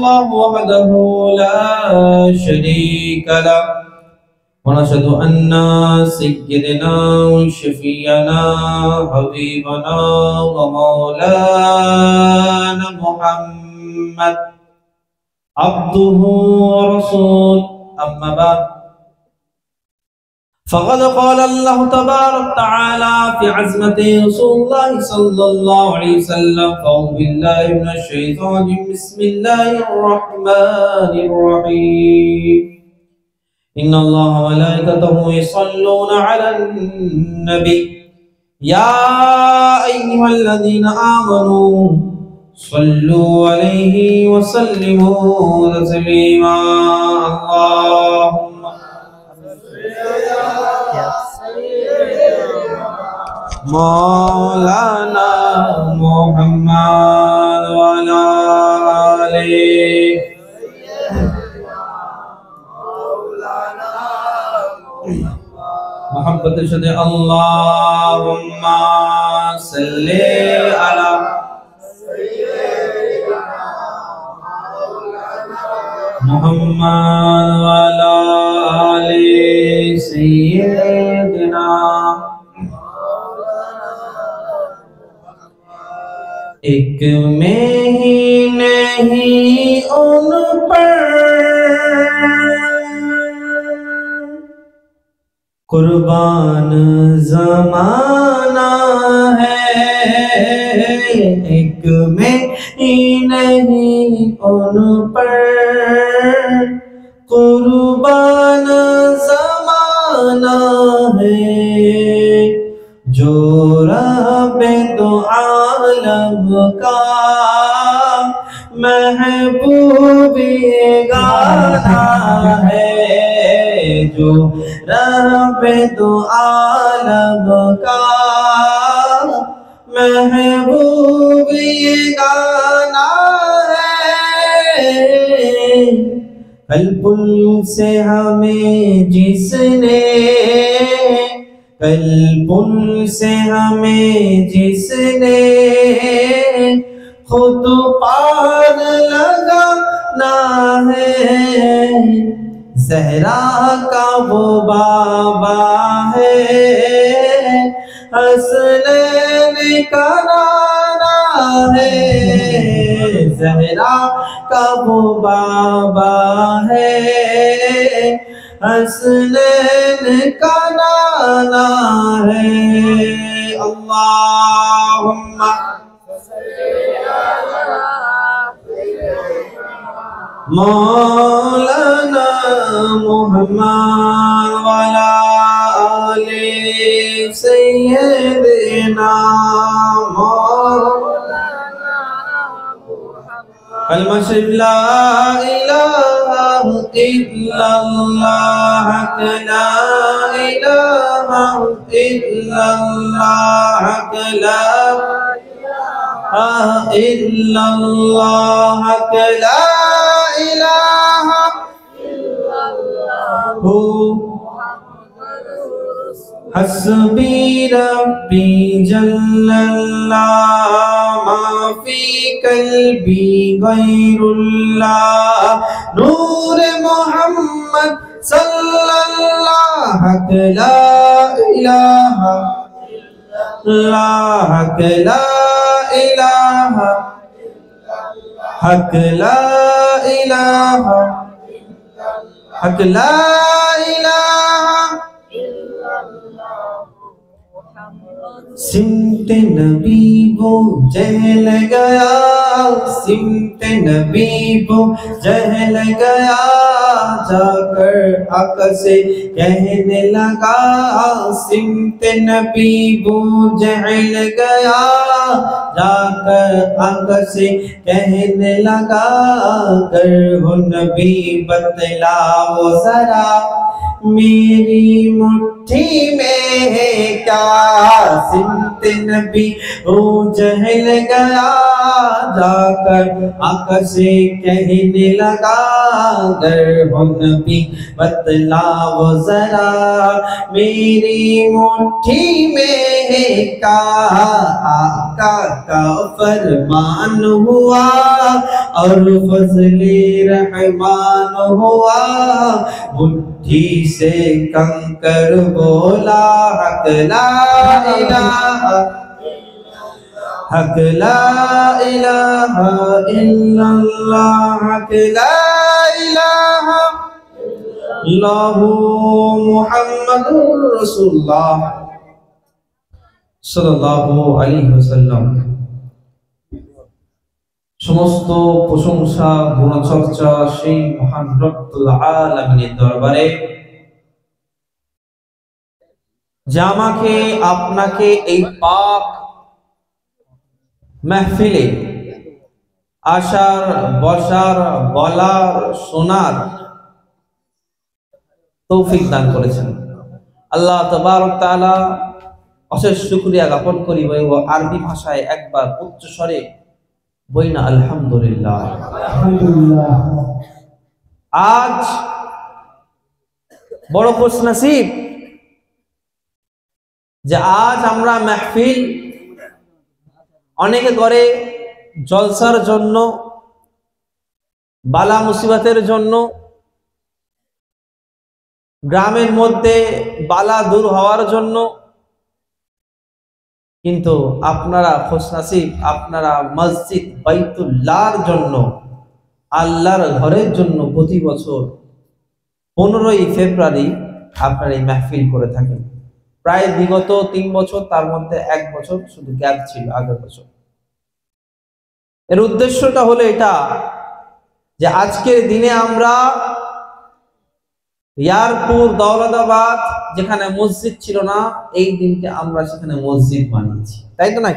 الله وحده لا شريك له ونشهد أن سيدنا وشفيعنا حبيبنا ومولانا محمد عبده ورسوله أما بعد فقد قال الله تبارك وتعالى في عزمة رسول الله صلى الله عليه وسلم فأعوذ بالله من الشيطان الرجيم بسم الله الرحمن الرحيم إن الله وملائكته يصلون على النبي يا أيها الذين آمنوا صلوا عليه وسلموا تسليما اللهم مولانا محمد وعلى آله محبت شد اللهم صل على محمد وعلى آل سيدنا एक में ही नहीं उन पर कुर्बान ज़माना है एक में ही नहीं उन पर कुर्बान ज़माना है जो रब्बे दो आलम का महबूब गाना है जो रब्बे दो आलम का महबूब गाना है कल्पुल से हमें जिसने कल्पुल से हमें जिसने खुद पार लगाना है ज़हरा का वो बाबा है हसनैन का नाना है ज़हरा का वो बाबा है हसनैन का नाना है अल्लाहुम्मा मौलाना मुहम्मद वाला आले सैयदना मौलाना मुहम्मद कलमा शरीफ ला इलाहा इल्लल्लाह ला इलाहा इल्लल्लाह ला इल्लल्लाह ला इलाहा इल्लल्लाह हस्बी रब्बी जल्लल्लाह मा फी कल्बी गैरुल्लाह नूर मोहम्मद सल्लल्लाह ला इलाहा इल्लल्लाह ला इलाहा हक ला इलाहा हक ला इलाहा सिमत नबी वो जहल गया सिमत नबी वो जहल गया जाकर आका से कहने लगा सिमत नबी वो जहल गया जाकर आका से कहने लगा अगर हो नबी बतलाओ जरा मेरी मुट्ठी में है क्या सिमत नबी ओ जहल गया जाकर आका से कहने लगा अगर हो नबी बतलाओ जरा मेरी मुट्ठी में का आका का फरमान हुआ और फजले रहमान हुआ। मुट्ठी से कंकर बोला हक ला इलाहा, हक ला इलाहा इल्लल्लाह, हक ला इलाहा इल्लल्लाहु मुहम्मदुर रसूलुल्लाह সাল্লাল্লাহু আলাইহি ওয়াসাল্লাম। সমস্ত প্রশংসা গুণচর্চা সেই মহান রব্বুল আলামিনের দরবারে, যে আমাকে আপনাকে এই পাক মাহফিলে আসার, বসার, বলার, শোনার তৌফিক দান করেছেন। আল্লাহ তাবারক তাআলা অশেষ শুকরিয়া জ্ঞাপন করি ও আরবি ভাষায় একবার উচ্চ স্বরে বই না আলহামদুলিল্লাহ। আজ বড় খুশনসিব যে আজ আমরা মাহফিল অনেকে করে জলসার জন্য, বালা মুসিবতের জন্য, গ্রামের মধ্যে বালা দূর হওয়ার জন্য, কিন্তু আপনারা খুশনসিব, আপনারা মসজিদ বাইতুল্লাহর জন্য, আল্লাহর ঘরের জন্য প্রতি বছর 15ই ফেব্রুয়ারি আপনারা এই মাহফিল করে থাকেন। প্রায় বিগত 3 বছর, তার মধ্যে 1 বছর শুধু গ্যাপ ছিল আগের বছর। এর উদ্দেশ্যটা হলো এটা যে আজকের দিনে আমরা ইয়ারপুর, দৌলতাবাদ যেখানে মসজিদ ছিল না, এই দিনকে আমরা সেখানে মসজিদ বানিয়েছি, তাই তো? নাই,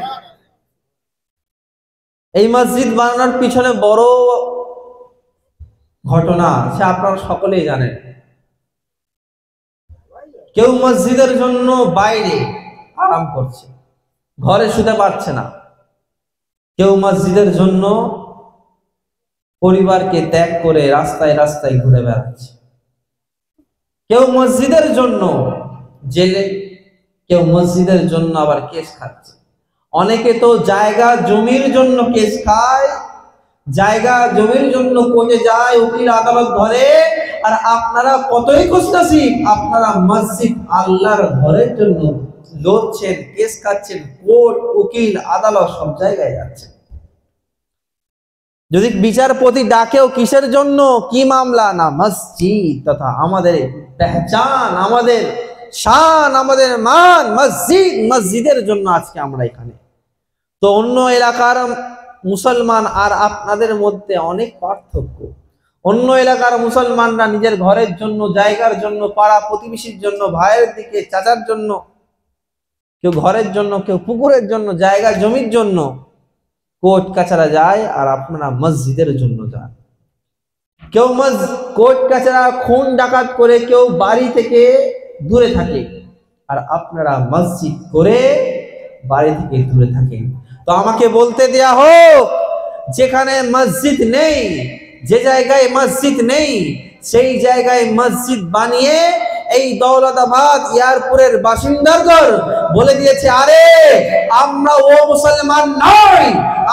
এই মসজিদ বানানোর পিছনে বড় ঘটনা সে আপনারা সকলেই জানেন। কেউ মসজিদের জন্য বাইরে আরাম করছে, ঘরে শুতে পারছে না। কেউ মসজিদের জন্য পরিবারকে ত্যাগ করে রাস্তায় রাস্তায় ঘুরে বেড়াচ্ছে। কেউ মসজিদের জন্য জেলে, কেউ মসজিদের জন্য আবার কেস খাচ্ছে। অনেকে তো জায়গা জমির জন্য কেস খায়, জায়গা জমির জন্য কোর্টে যায়, উকিল আদালত ধরে। আর আপনারা কতই খুশনসিব, আপনারা মসজিদ আল্লাহর ঘরের জন্য লড়ছেন, কেস খাচ্ছেন, কোর্ট, উকিল, আদালত সব জায়গায় যাচ্ছেন। যদি বিচারপতি ডাকেও কিসের জন্য, কি মামলা? না, মসজিদ তথা আমাদের পেহচান, আমাদের শান, আমাদের মান মসজিদ, মসজিদের জন্য আজকে আমরা এখানে। তো অন্য এলাকার মুসলমান আর আপনাদের মধ্যে অনেক পার্থক্য। অন্য এলাকার মুসলমানরা নিজের ঘরের জন্য, জায়গার জন্য, পাড়া প্রতিবেশীর জন্য, ভাইয়ের দিকে, চাচার জন্য, কেউ ঘরের জন্য, কেউ পুকুরের জন্য, জায়গা জমির জন্য কোর্ট কাছারা যায়, আর আপনারা মসজিদের জন্য যান। কেউ কোর্ট কাছারা খুন ডাকাত করে কেউ বাড়ি থেকে দূরে থাকে, আর আপনারা মসজিদ করে বাড়ি থেকে দূরে থাকেন। তো আমাকে বলতে দেয়া হোক, যেখানে মসজিদ নেই, যে জায়গায় মসজিদ নেই, সেই জায়গায় মসজিদ বানিয়ে এই দৌলতাবাদ ইয়ারপুরের বাসিন্দাদের বলে দিয়েছে, আরে আমরা ও মুসলমান নই,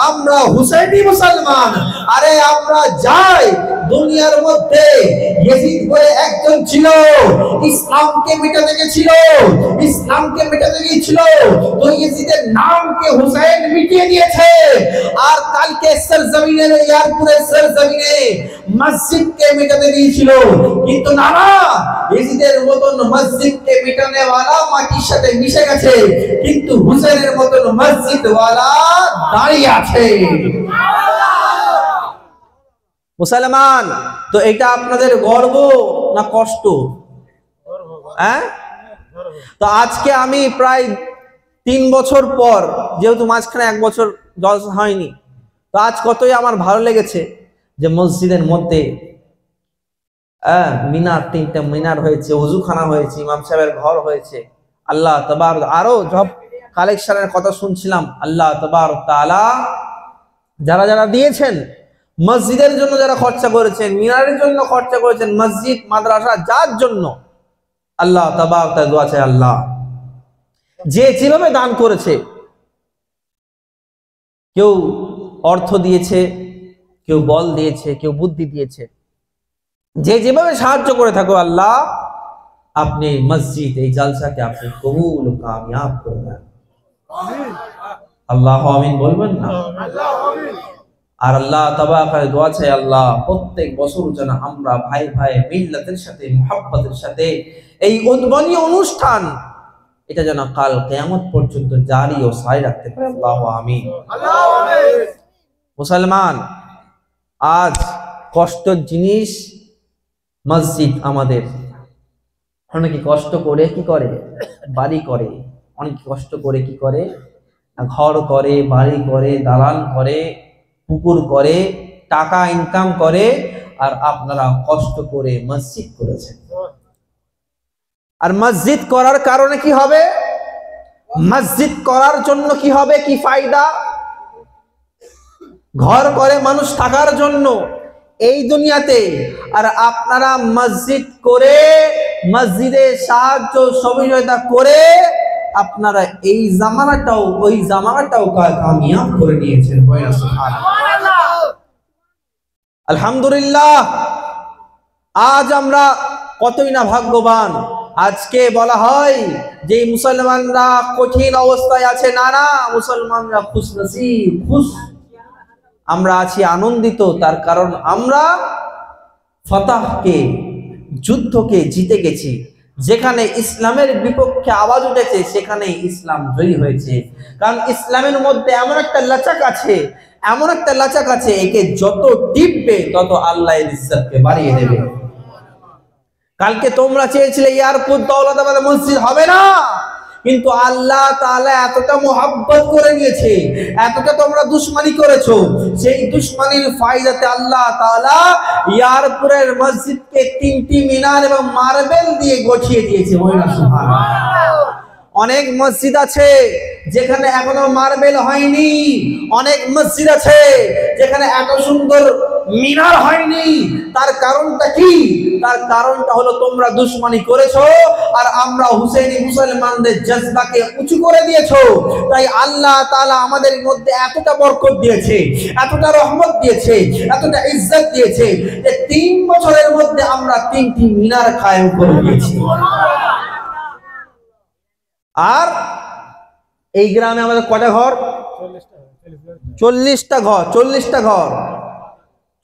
আমরা হুসাইনি মুসলমান। আরে আমরা যাই, দুনিয়ার মধ্যে ইয়াজিদ বলে একজন ছিল, ইসলামকে মিটাতে গেছিল, ইসলামকে মিটাতে গিয়েছিল। তো ইয়াজিদের নামকে হুসাইন মিটিয়ে দিয়েছে। আর কালকে সরজমিনে, ইয়ারপুরের সরজমিনে মসজিদকে মিটাতে গিয়েছিল, কিন্তু না, ইয়াজিদের মতন মসজিদকে মিটানে ওয়ালা মাটির সাথে মিশে গেছে, কিন্তু হুসাইনের মতন মসজিদ ওয়ালা দাঁড়িয়ে আছে। মুসলমান, তো এটা আপনাদের গর্ব না কষ্ট? হ্যাঁ, তো আজকে আমি প্রায় 3 বছর পর, যেহেতু মাঝখানে 1 বছর জলসা হয়নি, তো আজ কতই আমার ভালো লেগেছে যে মসজিদের মধ্যে মিনার, 3টা মিনার হয়েছে, ওযুখানা হয়েছে, ইমাম সাহেবের ঘর হয়েছে। আল্লাহ তাবারক, আরো সব কালেকশনের কথা শুনছিলাম। আল্লাহ তাবারক তাআলা যারা যারা দিয়েছেন, মসজিদের জন্য যারা খরচা করেছেন, মিনারের জন্য খরচা করেছেন, মসজিদ মাদ্রাসা যার জন্য, আল্লাহ তাবারক তাআলা দোয়া চাই, আল্লাহ যে যেভাবে দান করেছে, কেউ অর্থ দিয়েছে, কেউ বল দিয়েছে, কেউ বুদ্ধি দিয়েছে, যে যেভাবে সাহায্য করে থাকো আল্লাহ আপনি মসজিদ এই জালসাকে আপনি কবুল ও কামিয়াব করে দেন। আল্লাহ আমিন বলবেন না? আর আল্লাহ তাবারক দোয়া চাই আল্লাহ প্রত্যেক বছর যেন আমরা ভাই ভাই মিল্লাতের সাথে মুহাব্বতের সাথে এই উদ্বোধনী অনুষ্ঠান এটা যেন কাল কিয়ামত পর্যন্ত জারি ও সারি রাখতে পারে। আল্লাহ আমিন। মুসলমান, আজ কষ্টের জিনিস মসজিদ আমাদের। অনেকে কষ্ট করে কি করে? বাড়ি করে। অনেক কষ্ট করে কি করে? ঘর করে, বাড়ি করে, দালান করে, পুকুর করে, টাকা ইনকাম করে। আর আপনারা কষ্ট করে মসজিদ করেছেন। আর মসজিদ করার কারণে কি হবে? মসজিদ করার জন্য কি হবে? কি ফায়দা? ঘর করে মানুষ থাকার জন্য এই দুনিয়াতে, আর আপনারা মসজিদ করে মসজিদে সাহায্য সহযোগিতা করে আপনারা এই জামানাটাও ওই জামানাটাও কামিয়াব করে নিয়েছেন। আলহামদুলিল্লাহ। আজ আমরা কতই না ভাগ্যবান। আজকে বলা হয় যে মুসলমানরা কঠিন অবস্থায় আছে, না না, মুসলমানরা খুশনসিব, খুশ। আমরা আছি আনন্দিত, তার কারণ আমরা ফতাহকে, যুদ্ধকে জিতে গেছি। যেখানে ইসলামের বিপক্ষে আওয়াজ উঠেছে সেখানে ইসলাম জয়ী হয়েছে। কারণ ইসলামের মধ্যে এমন একটা লাচাক আছে, এমন একটা লাচাক আছে, একে যত টিপবে তত আল্লাহ এর ইজ্জতকে বাড়িয়ে দেবে। কালকে তোমরা চেয়েছিলে এয়ারপোর্ট দৌলতাবাদে মসজিদ হবে না, কিন্তু আল্লাহ তাআলা এতটা মোহাব্বত করে নিয়েছে, এতটা তোমরা দুশমনি করেছো, সেই দুশমনির ফায়দাতে আল্লাহ তাআলা ইয়ারপুরের মসজিদকে 3টি মিনার এবং মার্বেল দিয়ে গঠিয়ে দিয়েছে। সুবহানাল্লাহ। অনেক মসজিদ আছে যেখানে এখনো মার্বেল হয়নি, অনেক মসজিদ আছে যেখানে এত সুন্দর মিনার হয়নি। তার কারণটা কি? তার কারণটা হলো তোমরা দুশমনি করেছো আর আমরা হুসেনি মুসলমানদের জজবাকে উঁচু করে দিয়েছো। তাই আল্লাহ তাআলা আমাদের মধ্যে এতটা বরকত দিয়েছে, এতটা রহমত দিয়েছে, এতটা ইজ্জত দিয়েছে যে 3 বছরের মধ্যে আমরা 3টি মিনার কায়েম করে দিয়েছি। আর এই গ্রামে আমাদের কয়টা ঘর? 40টা ঘর। 40টা ঘর,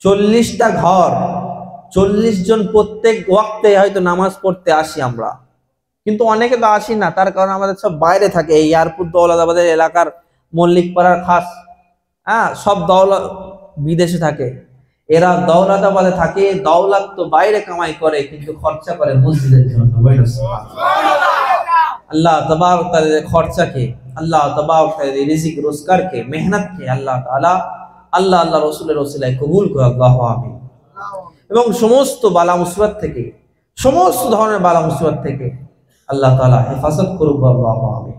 40টা ঘর, 40 জন প্রত্যেক ওয়াক্তে হয়তো নামাজ পড়তে আসি আমরা, কিন্তু অনেকে তো আসি না। তার কারণ আমাদের সব বাইরে থাকে। এই এয়ারপোর্ট দৌলতাবাদের এলাকার মল্লিকপাড়ার খাস, সব দৌলত বিদেশে থাকে। এরা দৌলতাবাদে থাকে, দৌলত তো বাইরে কামাই করে, কিন্তু খরচা করে মসজিদের জন্য। আল্লাহ তাবারক তাআলা খরচাকে, আল্লাহ তাবারক তাআলা রিজিক রোজগারকে, মেহনতকে আল্লাহ তাআলা আল্লাহ রাসূলের ওসিলায় কবুল করে। আল্লাহু আমিন। এবং সমস্ত বালা মুসিবত থেকে, সমস্ত ধরনের বালা মুসিবত থেকে আল্লাহ তাআলা হেফাজত করুক। আল্লাহু আমিন।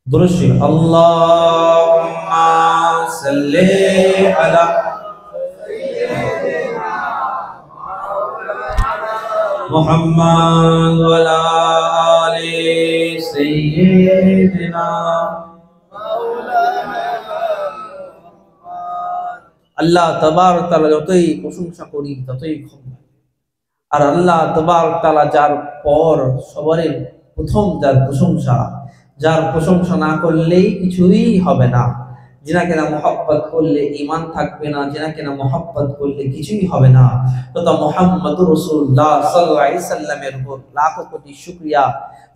দুরূদ শরীফ। আল্লাহুম্মা সাল্লি আলা মুহাম্মাদ ওয়া আলা আলি সাইয়্যিদিনা আল্লাহ তাবারক তাআলা যতই প্রশংসা করি ততই কম। আর আল্লাহ তাবারক তাআলা যার পর সবারের প্রথম যার প্রশংসা না করলেই কিছুই হবে না। যিনাকে না মুহাব্বত করলে ঈমান থাকবে না, যিনাকে না মুহাব্বত করলে কিছুই হবে না। তথা মুহাম্মদুর রাসূলুল্লাহ সাল্লাল্লাহু আলাইহি সাল্লামের উপর লাখো কোটি শুকরিয়া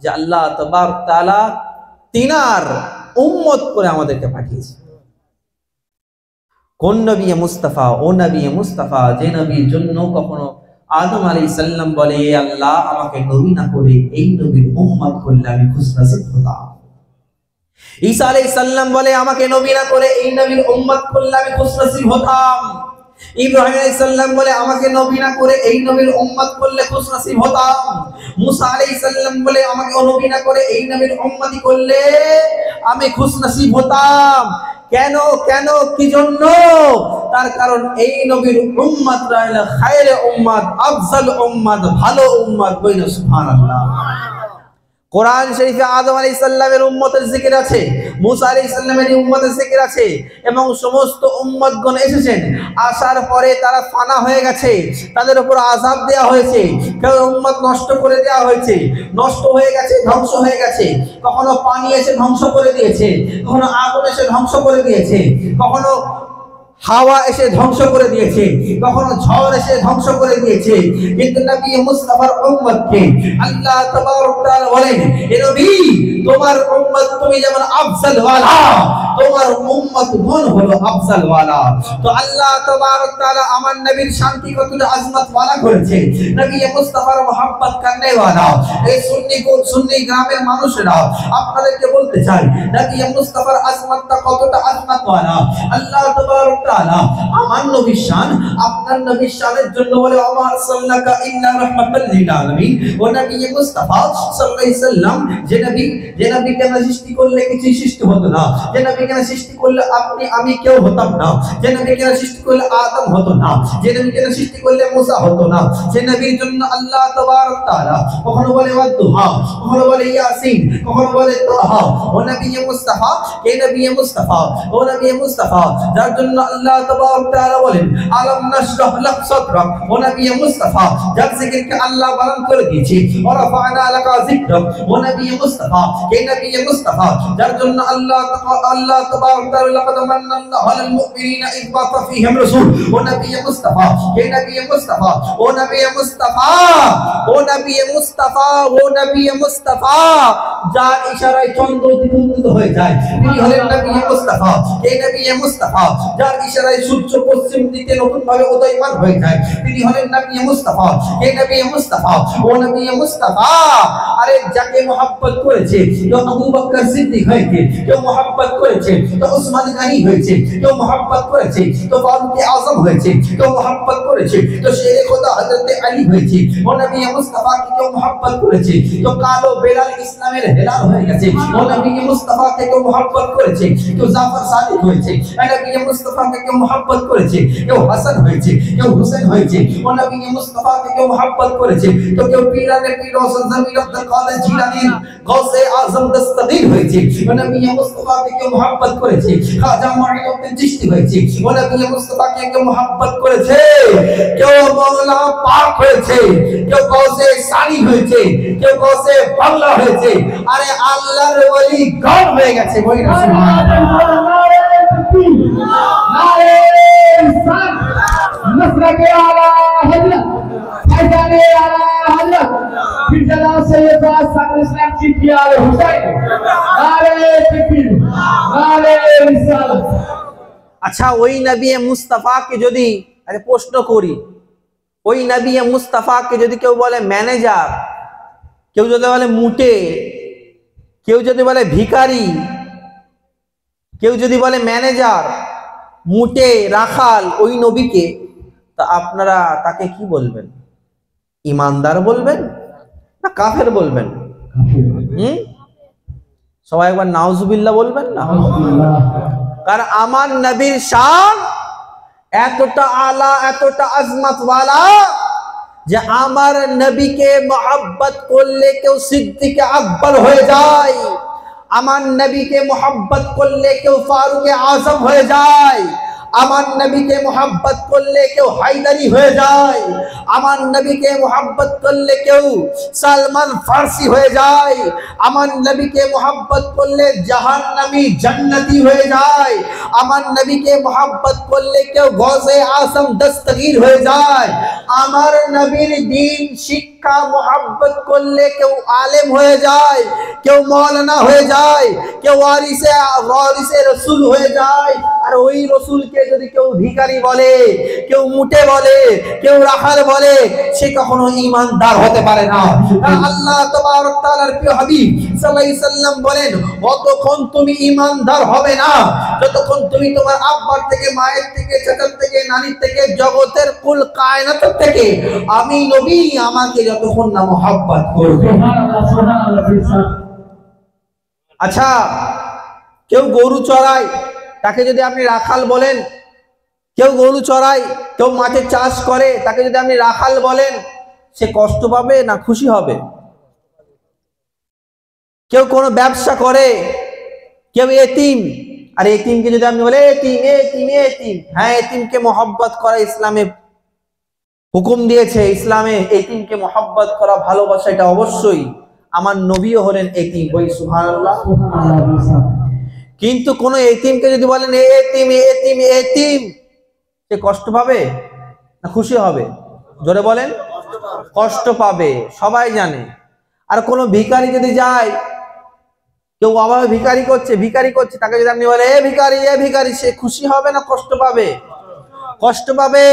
যে আল্লাহ তাবারক তাআলা তিনার উম্মত করে আমাদেরকে পাঠিয়েছে। কোন নবী মুস্তাফা? ও নবী মুস্তাফা যে নবীর জন্য কখনো আদম আলাইহিস সালাম বলে আল্লাহ আমাকে নবী না করে এই নবীর উম্মত করলে আমি খুশনসিব হতাম। ঈসা আলাইহিস সালাম বলে আমাকে নবী না করে এই নবীর উম্মত করলে আমি খুশনসিব হতাম। ইব্রাহিম আলাইহিস সালাম বলে আমাকে নবী না করে এই নবীর উম্মত করলে খুশনসিব হতাম। মুসা আলাইহিস সালাম বলে আমাকে নবী না করে এই নবীর উম্মতি করলে আমি খুশনসিব হতাম। কেন কেন কি জন্য? তার কারণ এই নবীর উম্মতরা হলো খায়রে উম্মত, আফজাল উম্মত, ভালো উম্মত। বলেন সুবহানাল্লাহ। কোরআন শরীফে আদম আলাইহিস সালামের উম্মতের জিকির আছে, মুসা আলাইহিস সালামের উম্মতের জিকির আছে, এবং সমস্ত উম্মতগণ এসেছেন। আসার পরে তারা ফানা হয়ে গেছে, তাদের উপর আযাব দেওয়া হয়েছে, কেউ উম্মত নষ্ট করে দেওয়া হয়েছে, নষ্ট হয়ে গেছে, ধ্বংস হয়ে গেছে। কখনো পানি এসে ধ্বংস করে দিয়েছে, কখনো আগুন এসে ধ্বংস করে দিয়েছে, কখনো হাওয়া এসে ধ্বংস করে দিয়েছে, কখনো ঝড় এসে ধ্বংস করে দিয়েছে। কিন্তু নবী মুস্তাফার উম্মতকে আল্লাহ তাবারক ওয়া তাআলা বলেন, হে নবী, তোমার উম্মত তুমি যেমন আফজাল ওয়ালা, তোমার উম্মত গুণ হলো আফজাল ওয়ালা। তো আল্লাহ তাবারক ওয়া তাআলা আমার নবীর শান্তি কতটা আজমত ওয়ালা করেছে। নবী মুস্তাফার মোহাব্বত করনে ওয়ালা এই সুন্নি গ্রামের মানুষেরা আপনাদেরকে বলতে চাই, নবী মুস্তাফার আজমতটা কতটা আজমত ওয়ালা। আল্লাহ তাবারক তাআলা আমার নবীর শান আপনার নবীর শানের জন্য বলে, ওমা সাল্লাকা ইল্লা রাহমাতাল লিল আলামিন। ও নবী মুস্তাফা সাল্লাল্লাহু আলাইহি সাল্লাম, যে নবীকে না সৃষ্টি করলে কিছু সৃষ্টি হতো না, যে নবীকে না সৃষ্টি করলে আপনি আমি কেউ হতাম না, যে নবীকে না সৃষ্টি করলে আদম হতো না, যে নবীকে না সৃষ্টি করলে মুসা হতো না। যে নবীর জন্য আল্লাহ তাবারক তাআলা কখনো বলে ওয়াদুহা, কখনো বলে ইয়াসিন, কখনো বলে তাহা। ও নবী মুস্তাফা, কে নবী মুস্তাফা, ও নবী মুস্তাফা, যার জন্য আল্লাহ তাবারক তাআলা বলেন আলাম নাশরাহ লাক সাদরাক। ও নবী মুস্তাফা, যার জিকিরকে আল্লাহ বারণ করে দিয়েছে, ওয়া রাফা'না লাকা যিকরাক। ও নবী মুস্তাফা, কে নবী মুস্তাফা, যার জন্য আল্লাহ তাবারক তাআলা লাকাদ মান্নাল্লাহু আলাল মুমিনিনা ইয বা'আথা ফীহিম রাসূল। ও নবী মুস্তাফা, কে নবী মুস্তাফা, ও নবী মুস্তাফা, ও নবী মুস্তাফা, ও নবী মুস্তাফা, যার ইশারায় চন্দ্র দ্বিখণ্ডিত হয়ে যায়, তিনি হলেন নবী মুস্তাফা। কে নবী মুস্তাফা, যার ইশারায় সূর্য পশ্চিম দিকে নতুন ভাবে উদয়মান হয়ে যায়, তিনি হলেন নবী মুস্তাফা। কে নবী মুস্তাফা, ও নবী মুস্তাফা। আরে যাকে মোহাব্বত করেছে, কেউ আবু বকর সিদ্দিক হয়েছে, কেউ মোহাব্বত করেছে তো উসমান গনি হয়েছে, কেউ মোহাব্বত করেছে তো ফারুক আযম হয়েছে, কেউ মোহাব্বত করেছে তো শেরে খোদা হযরত আলী হয়েছে। ও নবী মুস্তাফাকে কেউ মোহাব্বত করেছে তো কালো বেলাল ইসলামের হেলাল হয়ে গেছে। ও নবী মুস্তাফাকে কেউ মোহাব্বত করেছে তো জাফর সাদিক হয়েছে। ও নবী মুস্তাফাকে কেউ মোহাব্বত করেছে, কেউ হাসান হয়েছে, কেউ হোসেন হয়েছে। ও নবী মুস্তাফাকে কেউ মোহাব্বত করেছে তো কেউ পীরানের পীর হোসেন জমির আব্দুল কাদের জিলানীর গৌসে আজম দস্তগীর হয়েছে। ও নবী মুস্তাফাকে কেউ মোহাব্বত করেছে, খাজা মুঈনুদ্দিন চিশতি হয়েছে। ও নবী মুস্তাফাকে কেউ মোহাব্বত করেছে, কেউ মাওলানা পাক হয়েছে, কেউ গৌসে সানি হয়েছে, কেউ গৌসে বাংলা হয়েছে। আরে আল্লাহর ওলি গণ হয়ে গেছে। বলি না সুবহানাল্লাহ। नारे सर नसरत आला हजरत फैजाने आला हजरत फिर जला सैयद साकर इस्लाम चिट्ठी आले हुसैन नारे तकबीर नारे रिसालत। আচ্ছা, ওই নবী মুস্তাফাকে যদি প্রশ্ন করি, ওই নবী মুস্তাফাকে যদি কেউ বলে ম্যানেজার, কেউ যদি বলে মুটে, কেউ যদি বলে ভিখারি, কেউ যদি বলে ম্যানেজার, মুটে, রাখাল ওই নবীকে, তা আপনারা তাকে কি বলবেন? ইমানদার বলবেন না কাফের বলবেন? সবাই একবার নাউজুবিল্লাহ বলবেন না? কারণ আমার নবীর শান এতটা আলা, এতটা আজমত ওয়ালা যে আমার নবীকে মোহাব্বত করলে কেউ সিদ্দিকে আকবর হয়ে যায়, আমার নবীকে মোহাব্বত করলে কেউ ফারুকে আজম হয়ে যায়, আমার নবীকে মোহাব্বত করলে কেউ হায়দারি হয়ে যায়, আমার নবীকে মোহাব্বত করলে কেউ সালমান ফার্সি হয়ে যায়, আমার নবীকে মোহাব্বত করলে জাহান্নামী জান্নাতি হয়ে যায়, আমার নবীকে মোহাব্বত করলে কেউ গৌসে আজম দস্তগীর হয়ে যায়, আমার নবীর দ্বীন শিক্ষা মোহাব্বত করলে কেউ আলেম হয়ে যায়, কেউ মৌলানা হয়ে যায়, কেউ ওয়ারিসে রসুল হয়ে যায়। আর ওই রসুলকে যদি কেউ ভিখারি বলে, কেউ মুটে বলে, কেউ রাখাল বলে, সে কখনো ঈমানদার হতে পারে না। আল্লাহ তাবারক তাআলার প্রিয় হাবিব সাল্লাল্লাহু আলাইহি সাল্লাম বলেন, যতক্ষণ তুমি ঈমানদার হবে না, যতক্ষণ তুমি তোমার আব্বার থেকে, মায়ের থেকে, চাচার থেকে, নানির থেকে, জগতের কুল কায়নাতের থেকে আমি নবী আমাকে যতক্ষণ না মোহাব্বত করবে। আচ্ছা, কেউ গরু চড়ায়, তাকে যদি আপনি রাখাল বলেন, কেউ গরু চড়ায়, কেউ মাঠে চাষ করে, তাকে যদি আপনি রাখাল বলেন, সে কষ্ট পাবে না খুশি হবে? কেউ কোনো ব্যবসা করে, কেউ এতিম, আর এতিমকে যদি আপনি বলে এতিম এতিম এতিম, হ্যাঁ এতিমকে মোহব্বত করা ইসলামে হুকুম দিয়েছে, ইসলামে এতিমকে মোহব্বত করা ভালোবাসা এটা অবশ্যই। আমার নবীও হলেন এতিম, বলি সুবহানাল্লাহ। কিন্তু কোন এতিমকে যদি বলেন এতিম এতিম এতিম, সে কষ্ট পাবে না খুশি হবে? জোরে বলেন, কষ্ট পাবে, সবাই জানে। আর কোন ভিখারি যদি যায়, কেউ অভাবে ভিখারি করছে, তাকে যদি আপনি বলে এ ভিখারি, সে খুশি হবে না কষ্ট পাবে? কষ্ট পাবে।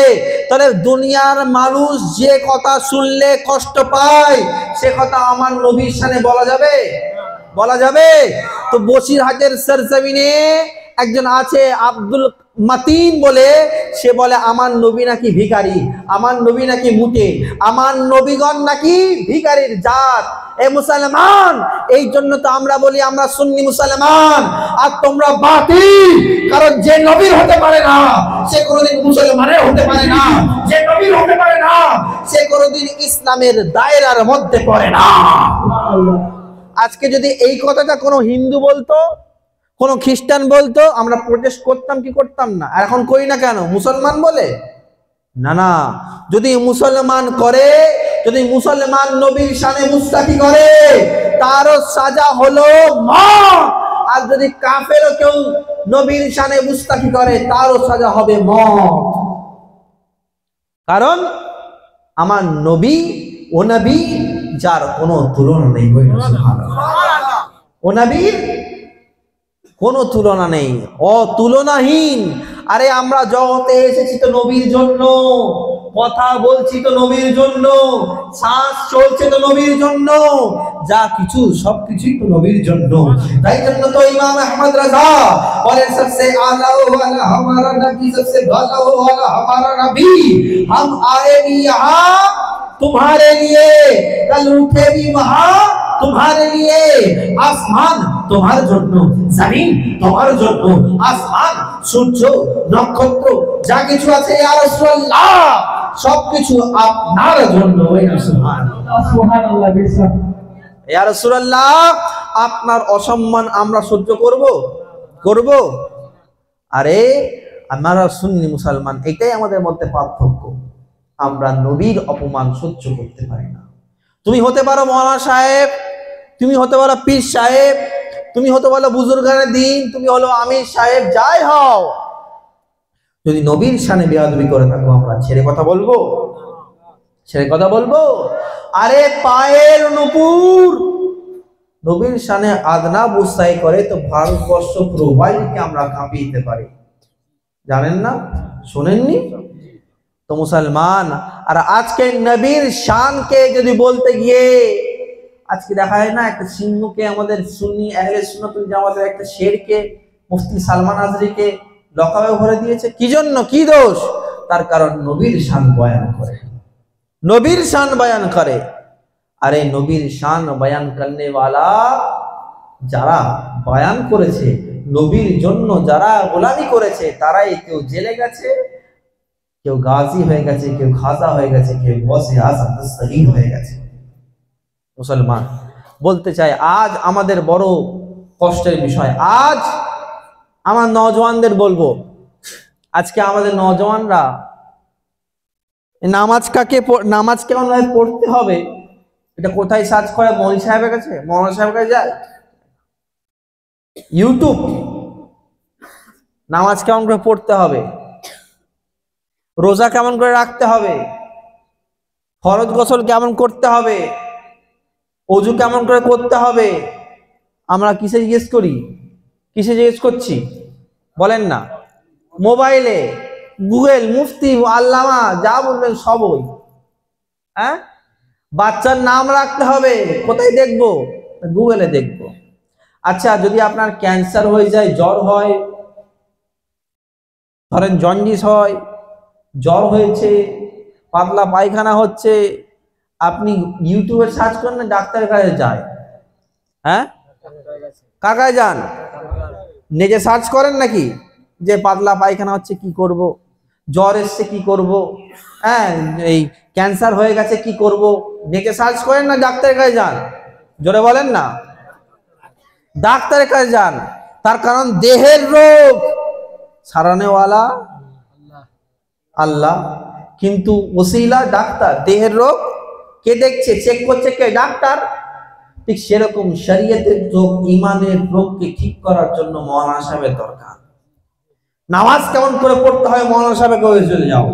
তাহলে দুনিয়ার মানুষ যে কথা শুনলে কষ্ট পায়, সে কথা আমার নবীর শানে বলা যাবে? বলা যাবে? তো বসিরহাটের সরজমিনে একজন আছে আব্দুল মাতিন বলে, সে বলে আমার নবী নাকি ভিখারি, আমার নবী নাকি মুটে, আমার নবীগণ নাকি ভিখারির জাত। এ মুসলমান, এই জন্য তো আমরা বলি আমরা সুন্নি মুসলমান আর তোমরা বাতিল। কারণ যে নবীর হতে পারে না সে কোনোদিন মুসলমানের হতে পারে না, যে নবীর হতে পারে না সে কোনোদিন ইসলামের দায়রার মধ্যে পড়ে না। আজকে যদি এই কথাটা কোনো হিন্দু বলতো, কোনো খ্রিস্টান বলতো, আমরা প্রোটেস্ট করতাম কি করতাম না? আর এখন করি না কেন? মুসলমান বলে না। যদি মুসলমান করে, যদি মুসলমান নবীর শানে মুস্তাকি করে, তারও সাজা হলো মওত। আর যদি কাফেরও কেউ নবীর শানে মুস্তাকি করে, তারও সাজা হবে মওত। কারণ আমার নবী ও নবী যার কোনো তুলনা নেই, ও নবীর কোনো তুলনা নেই, অতুলনাহীন। আরে আমরা জগতে এসেছি তো নবীর জন্য, কথা বলছি তো নবীর জন্য, শ্বাস চলছে তো নবীর জন্য, যা কিছু সবকিছুই তো নবীর জন্য। তাই জন্য তো ইমাম আহমদ রাজা বলেন সবসে আলা ওয়ালা হামারা নবী, সবসে ভালা ওয়ালা হামারা নবী, हम आए भी यहाँ तुम्हारे लिए, कल उठे भी वहाँ तुम्हारे लिए। आसमान তোমার জন্য, জমিন তোমার জন্য, আসমান সূর্য নক্ষত্র যা কিছু আছে ইয়া রাসূলুল্লাহ সবকিছু আপনার জন্য। সুবহানাল্লাহ সুবহানাল্লাহ। ইয়া রাসূলুল্লাহ, আপনার অসম্মান আমরা সহ্য করব? আরে আমরা সুন্নি মুসলমান, এটাই আমাদের মধ্যে পার্থক্য। আমরা নবীর অপমান সহ্য করতে পারি না। তুমি হতে পারো মৌলানা সাহেব, তুমি হতে পারো পীর সাহেব, তুমি হতে পারো বুজুর্গানে দিন, তুমি হলো আমির সাহেব, যাই হও, যদি নবীর শানে বেয়াদবি করে থাকো, আমরা ছেড়ে কথা বলবো? ছেড়ে কথা বলবো? আরে পায়ের নূপুর নবীর শানে আদনা বুস্তাই করে তো ভারতবর্ষ প্রবাহীকে আমরা কাঁপিয়ে দিতে পারি, জানেন না? শোনেননি তো মুসলমান। আর আজকে নবীর শানকে যদি বলতে গিয়ে, আজকে দেখা যায় না একটা সিংহকে, আমাদের সুন্নি আহলে সুন্নাতুল জামাতের একটা শেরকে মুফতি সালমান আজরিকে লকাবে ভরে দিয়েছে। কি জন্য? কি দোষ? তার কারণ নবীর শান বয়ান করে, নবীর শান বয়ান করে। আরে নবীর শান বয়ান করনে ওয়ালা যারা বয়ান করেছে, নবীর জন্য যারা গোলামি করেছে, তারাই কেউ জেলে গেছে, কেউ গাজী হয়ে গেছে, কেউ খাজা হয়ে গেছে, কেউ গৌসে আজম দস্তগীর হয়ে গেছে। মুসলমান বলতে চাই, আজ আমাদের বড় কষ্টের বিষয়। আজ আমার নওজওয়ানদের বলবো, আজকে আমাদের নওজওয়ানরা নামাজ কেমন ভাবে পড়তে হবে এটা কোথায় সার্চ করে? মৌলভী সাহেবের কাছে, মৌলানা সাহেবের কাছে যায়, ইউটিউব। নামাজ কেমন করে পড়তে হবে, রোজা কেমন করে রাখতে হবে, ফরজ গোসল কেমন করতে হবে, অজু কেমন করে করতে হবে, আমরা কিসে জিজ্ঞেস করি? কিসে জিজ্ঞেস করছি বলেন না? মোবাইলে গুগল, মুফতি, আল্লামা যা বলবেন সবই। হ্যাঁ, বাচ্চার নাম রাখতে হবে, কোথায় দেখবো? গুগলে দেখবো। আচ্ছা, যদি আপনার ক্যান্সার হয়ে যায়, জ্বর হয়, ধরেন জন্ডিস হয়, জ্বর হয়েছে, পাতলা পায়খানা হচ্ছে, আপনি ইউটিউবে সার্চ করেন না ডাক্তারের কাছে যায়? হ্যাঁ, কার কাছে যান? নিজে সার্চ করেন নাকি যে পাতলা পায়খানা হচ্ছে কি করব, জ্বর এসছে কি করব, হ্যাঁ এই ক্যান্সার হয়ে গেছে কি করব? নিজে সার্চ করেন না ডাক্তারের কাছে যান? জোরে বলেন না। ডাক্তারের কাছে যান, তার কারণ দেহের রোগ সারানেওয়ালা আল্লাহ, কিন্তু ওসিলা ডাক্তার। দেহের রোগ কে দেখছে, চেক করছে কে? ডাক্তার। ঠিক সেরকম শরীয়তের রোগ, ইমানের রোগকে ঠিক করার জন্য মওলানা সাহেবের দরকার। নামাজ কেমন করে পড়তে হয় মওলানা সাহেবের কাছে চলে যাও,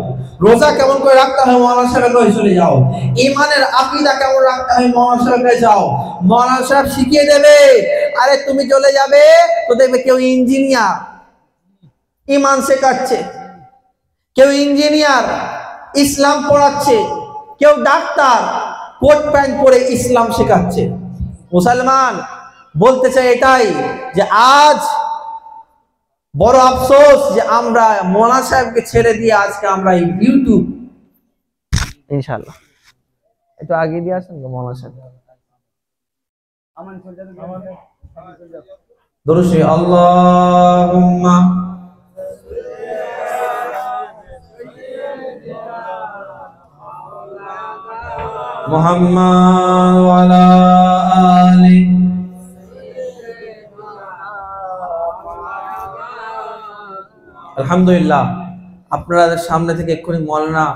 রোজা কেমন করে রাখতে হয় মওলানা সাহেবের কাছে চলে যাও, ইমানের আকীদা কেমন রাখতে হয় মওলানা সাহেবের কাছে যাও, মওলানা সাহেব শিখিয়ে দেবে। আরে তুমি চলে যাবে তো দেখবে কেউ ইঞ্জিনিয়ার ইমান শেখাচ্ছে, কেউ ইঞ্জিনিয়ার ইসলাম পড়াচ্ছে, কেউ ডাক্তার কোট প্যান্ট পরে ইসলাম শেখাচ্ছে। মুসলমান বলতে চাই এটাই যে আজ বড় আফসোস যে আমরা মওলানা সাহেবকে ছেড়ে দিয়ে আজকে আমরা এই ইউটিউব, ইনশাআল্লাহ একটু আগে দিয়ে আসেন মওলানা সাহেব। দরুদ শরীফ আল্লাহুম্মা মুহাম্মাদ ওয়া আলা আলি আলহামদুলিল্লাহ। আপনাদের সামনে থেকে এক্ষুনি মওলানা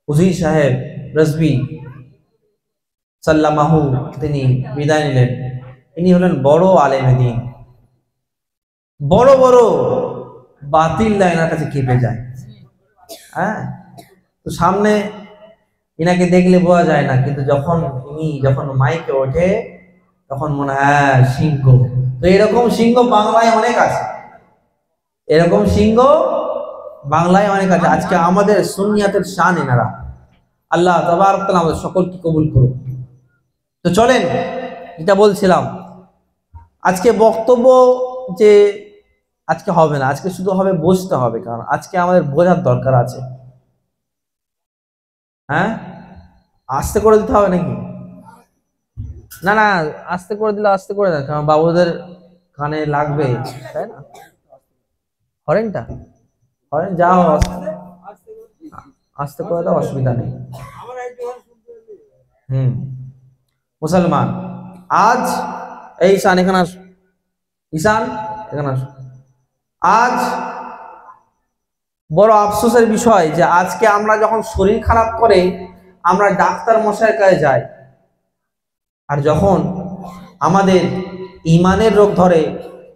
উজির সাহেব রাজবি সাল্লামাহু তিনি বিদায় নিলেন। ইনি হলেন বড় আলেমে দ্বীন, বড় বড় বাতিল এনার কাছে কেঁপে যায়। হ্যাঁ, তো সামনে ইনাকে দেখলে বোঝা যায় না, কিন্তু যখন মাইকে ওঠে তখন মনে হয় হ্যাঁ সিংহ। তো এরকম সিংহ বাংলায় অনেক আছে, এরকম সিংহ বাংলায় অনেক আছে। আজকে আমাদের সুন্নিয়াতের শান এনারা। আল্লাহ তাবারক তাআলা আমাদের সকলকে কবুল করুন। তো চলেন, যেটা বলছিলাম, আজকে বক্তব্য যে আজকে হবে না, আজকে শুধু হবে বসতে হবে, কারণ আজকে আমাদের বোঝার দরকার আছে। হ্যাঁ, আস্তে করে দিতে হবে নাকি? না না, আস্তে করে দিলে আস্তে করে দেন, কারণ বাবুদের কানে লাগবে, তাই না? হরেনটা হরেন যাও, আস্তে করে দাও, অসুবিধা নেই। মুসলমান আজ এই ঈশান এখানে আস, ঈশান এখানে আস। আজ বড় আফসোসের বিষয় যে আজকে আমরা যখন শরীর খারাপ করে আমরা ডাক্তার মশাইয়ের কাছে যাই, আর যখন আমাদের ইমানের রোগ ধরে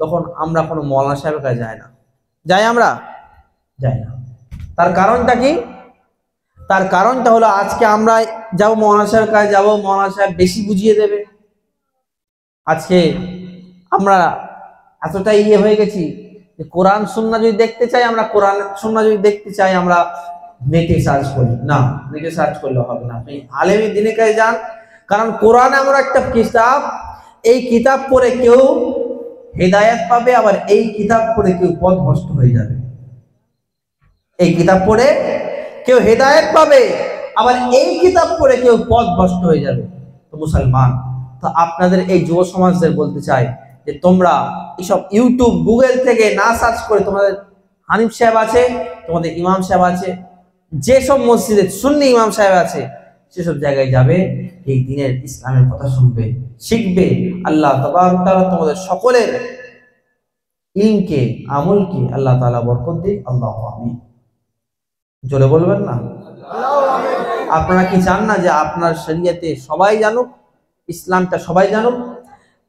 তখন আমরা কোনো মওলানা সাহেবের কাছে যাই না। যাই আমরা? যাই না। তার কারণটা কি? তার কারণটা হলো আজকে আমরা যাব মওলানা সাহেবের কাছে যাব, মওলানা সাহেব বেশি বুঝিয়ে দেবে। আজকে আমরা এতটাই হয়ে গেছি যে কোরআন সুন্নাহ যদি দেখতে চাই, আমরা কোরআন সুন্নাহ যদি দেখতে চাই আমরা নেটে সার্চ করি। না, নেটে সার্চ করলে হবে না, আপনি আলেমে দ্বীনের কাছে যান। কারণ কোরআন এমন একটা কিতাব, এই কিতাব পড়ে কেউ হেদায়েত পাবে, আবার এই কিতাব পড়ে কেউ পথভ্রষ্ট হয়ে যাবে। এই কিতাব পড়ে কেউ হেদায়েত পাবে, আবার এই কিতাব পড়ে কেউ পথভ্রষ্ট হয়ে যাবে। তো মুসলমান, তো আপনাদের এই যুব সমাজদের বলতে চাই যে তোমরা এইসব ইউটিউব গুগল থেকে না সার্চ করে, তোমাদের হানিফ সাহেব আছে, তোমাদের ইমাম সাহেব আছে, যেসব মসজিদে সুন্নি ইমাম সাহেব আছে সেসব জায়গায় যাবে, এই দ্বীনের ইসলামের কথা শুনবে, শিখবে। আল্লাহ তাবারক তাআলা তোমাদের সকলের ইলমকে, আমলকে আল্লাহ তাআলা বরকত দিক। আল্লাহু আমিন। জোরে বলবেন না? আপনারা কি চান না যে আপনার শরীয়তে সবাই জানুক, ইসলামটা সবাই জানুক?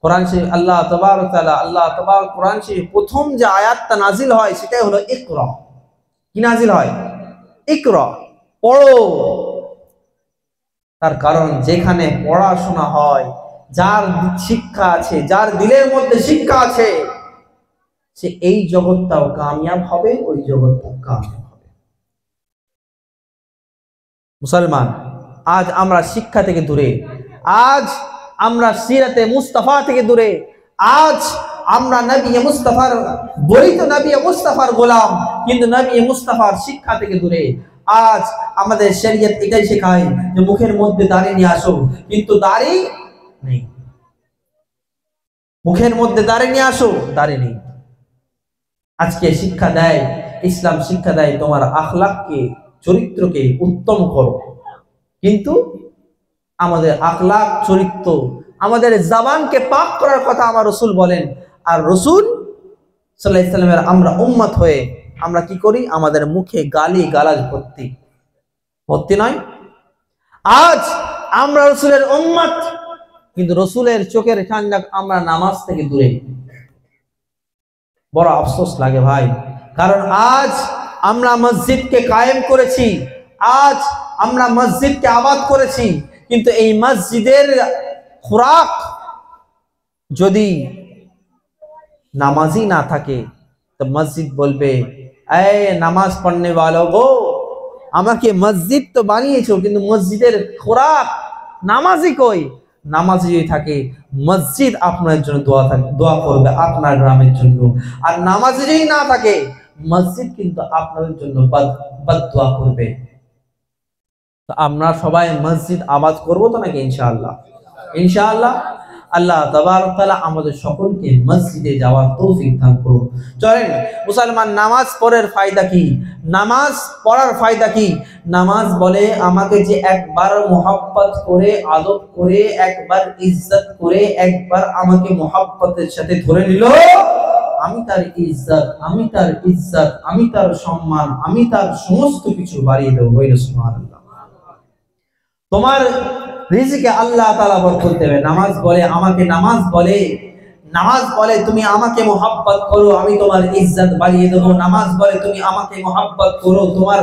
কোরআন শরীফ আল্লাহ তাবারক কোরআন শরীফ প্রথম যে আয়াতটা নাজিল হয় সেটাই হলো ইকরা। কি নাজিল হয়? ইকরা, পড়ো। তার কারণ যেখানে পড়াশোনা হয়, যার শিক্ষা আছে, যার দিলের মধ্যে শিক্ষা আছে, সে এই জগৎটাও কামিয়াব হবে, ওই জগৎটাও কামিয়াব হবে। মুসলমান, আজ আমরা শিক্ষা থেকে দূরে, আজ আমরা সিরাতে মুস্তাফা থেকে দূরে, আজ আমরা নবী মুস্তাফার বলিত নবী মুস্তাফার গোলাম, কিন্তু নবী মুস্তাফার শিক্ষা থেকে দূরে। আজ আমাদের শরীয়ত এটাই শেখায় যে মুখের মধ্যে দাড়ি নিয়ে আসো, কিন্তু দাড়ি নেই। মুখের মধ্যে দাড়ি নিয়ে আসো, দাড়ি নেই। আজকে শিক্ষা দেয়, ইসলাম শিক্ষা দেয় তোমার আখলাককে, চরিত্রকে উত্তম করো, কিন্তু আমাদের আখলাক চরিত্র আমাদের জবানকে পাক করার কথা আমার রাসূল বলেন। আর রাসূল সাল্লাল্লাহু আলাইহি সাল্লামের আমরা উম্মত হয়ে আমরা কি করি? আমাদের মুখে গালি গালাজ ভর্তি নয়। আজ আমরা রাসূলের উম্মত, কিন্তু রাসূলের চোখের ঠান্ডা আমরা নামাজ থেকে দূরে। বড় আফসোস লাগে ভাই, কারণ আজ আমরা মসজিদকে কায়েম করেছি, আজ আমরা মসজিদকে আবাদ করেছি, কিন্তু এই মসজিদের খোরাক যদি নামাজি না থাকে তো মসজিদ বলবে, এই নামাজ পড়নে वालों গো, আমাকে মসজিদ তো বানিয়েছো কিন্তু মসজিদের খোরাক নামাজি কই? নামাজি যদি থাকে মসজিদ আপনার জন্য দোয়া করবে আপনার গ্রামের জন্য, আর নামাজি যদি না থাকে মসজিদ কিন্তু আপনাদের জন্য বদদুয়া করবে। তো আমরা সবাই মসজিদ আবাদ করবো তো নাকি? ইনশাআল্লাহ, ইনশাআল্লাহ। আল্লাহ তাবারক তাআলা আমাদের সকলকে মসজিদে যাওয়ার তৌফিক দান করুন। চলেন মুসলমান, নামাজ পড়ার ফায়দা কি? নামাজ পড়ার ফায়দা কি? নামাজ বলে আমাকে যে একবার মোহাব্বত করে, আদব করে, একবার ইজ্জত করে, একবার আমাকে মোহাব্বতের সাথে ধরে নিল, আমি তার ইজ্জত, আমি তার ইজ্জত, আমি তার সম্মান, আমি তার সমস্ত কিছু বাড়িয়ে দেবো। সুবহানাল্লাহ। তোমার রিজিকে আল্লাহ তাআলা বরকত দেবে। নামাজ বলে আমাকে, নামাজ বলে তুমি আমাকে মোহাব্বত করো, আমি তোমার ইজ্জত বাড়িয়ে দেবো। নামাজ বলে তুমি আমাকে মোহাব্বত করো, তোমার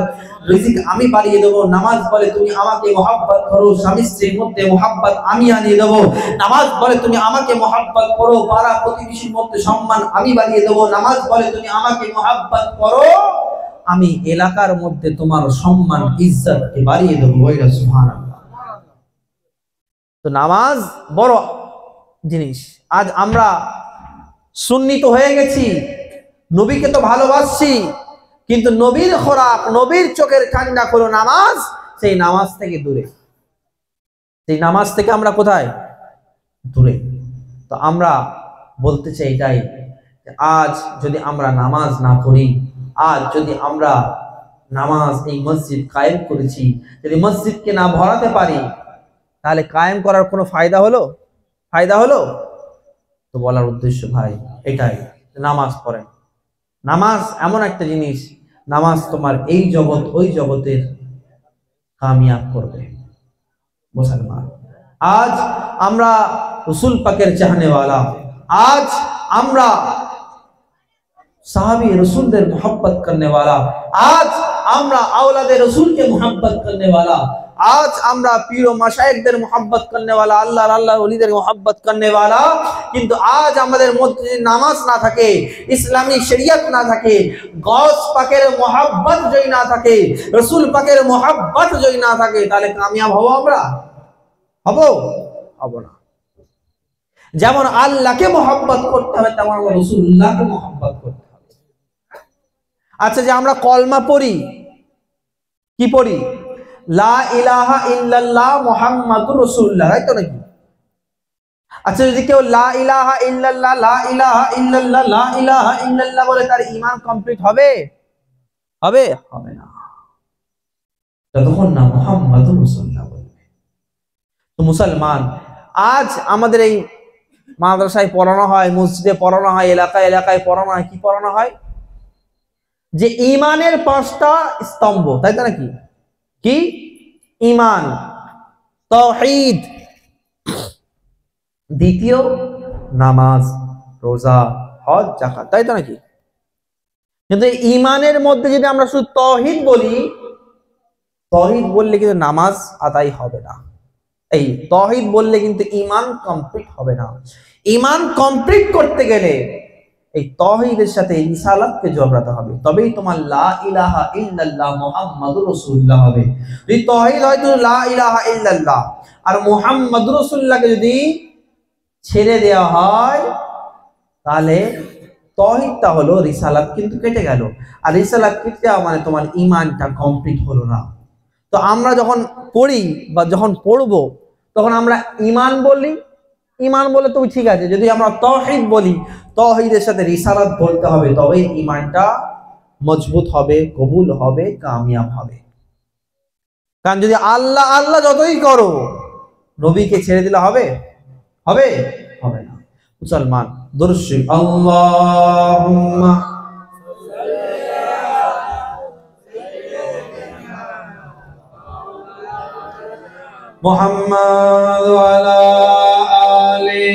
রিজিক আমি বাড়িয়ে দেবো। নামাজ বলে তুমি আমাকে মোহাব্বত করো, স্বামী স্ত্রীর মধ্যে মোহাব্বত আমি আনিয়ে দেবো। নামাজ বলে তুমি আমাকে মোহাব্বত করো, পাড়া প্রতিবেশীর মধ্যে সম্মান আমি বাড়িয়ে দেবো। নামাজ বলে তুমি আমাকে মোহাব্বত করো, আমি এলাকার মধ্যে তোমার সম্মান ইজ্জতকে বাড়িয়ে দেবো। সুবহানাল্লাহ। তো নামাজ বড় জিনিস। আজ আমরা সুন্নি তো হয়ে গেছি, নবীকে তো ভালোবাসছি, কিন্তু নবীর খোরাক, নবীর চোখের ঠান্ডা হলো নামাজ, সেই নামাজ থেকে দূরে। সেই নামাজ থেকে আমরা কোথায়? দূরে। তো আমরা বলতে চাই এটাই, আজ যদি আমরা নামাজ না পড়ি, আজ যদি আমরা নামাজ এই মসজিদ কায়েম করেছি, যদি মসজিদকে না ভরাতে পারি, তাহলে কায়েম করার কোনো ফায়দা হলো? তো বলার উদ্দেশ্য ভাই এটাই, নামাজ পড়েন। নামাজ এমন একটা জিনিস, নামাজ তোমার এই জগৎ ওই জগতের কামিয়াব করবে। মুসলমান, আজ আমরা রসুল পাকের চাহনেওয়ালা, আজ আমরা সাহাবী রসুলদের मोहब्बत करने वाला, आज আমরা আওলাদে রসুলকে मोहब्बत करने वाला, आज আমরা পীর ও মাশায়েখদের मोहब्बत करने वाला, আল্লাহর ওলিদের मोहब्बत करने वाला। কিন্তু আজ আমাদের মধ্যে নামাজ না থাকে, ইসলামী শরীয়ত না থাকে, গাউস পাকের मोहब्बत যদি না থাকে, রসুল পাকের मोहब्बत যদি না থাকে, তাহলে কামিয়াব হব আমরা? হব না। যেমন আল্লাহকে मोहब्बत করতে হবে, তেমন আমরা রাসূলুল্লাহকে मोहब्बत করতে হবে। আচ্ছা, যে আমরা কলমা পড়ি, কি পড়ি? লা ইলাহা ইল্লাল্লাহ মুহাম্মাদুর রাসূলুল্লাহ, তাই তো নাকি? আচ্ছা, যদি কেউ লা ইলাহা ইল্লাল্লাহ, লা ইলাহা ইল্লাল্লাহ, লা ইলাহা ইল্লাল্লাহ বলে, তার ঈমান কমপ্লিট হবে? হবে না, যতক্ষণ না মুহাম্মাদুর রাসূলুল্লাহ বলবে। তো মুসলমান, আজ আমাদের এই মাদ্রাসায় পড়ানো হয়, মসজিদে পড়ানো হয়, এলাকায় এলাকায় পড়ানো হয়, কি পড়ানো হয়? যে ঈমানের 5টা স্তম্ভ, তাই তো নাকি? কি? ঈমান, তাওহীদ, দ্বিতীয় নামাজ, রোজা, হজ, যাকাত, তাই তো নাকি? কিন্তু ঈমানের মধ্যে যদি আমরা শুধু তাওহীদ বলি, তাওহীদ বললে কিন্তু নামাজ আদায় হবে না। এই তাওহীদ বললে কিন্তু ঈমান কমপ্লিট হবে না। ঈমান কমপ্লিট করতে গেলে এই তাওহীদের সাথে রিসালাতকে জড়াতে হবে, তবেই তোমার লা ইলাহা ইল্লাল্লাহ মুহাম্মাদুর রাসূলুল্লাহ হবে। এই তাওহীদ হয়তো লা ইলাহা ইল্লাল্লাহ আর মুহাম্মাদুর রাসূলুল্লাহকে যদি ছেড়ে দেওয়া হয়, তাহলে তাওহীদটা হলো, রিসালাত কিন্তু কেটে গেল। আর রিসালাত কেটে যাওয়া মানে তোমার ঈমানটা কমপ্লিট হলো না। তো আমরা যখন পড়ি বা যখন পড়বো, তখন আমরা ঈমান বলি, ঈমান বলে তো ঠিক আছে। যদি আমরা তাওহীদ বলি, তাওহীদের সাথে রিসালাত বলতে হবে, তবেই ঈমানটা মজবুত হবে, কবুল হবে, কামিয়াব হবে। কারণ যদি আল্লাহ আল্লাহ যতই করো, নবীকে ছেড়ে দিলে হবে? হবে? হবে না। মুসলমান দুরূদ শরীফ আল্লাহুম্মা মুহাম্মাদ ওয়া আলা আলি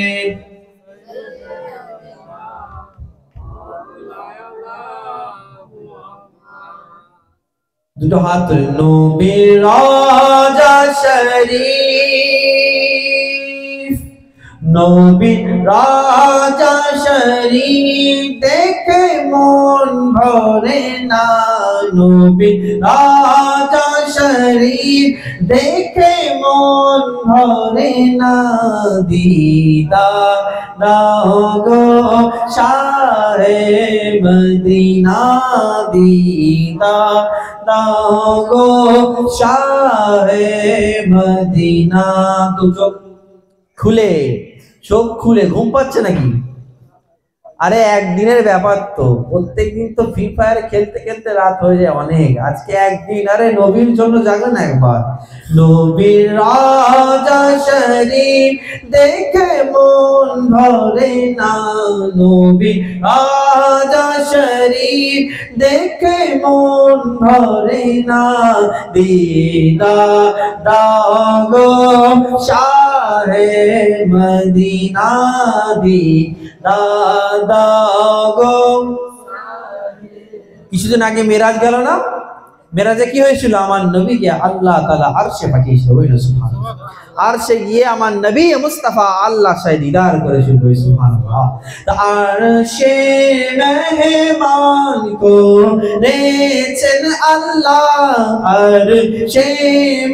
দুটো হাত তুলে নবীর রাজা শরীফ, নবীর রাজা শরীফ দেখে মন ভরে না, নবীর রাজা শরীফ দেখে মন ভরে না, দিদার দাও গো শাহে মদিনা, দিদার দাও গো শাহে মদিনা। তো চোখ খুলে ঘুম পাচ্ছে নাকি? আরে একদিনের ব্যাপার তো, প্রত্যেকদিন তো ফ্রি ফায়ার খেলতে খেলতে রাত হয়ে যায় অনেক, আজকে একদিন, আরে নবীর জন্য জাগো না একবার। নবীর রাজা শরীফ দেখে মন ভরে না, নবীর রাজা শরীফ দেখে মন ভরে না, দিদার দাও গো শাহে মদিনা, দিদার দাও গো। কিছুদিন আগে মেরাজ গেল না? মেরাজে কি হয়েছিল? আমার নবীকে আল্লাহ তাআলা আরশে পাঠিয়েছিল, বলল সুবহানাল্লাহ। আরশে গিয়ে আমার নবী মুস্তাফা আল্লাহ সাথে দিদার করেছিল, বলল সুবহানাল্লাহ। তো আরশে মেহমান করেছেন আল্লাহ, আরশে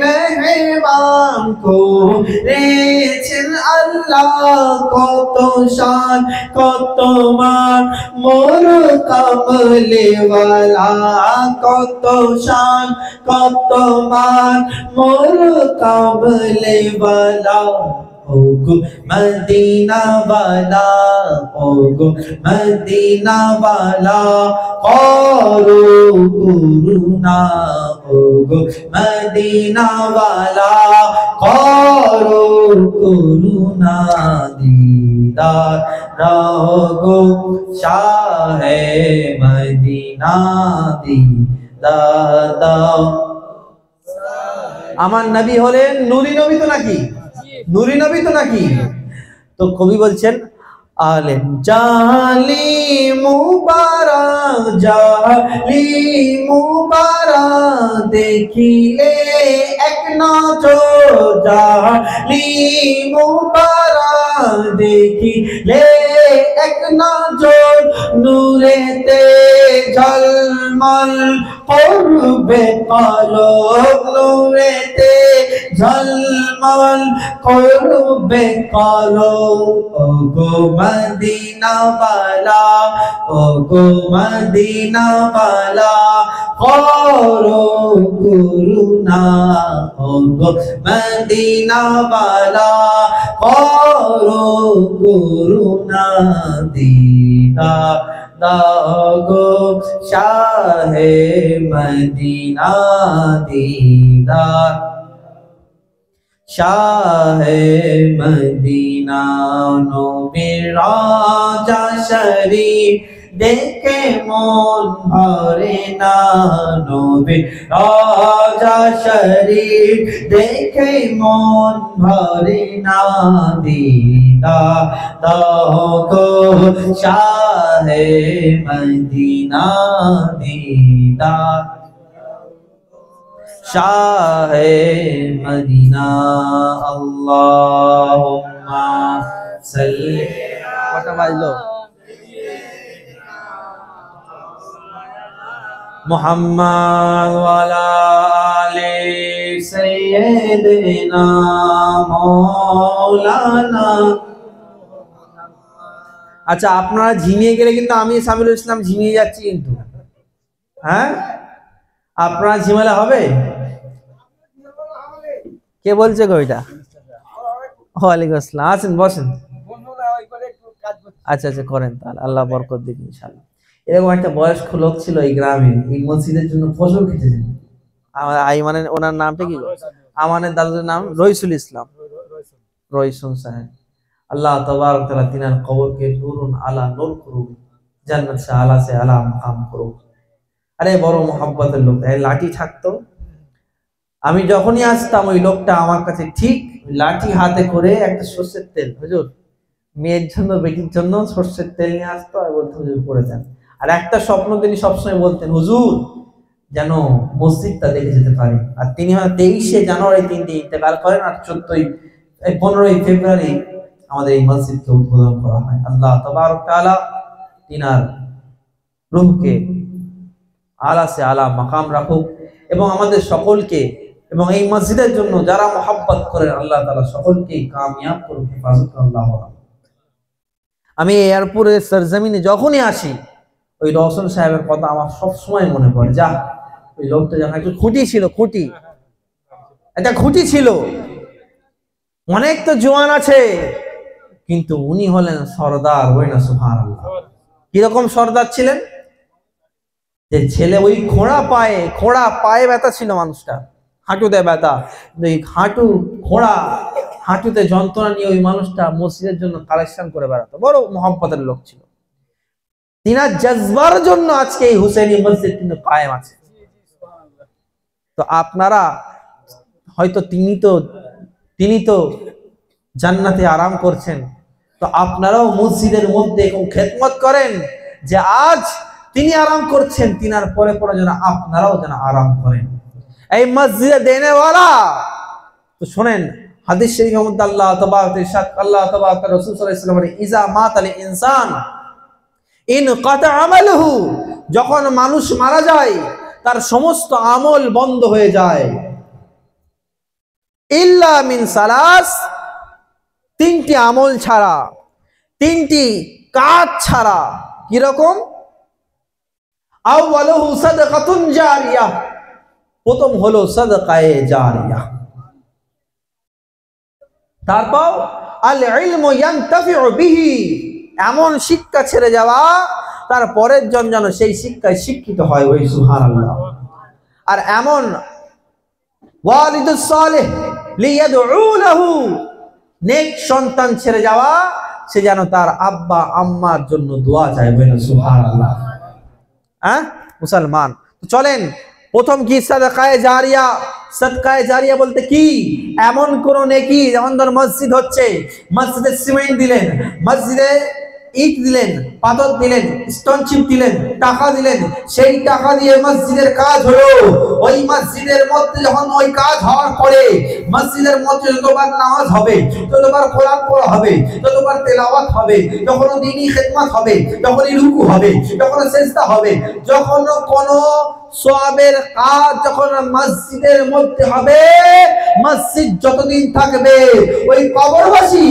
মেহমান করেছেন আল্লাহ, কত শান কত মান মোর কামলে ওয়ালা, কত শান কত মান মোর কামলে ওয়ালা, ওগো মদিনা ওয়ালা, ওগো মদিনা ওয়ালা করো করুণা, ওগো মদিনা ওয়ালা করো করুণা, দিদার দাও গো শাহে মদিনা, দিদার দাও। আমার নবী হলেন নূরি নবী তো নাকি? নূরি নবী তো নাকি? তো কবি বলছেন আলেম জালি মুবারক, জালি মুবারক দেখিলে এক নজর, জালি মুবারক দেখিলে এক নজর, নূরেতে ঝলমল করবে কলব, নূরেতে ঝলমল করবে কলব, ওগো মদিনা ওয়ালা, ওগো মদিনা ওয়ালা করো করুণা, ওগো মদিনা ওয়ালা করো করুণা, দিদার দাও গো শাহে মদিনা, দিদার শাহে মদিনা। নবীর রাজা শরীফ দেখে মন ভরে না, নবীর রাজা শরীফ দেখে মন ভরে না, দিদার দাও গো শাহে মদিনা, দিদার শাহে মদিনা। আল্লাহুম্মা সাল্লি, কটা বাজলো? মুহাম্মাদ ওয়া আলা আলি সাইয়্যিদিনা মাওলানা। আচ্ছা, আপনারা ঝিমিয়ে গেলে কিন্তু আমি সামিরুল ইসলাম ঝিমিয়ে যাচ্ছি কিন্তু, হ্যাঁ? আপনারা ঝিমালে হবে? কে বলছে গো এটা? ওয়ালাইকুম আসসালাম, আসেন বসেন। আচ্ছা আচ্ছা করেন, তাহলে আল্লাহ বরকত দিক ইনশাআল্লাহ। এরকম একটা বয়স্ক লোক ছিল এই গ্রামে, এই মসজিদের জন্য ফসল খেতেছেন। আমার আইমানের, ওনার নামটা কি? আমানের দাদুর নাম রইসুল ইসলাম, রইসুল সাহেব। আল্লাহ তাবারক ওয়া তাআলা তিনার কবরকে নূরুন আলা নূর করুক, জান্নাত সে আলা মাকাম করুক। আরে বড় মোহাব্বতের লোক, এই লাঠি থাকতো, আমি যখনই আসতাম ওই লোকটা আমার কাছে ঠিক লাঠি হাতে করে একটা সর্ষের তেল, হুজুর মেয়ের জন্য বেটির জন্য সর্ষের তেল নিয়ে আসতো আর বলতো হুজুর পরে যান। আর একটা স্বপ্ন তিনি সবসময় বলতেন, হুজুর যেন মসজিদটা দেখে যেতে পারে। আর তিনি 23শে জানুয়ারি তিনটি ইন্তেকাল করেন, আর 15ই ফেব্রুয়ারি আমাদের এই মসজিদকে উদ্বোধন করা হয়। আল্লাহ তাবারক তাআলা তিনার রূহকে আলা সে আলা মাকাম রাখুক এবং আমাদের সকলকে এবং এই মসজিদের জন্য যারা মহব্বত করেন আল্লাহ তাআলা সকলকে কামিয়াব করুক, হেফাজত করুন। আল্লাহ। আমি এয়ারপোর্টের সরজমিনে যখনই আসি ওই রওশন সাহেবের কথা আমার সব সময় মনে পড়ে। যা ওই লোকটা যখন একটু খুঁটি ছিল, একটা খুঁটি ছিল, অনেক তো জওয়ান আছে কিন্তু উনি হলেন সরদার। ওই না সুবহানাল্লাহ। কিরকম সরদার ছিলেন? যে ছেলে ওই খোঁড়া পায়ে ব্যথা ছিল মানুষটা, হাঁটুতে ব্যথা, এই হাঁটুতে যন্ত্রণা নিয়ে ওই মানুষটা মসজিদের জন্য কালেকশন করে বেড়াতো। বড় মহব্বতের লোক ছিল। তিনার জজবার জন্য আজকে এই হুসেইনি মসজিদ কিন্তু কায়েম আছে। তো আপনারা হয়তো তিনি তো জান্নাতে আরাম করছেন, তো আপনারাও মসজিদের মধ্যে খেদমত করেন যে আজ তিনি আরাম করছেন, তিনার পরে যেন আপনারাও যেন আরাম করেন। এই মসজিদে দেনেওয়ালা তো শোনেন, হাদিস শরীফের মধ্যে আল্লাহ তাবারক রাসূল সাল্লাল্লাহু আলাইহি ওয়াসাল্লাম বলেন, ইজা মাতাল ইনসান ইনকাতা আমালুহু, যখন মানুষ মারা যায় তার সমস্ত আমল বন্ধ হয়ে যায়, ইল্লা মিন সালাস, তিনটি আমল ছাড়া, তিনটি কাজ ছাড়া। কি রকম? আউয়ালুহু সাদাকাতুন জারিয়া, প্রথম হলো সাদাকায়ে জারিয়া। তারপর আল ইলমু ইয়ানতাফিউ বিহি, এমন শিক্ষা ছেড়ে যাওয়া তার পরের জন যেন সেই শিক্ষায় শিক্ষিত হয়। ওই সুবহানাল্লাহ। আর এমন ওয়ালিদুস সালেহ লিয়াদউ লাহু, নেক সন্তান ছেড়ে যাওয়া, সে যেন তার আব্বা আম্মার জন্য দোয়া চায়। ওই সুবহানাল্লাহ। মুসলমান চলেন, প্রথম কি সাদকায়ে জারিয়া। সাদকায়ে জারিয়া বলতে কি? এমন কোন নেকি, যেমন ধর মসজিদ হচ্ছে, মসজিদে সিমেন্ট দিলেন, মসজিদে ইট দিলেন, পাথর দিলেন, স্টোন চিপ দিলেন, টাকা দিলেন, সেই টাকা দিয়ে মসজিদের কাজ হলো। ওই মসজিদের মধ্যে যখন ওই কাজ হওয়ার পরে মসজিদের মধ্যে যতবার নামাজ হবে, যতবার কোরআন পড়া হবে, যতবার তেলাওয়াত হবে, যখন দ্বীনি খিদমত হবে, যখন রুকু হবে, যখন সিজদা হবে, যখন কোন সওয়াবের কাজ যখন মসজিদের মধ্যে হবে, মসজিদ যতদিন থাকবে ওই কবরবাসী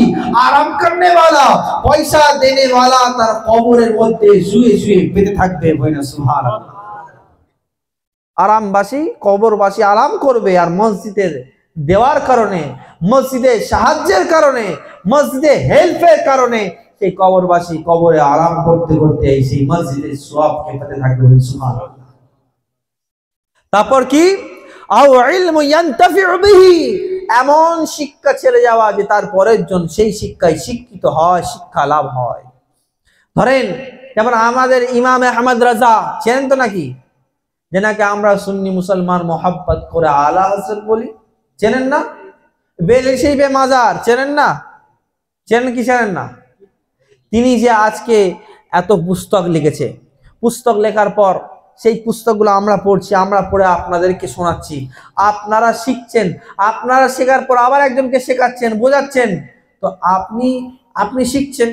আরাম করনে वाला, পয়সা দেনে वाला তার কবরের মধ্যে শুয়ে শুয়ে পেতে থাকবে। বলেন সুবহানাল্লাহ। আরামবাসী, কবরবাসী আরাম করবে, আর মসজিদের দেওয়ার কারণে, মসজিদের সাহায্যের কারণে, মসজিদে হেল্পের কারণে সেই কবরবাসী কবরে আরাম করতে করতে সেই মসজিদের সওয়াবকে পেতে থাকবে। সুবহানাল্লাহ। তারপর কি? আও ইলমু ইয়ানতাফিউ বিহি, এমন শিক্ষা ছেড়ে যাওয়া যে তার পরের জন সেই শিক্ষায় শিক্ষিত হয়, শিক্ষা লাভ হয়। ধরেন যেমন আমাদের ইমাম আহমদ রাজা চেনেন তো নাকি? যেনাকে আমরা সুন্নি মুসলমান মোহাব্বত করে আলা হযরত বলি, চেনেন না? বেলশিবে মাজার চেনেন না? চেনেন কি চেনেন না? তিনি যে আজকে এত পুস্তক লিখেছে, পুস্তক লেখার পর সেই পুস্তকগুলো আমরা পড়ছি, আমরা পড়ে আপনাদেরকে শোনাচ্ছি, আপনারা শিখছেন, আপনারা শেখার পর আবার একজনকে শেখাচ্ছেন, বোঝাচ্ছেন। তো আপনি শিখছেন,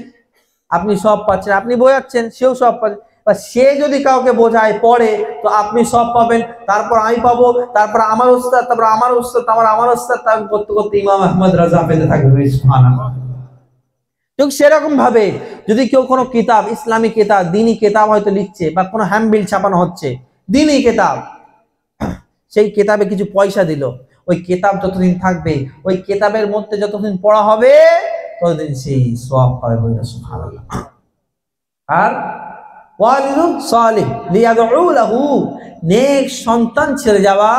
আপনি সব পাচ্ছেন, আপনি বোঝাচ্ছেন, সেও সব পাচ্ছে। বা সে যদি কাউকে বোঝায় পড়ে তো আপনি সব পাবেন, তারপর আমি পাবো, তারপর আমার উস্তাদ, তারপর আমার উস্তাদ, আমার উস্তাদ, তারপর করতে করতে ইমাম আহমদ রাজা পেতে থাকবে। সুবহানাল্লাহ। ঠিক সেরকম ভাবে যদি কেউ কোনো কিতাব, ইসলামী কিতাব, দ্বীনি কিতাব হয়তো লিখছে, বা কোনো হ্যান্ডবিল ছাপানো হচ্ছে দ্বীনি কিতাব, সেই কিতাবে কিছু পয়সা দিল, ওই কিতাব যতদিন থাকবে, ওই কিতাবের মধ্যে যতদিন পড়া হবে ততদিন সেই সওয়াব পাবে। সুবহানাল্লাহ। আর ওয়ালিদুন সালিহ লিয়াদউ লাহু, নেক সন্তান ছেড়ে যাওয়া,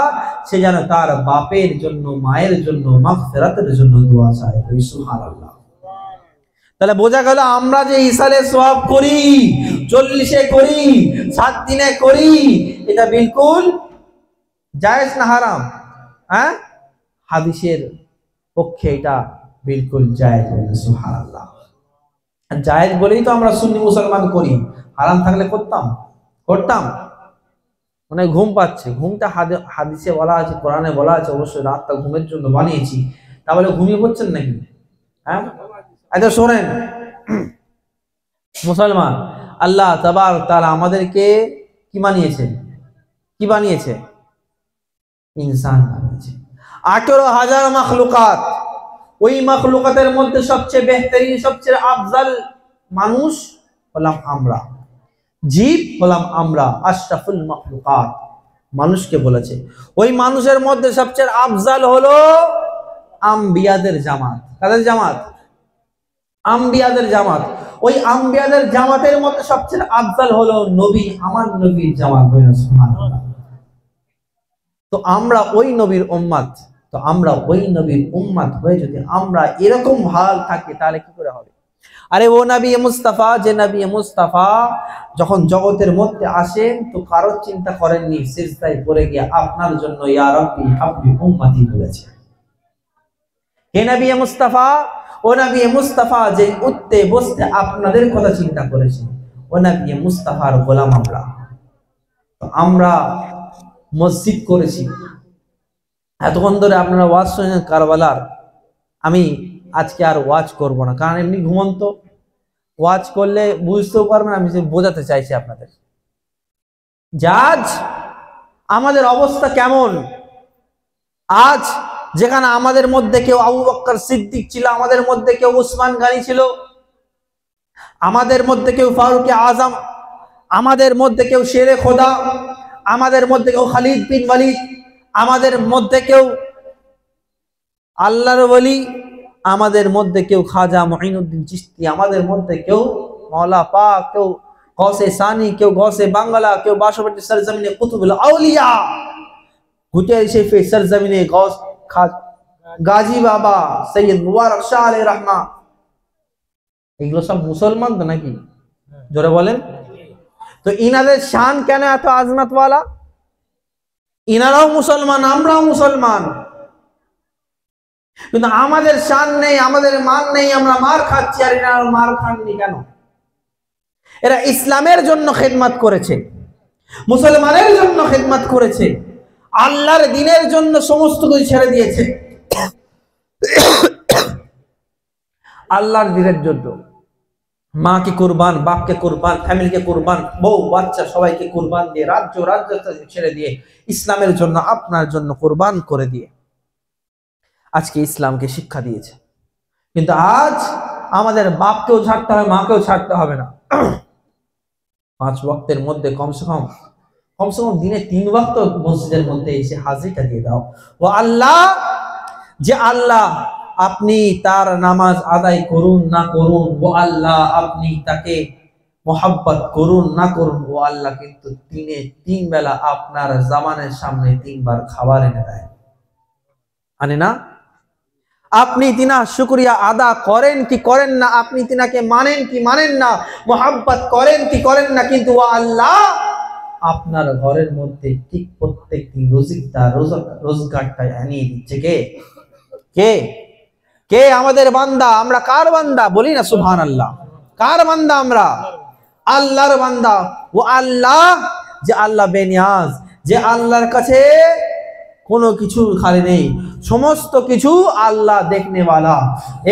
সে যেন তার বাপের জন্য, মায়ের জন্য, মাগফিরাতের জন্য দোয়া চায়। সুবহানাল্লাহ। তাহলে বোঝা গেল আমরা যে ইসালে সওয়াব করি, 40-এ করি, 7 দিনে করি, এটা বিলকুল জায়েজ না হারাম? হ্যাঁ, হাদিসের পক্ষে এটা বিলকুল জায়েজ। সুবহানাল্লাহ। আর জায়েজ বলেই তো আমরা সুন্নি মুসলমান করি, হারাম থাকলে করতাম। মানে ঘুম পাচ্ছে, ঘুমটা হাদিসে বলা আছে, কোরআনে বলা আছে, অবশ্যই রাতটা ঘুমের জন্য বানিয়েছি, তাহলে ঘুমিয়ে পড়ছেন নাকি? হ্যাঁ, আচ্ছা শোনেন মুসলমান, আল্লাহ তাবারক তাআলা আমাদেরকে কি বানিয়েছে? ইনসান বানিয়েছে। 18,000 মাখলুকাত, ওই মাখলুকাতের মধ্যে সবচেয়ে বেহতরিন, সবচেয়ে আফজাল মানুষ হলাম আমরা, জীব হলাম আমরা, আশরাফুল মাখলুকাত মানুষকে বলেছে। ওই মানুষের মধ্যে সবচেয়ে আফজাল হলো আম্বিয়াদের জামাত। কাদের জামাত? আম্বিয়াদের জামাত। ওই আম্বিয়াদের জামাতের মধ্যে সবচেয়ে আফজাল হলো নবী, আমার নবীর জামাত। সুবহানাল্লাহ। তো আমরা ওই নবীর উম্মত হয়ে যদি আমরা এরকম হাল থাকি, তাহলে কি করে হবে? আরে ও নবী মুস্তাফা, যে নবী মুস্তাফা যখন জগতের মধ্যে আসেন তো কারো চিন্তা করেননি, সিজদায় পড়ে গিয়ে আপনার জন্য ইয়া রাব্বি হাবলি উম্মতি বলেছে। হে নবী মুস্তাফা, ও নবী মুস্তাফা যে উঠতে বসতে আপনাদের কথা চিন্তা করেছে, ও নবী মুস্তাফার গোলাম আমরা। তো আমরা মসজিদ করেছি, এতক্ষণ ধরে আপনারা ওয়াজ শুনেছেন কারবালার। আমি আজকে আর ওয়াজ করব না, কারণ এমনি ঘুমন্ত, ওয়াজ করলে বুঝতেও পারবেন। আমি যে বোঝাতে চাইছি আপনাদের, আজ আমাদের অবস্থা কেমন। আজ যেখানে আমাদের মধ্যে কেউ আবু বকর সিদ্দিক ছিল, আমাদের মধ্যে কেউ উসমান গনি ছিল, আমাদের মধ্যে কেউ ফারুক আজম, আমাদের মধ্যে কেউ শেরে খোদা, আমাদের মধ্যে কেউ খালিদ বিন ওয়ালিদ, আমাদের মধ্যে কেউ আল্লাহর ওলি, আমাদের মধ্যে কেউ খাজা মুঈনুদ্দিন চিশতি, আমাদের মধ্যে কেউ মাওলা পাক, কেউ গৌসে সানি, কেউ গৌসে বাংলা, কেউ 62 সরজমিনে কুতুবুল আউলিয়া, ঘুটিয়ারি শরীফে সরজমিনে গৌস গাজী বাবা সৈয়দ মুবারক শাহ আলাইহির রহমা। এগুলো সব মুসলমান তো নাকি? জোরে বলেন। তো ইনাদের শান কেন এত আজমত ওয়ালা? ইনারাও মুসলমান, আমরাও মুসলমান, কিন্তু আমাদের শান নেই, আমাদের মান নেই, আমরা মার খাচ্ছি, আর এরা মার খাননি কেন? এরা ইসলামের জন্য খেদমত করেছে, মুসলমানের জন্য খেদমত করেছে, আল্লাহর দ্বীনের জন্য সমস্ত কিছু ছেড়ে দিয়েছে। আল্লাহর দ্বীনের জন্য মাকে কুরবান, বাপকে কুরবান, ফ্যামিলিকে কুরবান, বউ বাচ্চা সবাইকে কুরবান দিয়ে, রাজ্য ছেড়ে দিয়ে, ইসলামের জন্য আপনার জন্য কুরবান করে দিয়ে আজকে ইসলামকে শিক্ষা দিয়েছে। কিন্তু আজ আমাদের বাপকেও ছাড়তে হবে, মাকেও ছাড়তে হবে না। 5 ওয়াক্তের মধ্যে কমসে কম দিনে 3 ওয়াক্ত মসজিদের মধ্যে এসে হাজিরা দিয়ে দাও। ও আল্লাহ, যে আল্লাহ আপনি তার নামাজ আদায় করুন না করুন, ও আল্লাহ আপনি তাকে মোহাব্বত করুন না করুন, ও আল্লাহ কিন্তু দিনে 3 বেলা আপনার জামানের সামনে 3 বার খাবার এনে দেয়, আনে না? আপনি তিনার শুকরিয়া আদা করেন কি করেন না, আপনি তিনাকে মানেন কি মানেন না, মোহাব্বত করেন কি করেন না, কিন্তু ও আল্লাহ আপনার ঘরের মধ্যে ঠিক প্রত্যেকটি রোজগারটা আনিয়ে দিচ্ছে। কে? আমাদের বান্দা। আমরা কার বান্দা? বলি না সুবহানাল্লাহ। কার বান্দা আমরা? আল্লাহর বান্দা। ও আল্লাহ, যে আল্লাহ বেনিয়াজ, যে আল্লাহর কাছে কোনো কিছু খালি নেই, সমস্ত কিছু আল্লাহ দেখনে वाला।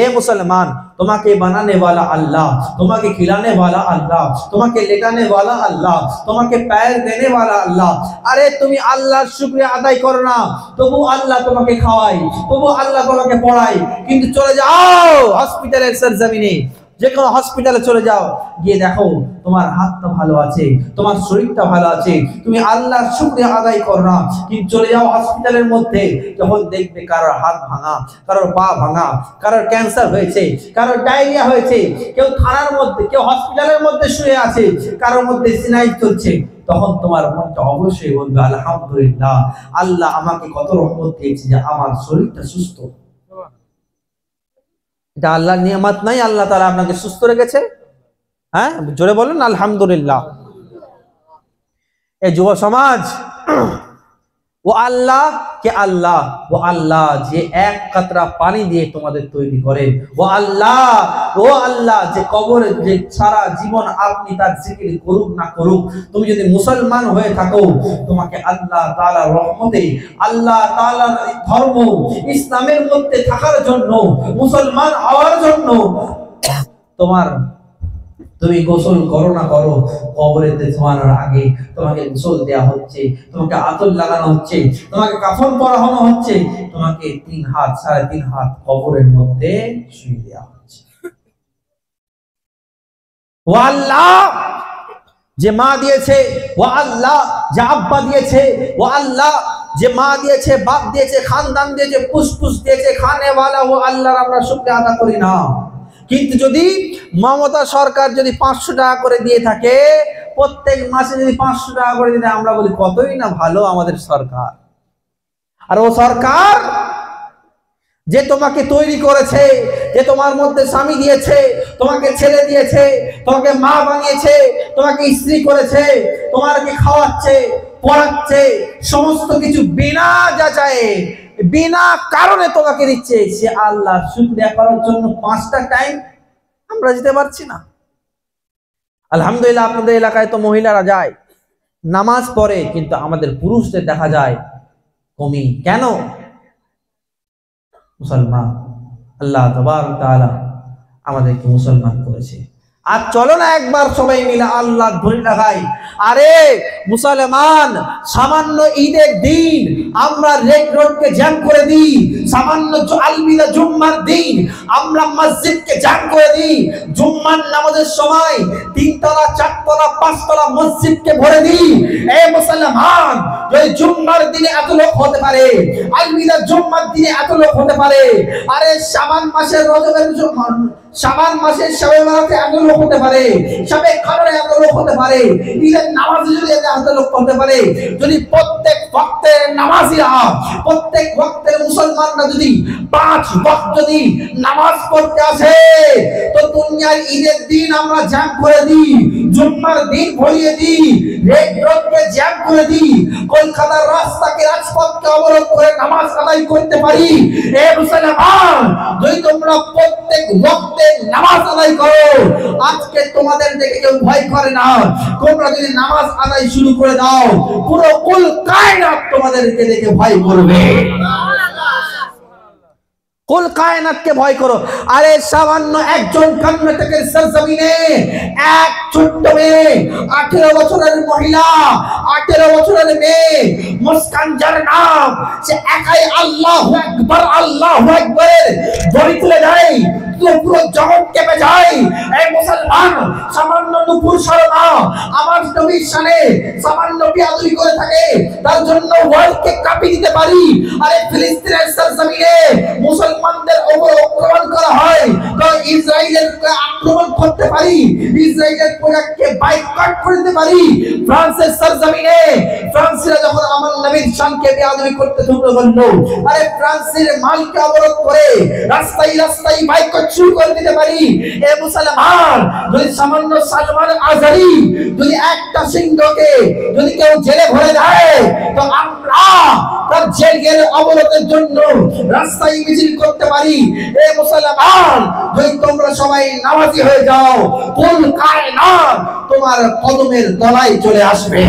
ए मुसलमान, তোমাকে বানানে वाला আল্লাহ, তোমাকে খিলানে वाला আল্লাহ, তোমাকে লেটানে वाला আল্লাহ, তোমাকে पैर देने वाला আল্লাহ। আরে তুমি আল্লাহর শুকরিয়া আদায় করো না, তবু আল্লাহ তোমাকে খাওয়ায়, তবু আল্লাহ তোমাকে পড়ায়। কিন্তু চলে যাও হসপিটালের সরজমিনে, যে কোনো হসপিটালে চলে যাও, গিয়ে দেখো তোমার হাতটা ভালো আছে, তোমার শরীরটা ভালো আছে, তুমি আল্লাহর শুকরিয়া আদায় করো না। কিন্তু চলে যাও হসপিটালের মধ্যে, যখন দেখবে কারোর হাত ভাঙা, কারোর পা ভাঙা, কারোর ক্যান্সার হয়েছে, কারোর ডায়রিয়া হয়েছে, কেউ থানার মধ্যে, কেউ হসপিটালের মধ্যে শুয়ে আছে, কারোর মধ্যে সিনাই চলছে, তখন তোমার মনটা অবশ্যই বলবে আলহামদুলিল্লাহ, আল্লাহ আমাকে কত রহমত দিয়েছে যে আমার শরীরটা সুস্থ। এটা আল্লাহর নিয়ামত নাই? আল্লাহ তাআলা আপনাকে সুস্থ রেখেছে। হ্যাঁ, জোরে বলেন আলহামদুলিল্লাহ। এই যুব সমাজ, ও আল্লাহ কে আল্লাহ, ও আল্লাহ যে এক কাতরা পানি দিয়ে তোমাদের তৈরি করেন, ও আল্লাহ যে কবরে যে সারা জীবন আপনি তার জিকির করুক না করুক, তুমি যদি মুসলমান হয়ে থাকো, তোমাকে আল্লাহ তাআলার রহমতে, আল্লাহ তাআলার ধর্ম ইসলামের মধ্যে থাকার জন্য, মুসলমান হওয়ার জন্য তুমি গোসল করো না করো, কবরেতে শোয়ানোর আগে তোমাকে গোসল দেয়া হচ্ছে, তোমাকে আতর লাগানো হচ্ছে, তোমাকে কাফন পরানো হচ্ছে, তোমাকে 3 হাত 3.5 হাত কবরের মধ্যে শুয়ে দেয়া হচ্ছে। ও আল্লাহ যে মা দিয়েছে, ও আল্লাহ যে আব্বা দিয়েছে, ও আল্লাহ যে মা দিয়েছে, বাপ দিয়েছে, খানদান দিয়েছে, ফুসফুস দিয়েছে, খানেওয়ালা, ও আল্লাহর আমরা শুকরিয়া আদা করি না। কিন্তু যদি মমতা সরকার যদি 500 টাকা করে দিয়ে থাকে, প্রত্যেক মাসে যদি 500 টাকা করে দিতে, আমরা বলি কতই না ভালো আমাদের সরকার। আর ও সরকার যে তোমাকে তৈরি করেছে, যে তোমার মধ্যে স্বামী দিয়েছে, তোমাকে ছেলে দিয়েছে, তোমাকে মা বানিয়েছে, তোমাকে স্ত্রী করেছে, তোমাকে খাওয়াচ্ছে, পড়াচ্ছে, সমস্ত কিছু বিনা যাচাইয়ে, বিনা কারণে তোমাকে দিচ্ছে, সে আল্লাহর শুকরিয়া করার জন্য 5টা টাইম আমরা দিতে পারছি না। আলহামদুলিল্লাহ আপনাদের এলাকায় তো মহিলারা যায়, নামাজ পড়ে, কিন্তু আমাদের পুরুষদের দেখা যায় কমই। কেন? মুসলমান, আল্লাহ তাবারক তাআলা আমাদেরকে মুসলমান করেছে। আর চলো না একবার সবাই মিলে আল্লাহ ধরে লাগাই। আরে মুসলমান, সামান্য ঈদের দিন আমরা রেড রোডকে জ্যাম করে দিই, সামান্য আলবিদা জুম্মার দিন আমরা মসজিদকে জ্যাম করে দিই, জুম্মার নামাজের সময় 3 তলা 4 তলা 5 তলা মসজিদকে ভরে দিই। এই মুসলমান, যদি জুম্মার দিনে এত লোক হতে পারে, আলবিদা জুম্মার দিনে এত লোক হতে পারে, আরে শাবান মাসের রজবের শাবান মাসের শবে বরাতে এত লোক হতে পারে, শবে কদরে এত লোক হতে পারে, ঈদের নামাজে যদি এত লোক হতে পারে, যদি প্রত্যেক ওয়াক্তের নামাজিরা, প্রত্যেক ওয়াক্তের মুসলমানরা যদি 5 ওয়াক্ত যদি নামাজ পড়তে আসে, তো দুনিয়ার ঈদের দিন আমরা জ্যাম করে দিই, জুম্মার দিন ভরিয়ে দিই, রেড রোডকে জ্যাম করে দিই, কলকাতার রাস্তাকে রাজপথকে অবরোধ করে নামাজ আদায় করতে পারি। এ মুসলমান, যদি তোমরা প্রত্যেক ওয়াক্তে নামাজ আদায় করো, আজকে তোমাদের দেখে কেউ ভয় করে না। তোমরা যদি নামাজ আদায় শুরু করে দাও, পুরো কুল কায়নাত তোমাদেরকে দেখে ভয় করবে। কুল কায়নাতকে ভয় করো। আরে সামান্য একজন কর্ণাটকের সরজমিনে এক ছোট্ট মেয়ে, 18 বছরের মহিলা, 18 বছরের মেয়ে মুস্কান যার নাম, সে একাই আল্লাহু আকবার আল্লাহু আকবারের দড়ি তুলে যায়, পুরো জগৎ কেঁপে যায়। এই মুসলমান, সামান্য নুপুর শর্মা আমার নবীর শানে সামান্য বিয়াদবি করে থাকে, তার জন্য ওয়ার্ল্ডকে কাঁপিয়ে দিতে পারি। আরে ফিলিস্তিনের সরজমিনে মুসলমানদের উপর আক্রমণ করা হয়, তো ইসরায়েলের আক্রমণ করতে পারি, ইসরায়েলের প্রোডাক্টকে বাইকট করে দিতে পারি। ফ্রান্সের সরজমিনে ফ্রান্সিরা যখন আমার নবীর শানকে বিয়াদবি করতে শুরু করলো, আরে ফ্রান্সের মালকে অবরোধ করে রাস্তায় রাস্তায় বাইকট শুরু করে দিতে পারি। এ মুসলমান, যদি সামান্য সালমান আজহারি যদি একটা সিংহকে যদি কেউ জেলে ভরে দেয়, তো আমরা তার জেলের অবরোধের জন্য রাস্তায় মিছিল করতে পারি। এ মুসলমান, যদি তোমরা সবাই নামাজি হয়ে যাও, কুল কায়নাত তোমার কদমের তলায় চলে আসবে।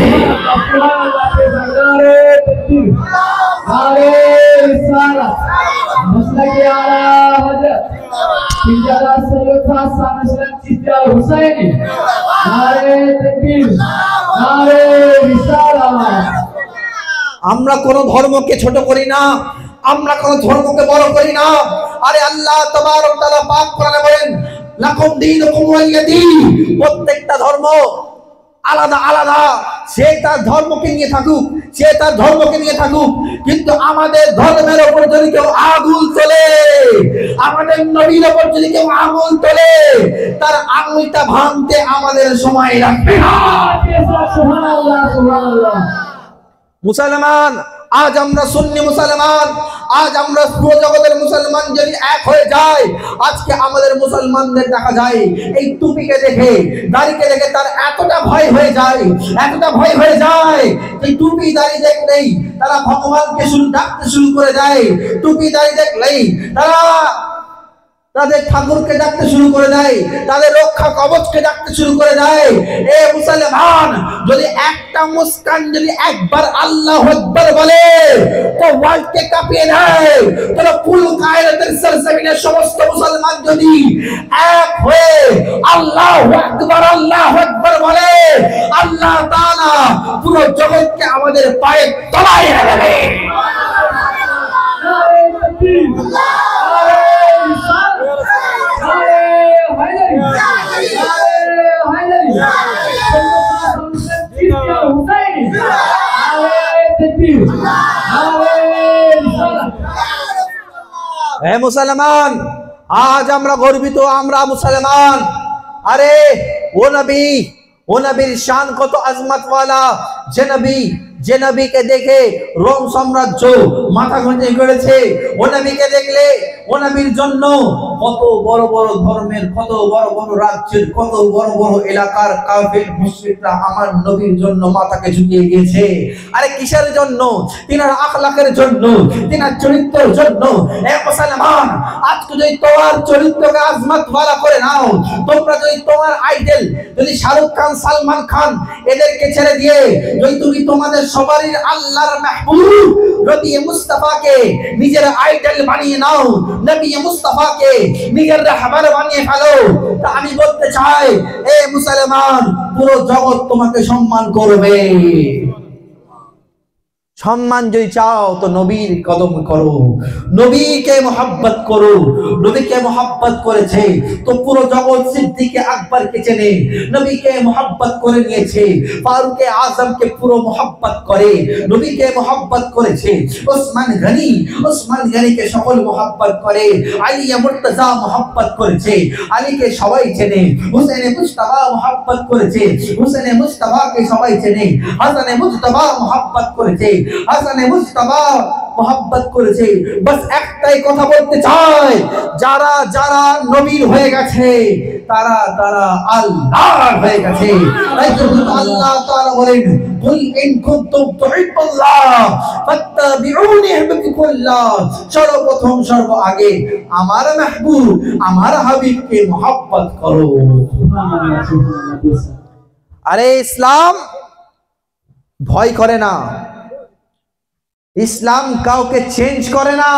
আমরা কোন ধর্মকে ছোট করি না, আমরা কোন ধর্মকে বড় করি না। আরে আল্লাহ তাবারক তাআলা পাক কোরআনে বলেন, লাকুম দীনুকুম ওয়ালিয়া দীন। প্রত্যেকটা ধর্ম আলাদা আলাদা, সে তার ধর্মকে নিয়ে থাকুক, সে তার ধর্মকে নিয়ে থাকুক, কিন্তু আমাদের ধর্মের উপর যদি কেউ আগুন তোলে, আমাদের নবীর উপর যদি কেউ আগুন তোলে, তার আঙুলটা ভাঙতে আমাদের সময় লাগবে না। মুসলমান, আজ আমরা সুন্নি মুসলমান, আজ আমরা পুরো জগতের মুসলমান যদি এক হয়ে যায়, আজকে আমাদের মুসলমানদের দেখা যায় এই টুপিকে দেখে, দাড়িকে দেখে তার এতটা ভয় হয়ে যায়, এতটা ভয় হয়ে যায়, এই টুপি দাড়ি দেখলেই তারা ভগবানকে ডাকতে শুরু করে দেয়। টুপি দাড়ি দেখলেই তারা তাদের ঠাকুরকে ডাকতে শুরু করে দেয়, তাদের রক্ষা কবচকে ডাকতে শুরু করে দেয়। এ মুসলমান, যদি একটা মুস্কান যদি একবার আল্লাহু আকবার বলে তো ওয়ার্ল্ডকে কাঁপিয়ে দেয়। তাহলে কুল কায়নাতের সরজমিনের সমস্ত মুসলমান যদি এক হয়ে আল্লাহু আকবার বলে, আল্লাহ তাআলা পুরো জগৎকে আমাদের পায়ের তলায় এনে দেবে। হে মুসলমান, আজ আমরা গর্বিত, আমরা মুসলমান। আরে ও নবীর শান কত আজমতওয়ালা, যে নবীকে দেখে রোম সাম্রাজ্য মাথা গুঁজে গড়েছে। ও নবীকে দেখলে ও নবীর জন্য কত বড় বড় ধর্মের, কত বড় বড় রাজ্যের, কত বড় বড় এলাকার কাফির মুশরিকরা আমার নবীর জন্য মাথাকে ঝুঁকিয়ে গিয়েছে। আরে কিসের জন্য? তিনার আখলাকের জন্য, তিনার চরিত্রের জন্য। এ মুসলমান, আজকে যদি তোমার চরিত্রকে আজমতওয়ালা করে নাও, তোমরা যদি তোমার আইডল যদি শাহরুখ খান, সালমান খান এদেরকে ছেড়ে দিয়ে যদি তুমি তোমাদের সবারই আল্লাহর মাহবুব নবী মুস্তাফাকে নিজের আইডল বানিয়ে নাও, নবী মুস্তাফাকে নিজের রাহবার বানিয়ে ফেলো, তা আমি বলতে চাই এ মুসলমান, পুরো জগৎ তোমাকে সম্মান করবে। সম্মান যদি চাও তো নবীর কদম করো, নবীকে মোহাব্বত করো। নবীকে মোহাব্বত করেছে তো পুরো জগৎ সিদ্দিকে আকবরকে চেনে, নবীকে মোহাব্বত করে নিয়েছে। ফারুকে আজমকে পুরো মোহাব্বত করে, নবীকে মোহাব্বত করেছে। ওসমান গনিকে সকল মোহাব্বত করে। আলী মুর্তজা মোহাব্বত করেছে, আলীকে সবাই চেনে। হুসেন মুস্তাফা মোহাব্বত করেছে, হুসেন মুস্তাফাকে সবাই চেনে। হাসান মুজতবা মোহাব্বত করেছে, হাসানে মুজতবা মোহাব্বত করেছে। বাস একটাই কথা বলতে চাই, যারা যারা নবীর হয়ে গেছে তারা তারা আল্লাহর হয়ে গেছে। তাই তো আল্লাহ তাআলা বলেন, কুল ইন কুনতুম তুহিব্বুল্লাহ ফাত্তাবিউনি ইউহিব্বুকুমুল্লাহ। সর্বপ্রথম সর্ব আগে আমার মাহবুব, আমার হাবিবকে মোহাব্বত করো। আরে ইসলাম ভয় করে না, ইসলাম কাউকে চেঞ্জ করে না।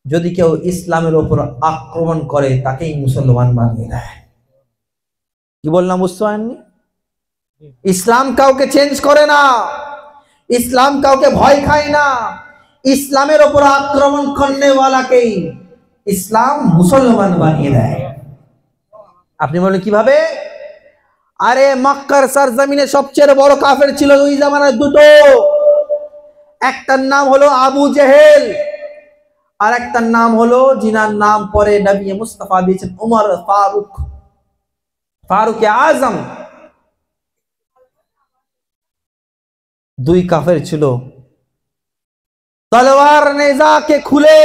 যদি কেউ ইসলামের উপর আক্রমণ করে তাকেই মুসলমান বানিয়ে দেয়। কি বললাম বুঝতে পারেননি? ইসলাম কাউকে চেঞ্জ করে না, ইসলাম কাউকে ভয় খায় না। ইসলামের উপর আক্রমণ করনে ওয়ালাকেই ইসলাম মুসলমান বানিয়ে দেয়। আপনি বলেন কিভাবে? আরে মক্কার সরজমিনে সবচেয়ে বড় কাফের ছিল ওই জামানায় দুটো। একটার নাম হলো আবু জেহেল, আর একটার নাম হলো জিনার নাম পরে নবী মুস্তাফা দিয়েছেন উমর ফারুকে আজম। দুই কাফের ছিল। তলোয়ার নেজাকে খুলে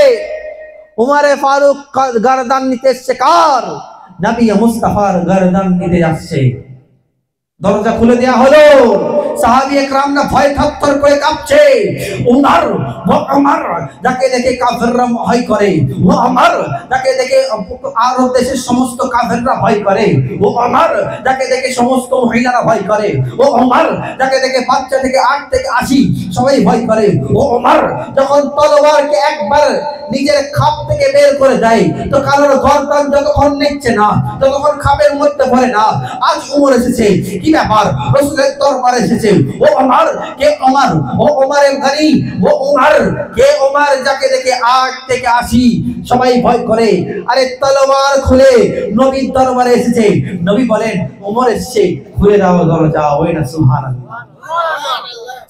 উমরে ফারুক গর্দান নিতে এসছে। কার? নবী মুস্তাফার গর্দান নিতে যাচ্ছে। দরজা খুলে দেয়া হলো, সাহাবী একরামরা ভয় থরথর করে কাঁপছে। উমর যাকে দেখে কাফেররা ভয় করে, ও উমর যাকে দেখে আরব দেশের সমস্ত কাফেররা ভয় করে, ও উমর যাকে দেখে সমস্ত মহিলারা ভয় করে, ও উমর যাকে দেখে বাচ্চা থেকে 8 থেকে 80 সবাই ভয় করে। ও উমর যখন তলোয়ারকে একবার নিজের খাপ থেকে বের করে দেয় তো কারোর গর্দান যতক্ষণ নিচ্ছে না, ততক্ষণ খাপের মধ্যে পড়ে না। আজ উমর এসেছে, কি ব্যাপার? রাসূলের দরবারে এসেছে। ও উমর, কে উমর? ও উমরের গাড়ি, ও উমর কে? উমর যাকে দেখে 8 থেকে 80 সবাই ভয় করে। আরে তলোয়ার খুলে নবীর দরবারে এসেছে। নবী বলেন উমর এসেছে, খুলে দাও দরজা। ওই না সুবহানাল্লাহ।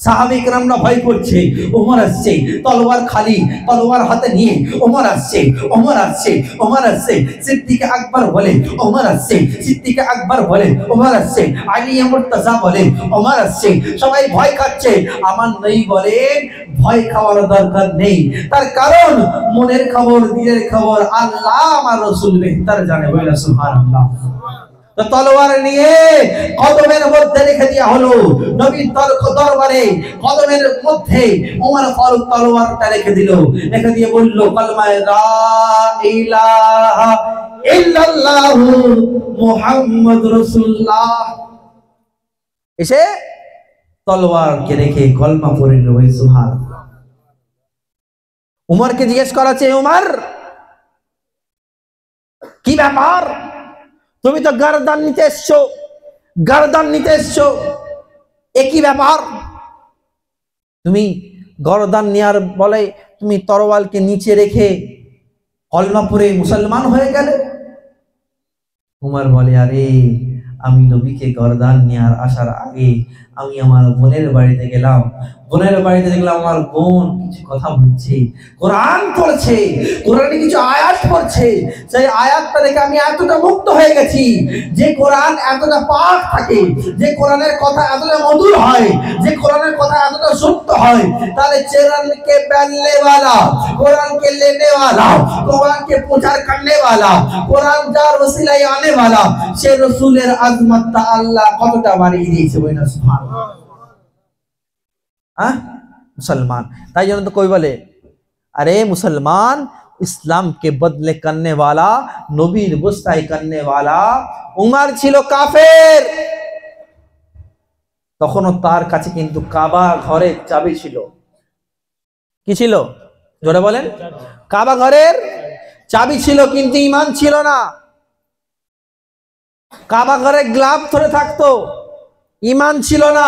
সাহাবী কেরামরা ভয় করছে, ওমর আসছে তলোয়ার খালি, তলোয়ার হাতে নিয়ে ওমর আসছে, ওমর আসছে, ওমর আসছে। সিদ্দিক আকবর বলে ওমর আসছে, সিদ্দিক আকবর বলে ওমর আসছে, আলী মুর্তজা বলে ওমর আসছে। সবাই ভয় খাচ্ছে। আমার নবী বলেন ভয় খাওয়ার দরকার নেই, তার কারণ মনের খবর দিলের খবর আল্লাহ আমার রাসূল বেহতর জানে। বলে সুবহানাল্লাহ। তো তলোয়ার নিয়ে কদমের মধ্যে রেখে দেওয়া হলো, নবীর দরবারে কদমের মধ্যে ওমর ফারুক তলোয়ারটা রেখে দিল, রেখে দিয়ে বলল কালমা লা ইলাহা ইল্লাল্লাহু মুহাম্মাদুর রাসূলুল্লাহ। এসে তলোয়ারকে রেখে কলমা পড়ে নিল। সুবহানাল্লাহ। উমরকে জিজ্ঞেস করা হচ্ছে, উমর কি ব্যাপার, তুমি তো গর্দান নিতে এসছো, গর্দান নিতে এসছো, একই ব্যাপার? তুমি গর্দান নেয়ার বলে তুমি তরোয়ালকে নিচে রেখে কলমা পড়ে মুসলমান হয়ে গেলে? উমর বলে, আরে আমি নবীকে গর্দান নেয়ার আসার আগে আমি আমার বোনের বাড়িতে গেলাম, বোনের বাড়িতে দেখলাম আমার বোন কিছু কথা বলছে, কোরআন পড়ছে, কোরআনে কিছু আয়াত পড়ছে। সেই আয়াতটা দেখে আমি এতটা মুক্ত হয়ে গেছি, যে কোরআন এতটা পাক থাকে, যে কোরআনের কথা এতটা মধুর হয়, যে কোরআনের কথা এতটা সত্য হয়, তাহলে কোরআনকে पहनने वाला, कुरान के लेने वाला, कुरान के प्रचार करने वाला, कुरान যার ওসিলায় আনে वाला, সে রাসূলের আজমতটা আল্লাহ কতটা বাড়িয়ে দিয়েছে। বলেন সুবহানাল্লাহ। मुसलमान তাই জন্য তো কই বলে, अरे मुसलमान इस्लाम के बदले करने वाला, नबीर गुस्ताई करने वाला। उमर ছিল কাফের, তখনও তার কাছে কিন্তু কাবা ঘরের চাবি ছিল। কি ছিল? জোরে বলেন। কাবা ঘরের চাবি ছিল, কিন্তু ঈমান ছিল না। কাবা ঘরে গ্লাভ ধরে থাকতো, ঈমান ছিল না।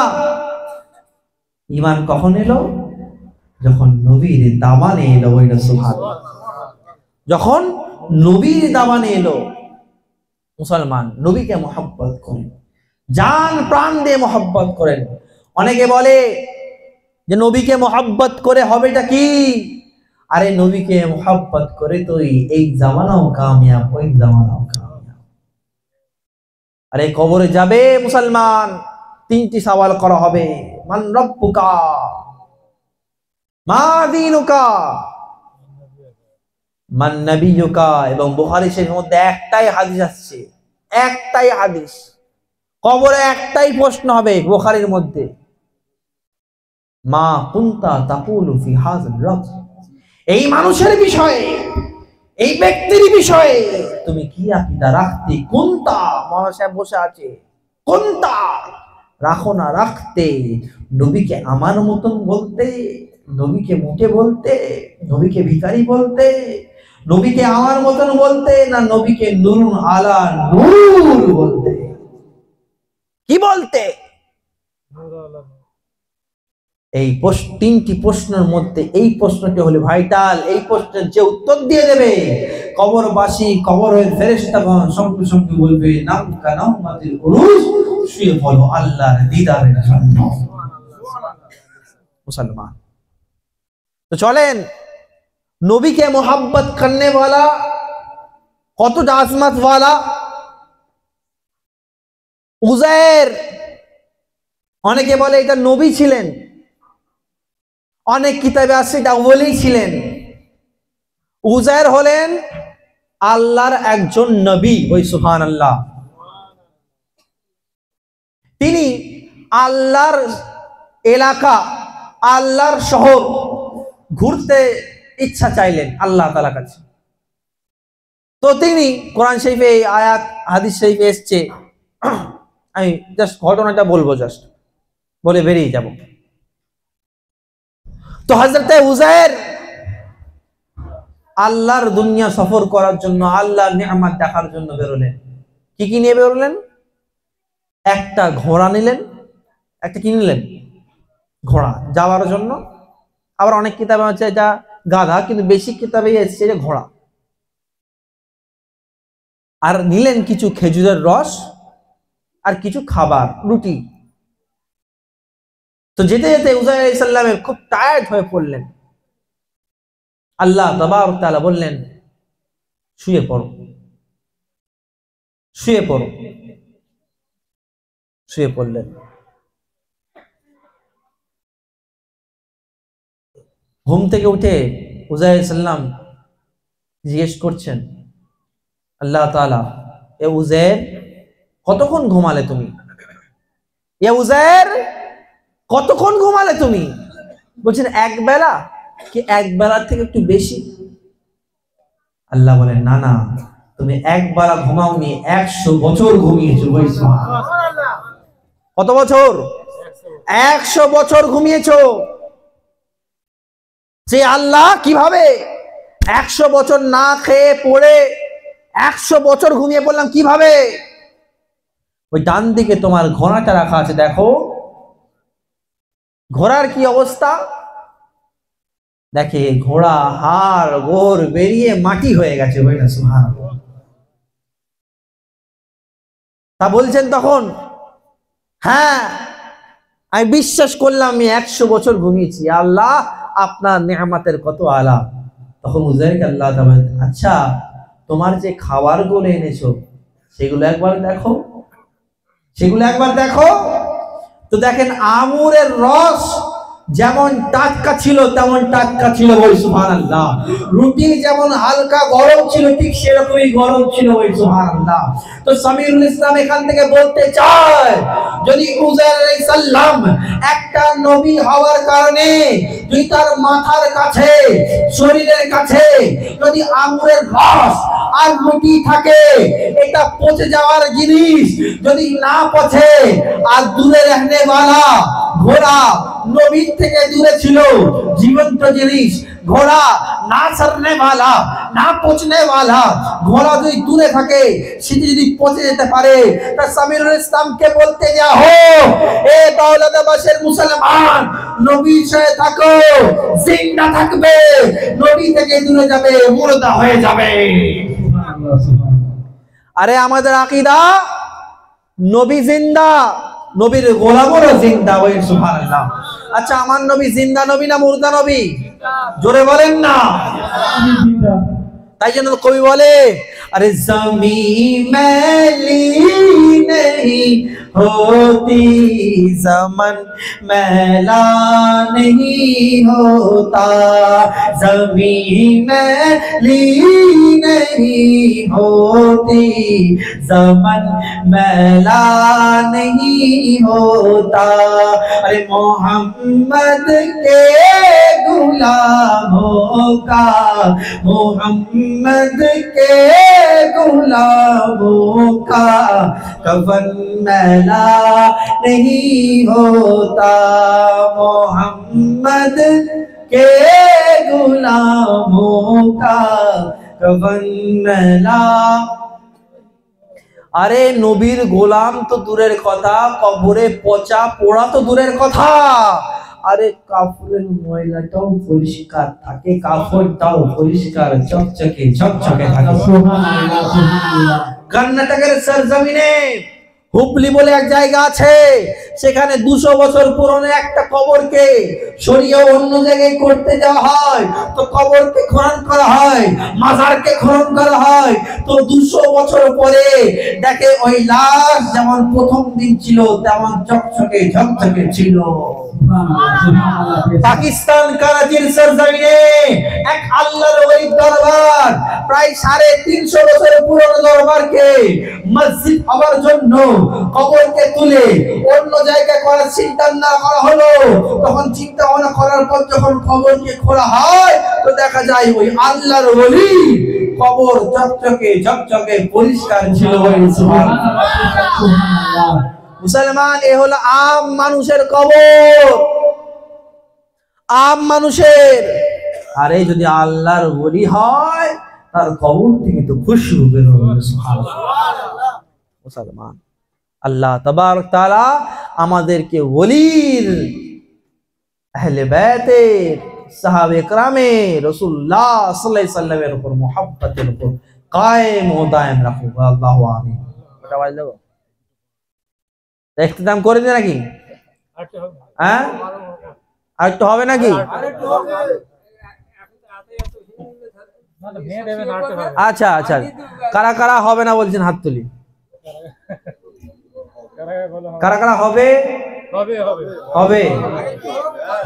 ঈমান কখন এলো? যখন নবীর দামানে এলো। ওইটা সুবহানাল্লাহ। যখন নবীর দামানে এলো, মুসলমান নবীকে মহব্বত করেন, জান প্রাণ দিয়ে মহব্বত করেন। অনেকে বলে যে নবীকে মহব্বত করে হবেটা কি? আরে নবীকে মহব্বত করে তুই এই জামানাও কামিয়াব, ওই জামানাও কামিয়াব। আরে কবরে যাবে মুসলমান, তিনটি সওয়াল করা হবে, মান রব্বুকা, মা দীনুকা, মান নবিয়ুকা। এবং বুখারী শরীফের মধ্যে একটাই হাদিস আসছে, একটাই হাদিস, কবরে একটাই প্রশ্ন হবে বুখারীর মধ্যে, মা কুনতা তাকুলু ফি হাযাল রাজুল। এই মানুষের বিষয়ে, এই ব্যক্তির বিষয়ে তুমি কি আকীদা রাখতে? কুনতা, মহাশয় সাহেব বসে আছে, কুনতা রাখো না রাখতে, নবীকে আমার মতন বলতে, নবীকে মুখে বলতে, নবীকে ভিখারি বলতে, নবীকে আমার মতন বলতে, না নবীকে নূরুন আলা নূর বলতে? কি বলতে? এই তিনটি প্রশ্নের মধ্যে এই প্রশ্নটি হলো ভাইটাল। এই প্রশ্নের যে উত্তর দিয়ে দেবে, কবরবাসী, কবরের ফেরেশতাগণ সঙ্গে সঙ্গে বলবে নাম কানামাতিল উরুজ, শুয়ে পড়ো আল্লাহর দিদারের জন্য। মুসলমান তো চলেন, নবীকে মোহাব্বত করনে वाला কতটা আজমত वाला। উজাইর, অনেকে বলে এটা নবী ছিলেন, অনেক কিতাবে আছে এটা ওলি ছিলেন। উজাইর হলেন আল্লাহর একজন নবী। ওই সুবহানাল্লাহ। তিনি আল্লাহর এলাকা, আল্লাহর শহর ঘুরতে ইচ্ছা চাইলেন আল্লাহ তাআলার কাছে। তো তিনি কোরআন শরীফে এই আয়াত, হাদিস শরীফে এসেছে, আমি জাস্ট ঘটনাটা বলবো, জাস্ট বলে বেরিয়ে যাব। তো হযরতে উজাইর আল্লাহর দুনিয়া সফর করার জন্য, আল্লাহর নিয়ামত দেখার জন্য বেরোলেন। কি কি নিয়ে বেরোলেন? একটা ঘোড়া নিলেন, একটা কি নিলেন? ঘোড়া যাওয়ার জন্য। আবার অনেক কিতাবে আছে এটা গাধা, কিন্তু বেশি কিতাবে এসেছে যে ঘোড়া। আর নিলেন কিছু খেজুরের রস আর কিছু খাবার, রুটি। তো যেতে যেতে উজাইর আলাইহিস সালামের খুব টায়ার্ড হয়ে পড়লেন। আল্লাহ তাবারক তাআলা বললেন, শুয়ে পড়ো, শুয়ে পড়ো। শুয়ে পড়লেন। ঘুম থেকে উঠে উজাইর আলাইহিস সালাম জিজ্ঞেস করছেন আল্লাহ তাআলা, এ উজাইর কতক্ষণ ঘুমালে তুমি? এ উজাইর কতক্ষণ ঘুমালে তুমি? বলছেন এক বেলা কি এক বেলার থেকে একটু বেশি? আল্লাহ বলেন, না না, তুমি এক বেলা ঘুমাওনি, 100 বছর ঘুমিয়েছো। কত বছর? 100 বছর ঘুমিয়েছো। যে আল্লাহ কিভাবে 100 বছর না খেয়ে পড়ে 100 বছর ঘুমিয়ে পড়লাম কিভাবে? ওই ডান দিকে তোমার ঘোড়াটা রাখা আছে, দেখো ঘোড়ার কি অবস্থা। দেখে ঘোড়া হাড় গোড় বেরিয়ে মাটি হয়ে গেছে। সুবহানাল্লাহ। তা বলছেন তখন, হ্যাঁ আমি বিশ্বাস করলাম আমি 100 বছর ঘুমিয়েছি, আল্লাহ আপনার নেয়ামতের কত আলা। তখন উজাইরকে আল্লাহ তাআলা, আচ্ছা তোমার যে খাবারগুলো এনেছো সেগুলো একবার দেখো, সেগুলো একবার দেখো। তো দেখেন আঙুরের রস যেমন টাটকা ছিল তেমন টাটকা ছিল, বল সুবহানাল্লাহ। রুটি যেমন হালকা গরম ছিল ঠিক সেরকমই গরম ছিল, বল সুবহানাল্লাহ। তো সামিরুল ইসলাম এখান থেকে বলতে চায়, যদি উজাইর আলাইহিস সালাম একটা নবী হওয়ার কারণে যদি তার মাথার কাছে শরীরের কাছে যদি আঙুরের রস আর রুটি থাকে, এটা পচে যাওয়ার জিনিস যদি না পচে, আর দূরে रहने वाला ঘোড়া নবীর থেকে দূরে ছিল, জীবন্ত জিনিস ঘোড়া না সরনে वाला না পচনে वाला ঘোড়া যদি দূরে থাকে সেটি যদি পচে যেতে পারে, তা সামিরুল ইসলামকে বলতে যাও, এ দৌলতাবাসের মুসলমান নবীর সাথে থাকো, জিন্দা থাকবে, নবী থেকে দূরে যাবে মুর্দা হয়ে যাবে। আরে আমাদের আকীদা নবী জিন্দা, নবীর গোলামরা জিন্দা, ওই সুবহানাল্লাহ। আচ্ছা আমার নবী জিন্দা নবী না মুর্দা নবী? জোরে বলেন না। তাই জন্য কবি বলে, अरे ज़मीं मैली नहीं होती, ज़मन मैला नहीं होता, ज़मीं मैली नहीं होती, ज़मन मैला नहीं होता। अरे मोहम्मद के गुलामों का, मोहम्मद के गुलामों का कफन मैला नहीं होता, मोहम्मद के गुलामों का कफन मैला। আরে নবীর গোলাম তো দূরের কথা, কবরে পচা পোড়া তো দূরের কথা, আরে কাফনের ময়লাটাও পরিষ্কার থাকে, কাফনটাও পরিষ্কার চকচকে ঝকঝকে থাকে। সুবহানাল্লাহ, সুবহানাল্লাহ। কর্ণাটকের সরজমিনে হুবলি বলে এক জায়গা আছে, সেখানে 200 বছর পুরনো একটা কবরকে সরিয়ে অন্য জায়গায় করতে যাওয়া হয়। তো কবরকে খনন করা হয়, মাজারকে খনন করা হয়। তো 200 বছর পরে দেখে ওই লাশ যেমন প্রথম দিন ছিল তেমন চকচকে ঝকঝকে ছিল। পাকিস্তান করাচির সরজমিনে এক আল্লাহর ওলি দরবার, প্রায় 350 বছর পুরনো দরবারকে মসজিদ হওয়ার জন্য কবরকে তুলে অন্য জায়গায় করার চিন্তা না করা হলো। তখন চিন্তা ভাবনা করার পর যখন কবরকে খোলা হয়, তো দেখা যায় ওই আল্লাহর ওলি কবর চকচকে ঝকঝকে পরিষ্কার ছিল। সুবহানাল্লাহ। মুসলমান, এ হলো আম মানুষের কবর, আম মানুষের। আরে যদি আল্লাহর ওলি হয় তার কবর থেকে তো খুশবু বের হবে। সুবহানাল্লাহ। মুসলমান, আল্লাহ তাবারক তাআলা আমাদেরকে ওলির, আহলে বাইতের, সাহাবে কেরামে রাসূলুল্লাহ সাল্লাল্লাহু আলাইহি ওয়াসাল্লামের উপর মুহাব্বতের উপর কায়েম ও দায়েম রাখুক। আল্লাহু আমিন। এটা বল দাও, ইখতিতাম করে দে নাকি? হ্যাঁ আর একটু হবে নাকি? আচ্ছা আচ্ছা, কারা কারা হবে না বলছেন হাত তুলি। কারা কারা হবে? হবে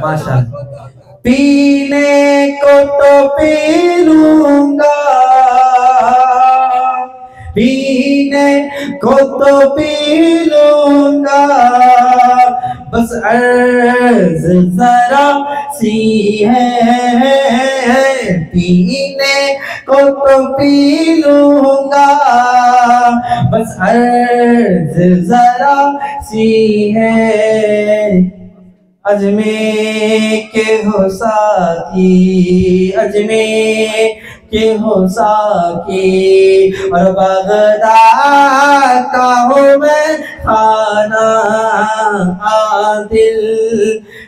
माशाअल्लाह। पीने को तो पी लूंगा, पीने को तो पी लूंगा, बस अर्ज जरा सी है, पीने को तो पी लूंगा, बस अर्ज जरा सी है, अजमेर के हो साकी, अजमेर के हो साकी, और बगदाद का हूँ मैं खाना, दिल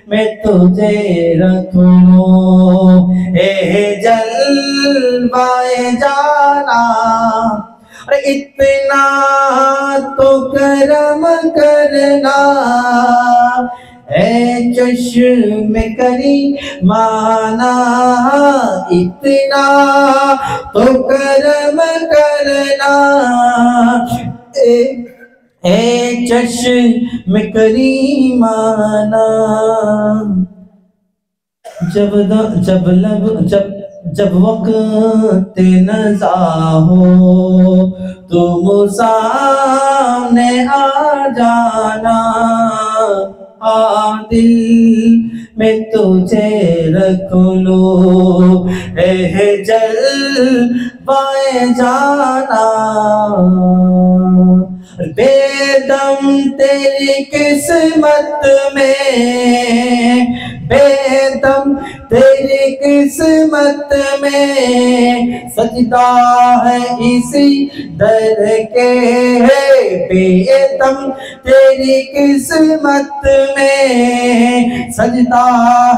में तुझे रखूं, ए जलवाए जाना, अरे इतना तो करम करना, ऐ चश्म करी माना, इतना तो करम करना, ऐ चश्म करी माना, जब वक्त नज़ा हो तुम सामने आ जाना, दिल में तुझे रख लो, जलवाए जाना, बेदम तेरी किस्मत में, बेदम तेरी किस्मत में, सजदा है इसी दर के, है बेदम तेरी किस्मत में, सजदा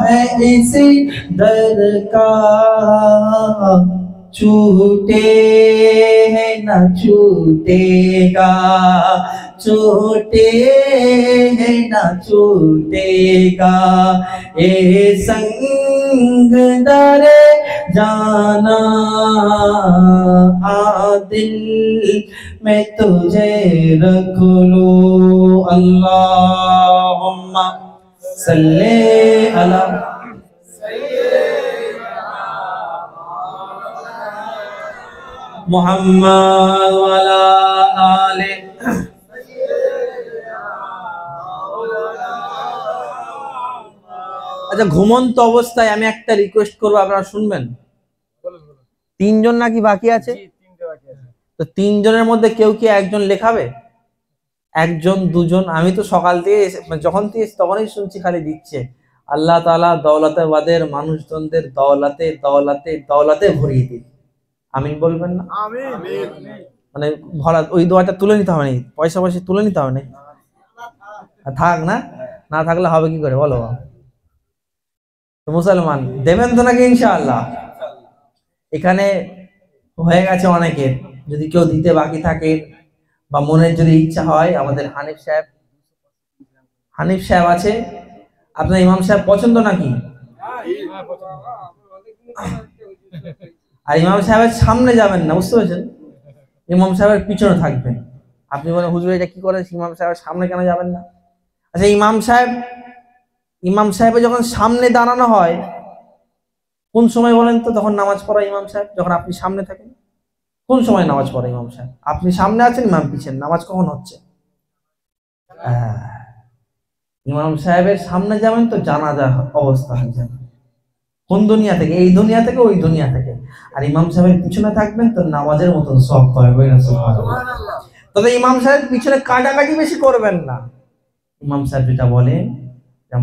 है इसी दर का, छूटे है न छूटेगा, छूटे है न छूटेगा, ए संग दरे जाना, दिल में तुझे रख लो, अल्लाहुम्मा सल्ले अला मुहम्मद वाला आले। আচ্ছা, ঘুমন্ত অবস্থায় আমি একটা রিকোয়েস্ট করবো, আপনারা শুনবেন। তিনজন নাকি বাকি আছে? তো তিনজনের মধ্যে কেউ কি একজন লেখাবে? একজন দুজন? আমি তো সকাল থেকে যখন থেকে তখনই শুনছি খালি দিচ্ছে, আল্লাহ তাআলা দৌলতে বাদের মানুষজনদের দৌলতে দৌলতে দৌলতে ভরিয়ে দিন। আমিন বলবেন না? মানে ভরা ওই দোয়াটা তুলে নিতে হবে, পয়সা পয়সা তুলে নিতে হবে, থাক না, না থাকলে হবে কি করে বলো? মুসলমান দেবেন তো নাকি ইনশাআল্লাহ? এখানে হয়ে গেছে অনেকের, যদি কেউ দিতে বাকি থাকে বা মনের যদি ইচ্ছা হয়, আমাদের হানিফ সাহেব আছে। আপনার ইমাম সাহেব পছন্দ নাকি? আর ইমাম সাহেবের সামনে যাবেন না, বুঝতে পেরেছেন? ইমাম সাহেবের পিছনে থাকবেন। আপনি বলেন হুজুর এটা কি করেন, ইমাম সাহেবের সামনে কেন যাবেন না? আচ্ছা, ইমাম সাহেবের যখন সামনে দাঁড়ানো হয় কোন সময় বলেন তো? তখন নামাজ পড়া ইমাম সাহেব যখন আপনি সামনে থাকেন, কোন সময় নামাজ পড়ে ইমাম সাহেব? আপনি সামনে আছেন, ইমাম পিছনে, নামাজ কখন হচ্ছে? ইমাম সাহেবের সামনে যাবেন তো জানাজা অবস্থা হয়ে যাবে। কোন দুনিয়া থেকে? এই দুনিয়া থেকে, ওই দুনিয়া থেকে। আর ইমাম সাহেবের পিছনে থাকবেন তো নামাজের মতন সব পাবে। তবে ইমাম সাহেব পিছনে কাটাকাটি বেশি করবেন না। ইমাম সাহেব যেটা বলেন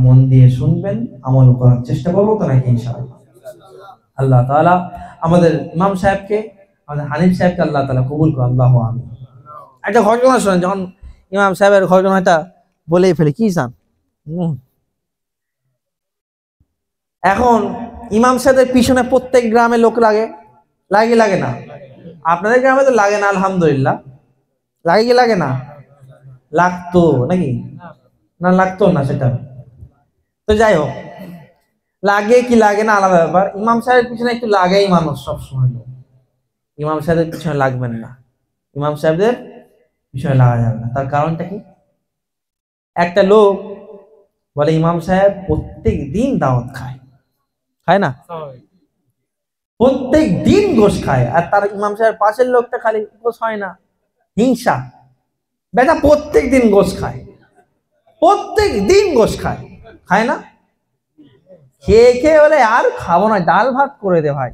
মন দিয়ে শুনবেন, আমল করার চেষ্টা করবো তো নাকি ইনশাআল্লাহ। আল্লাহ তাআলা আমাদের ইমাম সাহেবকে, আমাদের হানিফ সাহেবকে আল্লাহ তাআলা কবুল করুন, আল্লাহু আমিন। একটা ঘটনা শোনেন, যখন ইমাম সাহেবের ঘটনাটা বলেই ফেলে, কি জান? এখন ইমাম সাহেবের পিছনে প্রত্যেক গ্রামে লোক লাগে না? আপনাদের গ্রামে তো লাগে না আলহামদুলিল্লাহ, লাগে কি লাগে না? লাগতো নাকি? না লাগতো না, সেটা তো যাই হোক, লাগে কি লাগে না আলাদা ব্যাপার। ইমাম সাহেবের পিছনে একটু লাগেই মানুষ সবসময়। ইমাম সাহেবের পিছনে লাগবেন না, ইমাম সাহেবদের পিছনে লাগা যাবে না। তার কারণটা কি? একটা লোক বলে ইমাম সাহেব প্রত্যেক দিন দাওয়াত খায়, খায় না? প্রত্যেক দিন গোশ খায়, আর তার ইমাম সাহেবের পাশের লোকটা খালি গোশ হয় না, হিংসা। বেটা প্রত্যেক দিন গোশ খায়, প্রত্যেক দিন গোশ খায়, খায় না? খেয়ে খেয়ে বলে আর খাবো না, ডাল ভাত করে দে ভাই।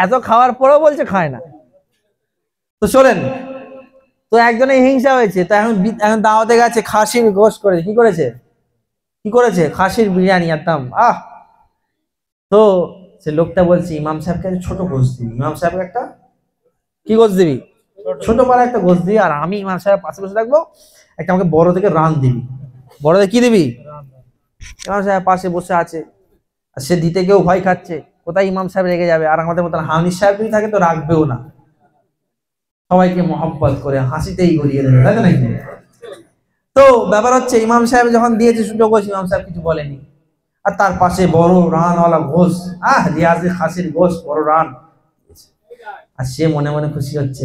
এত খাওয়ার পরেও বলছে খায় না। তো চলেন, তো একজনের হিংসা হয়েছে, তো এখন দাওয়াতে গেছে, খাসির গোশ করেছে। কি করেছে? খাসির বিরিয়ানি একদম তো সে লোকটা বলছে ইমাম সাহেবকে ছোট গোশ দিবি, ইমাম সাহেবকে একটা কি গোশ দিবি? ছোট পাড়া একটা গোশ দিবি, আর আমি ইমাম সাহেব পাশে বসে থাকবো, একটা আমাকে বড় থেকে রান দিবি। বড় থেকে কি দিবি? ইমাম সাহেব পাশে বসে আছে, আর সে দিতে গিয়েও ভয় খাচ্ছে, কোথায় ইমাম সাহেব রেগে যাবে। আর আমাদের মতন হামিদ সাহেব যদি থাকে তো রাখবেও না, সবাইকে মহব্বত করে হাসিতেই গড়িয়ে দেবে, তাই নাকি? তো ব্যাপার হচ্ছে ইমাম সাহেব যখন দিয়েছে ছোট গোশ, ইমাম সাহেব কিছু বলেনি। আর তার পাশে বড় রানওয়ালা গোশ, রিয়াজি খাসির গোশ, বড় রান। আর সে মনে মনে খুশি হচ্ছে,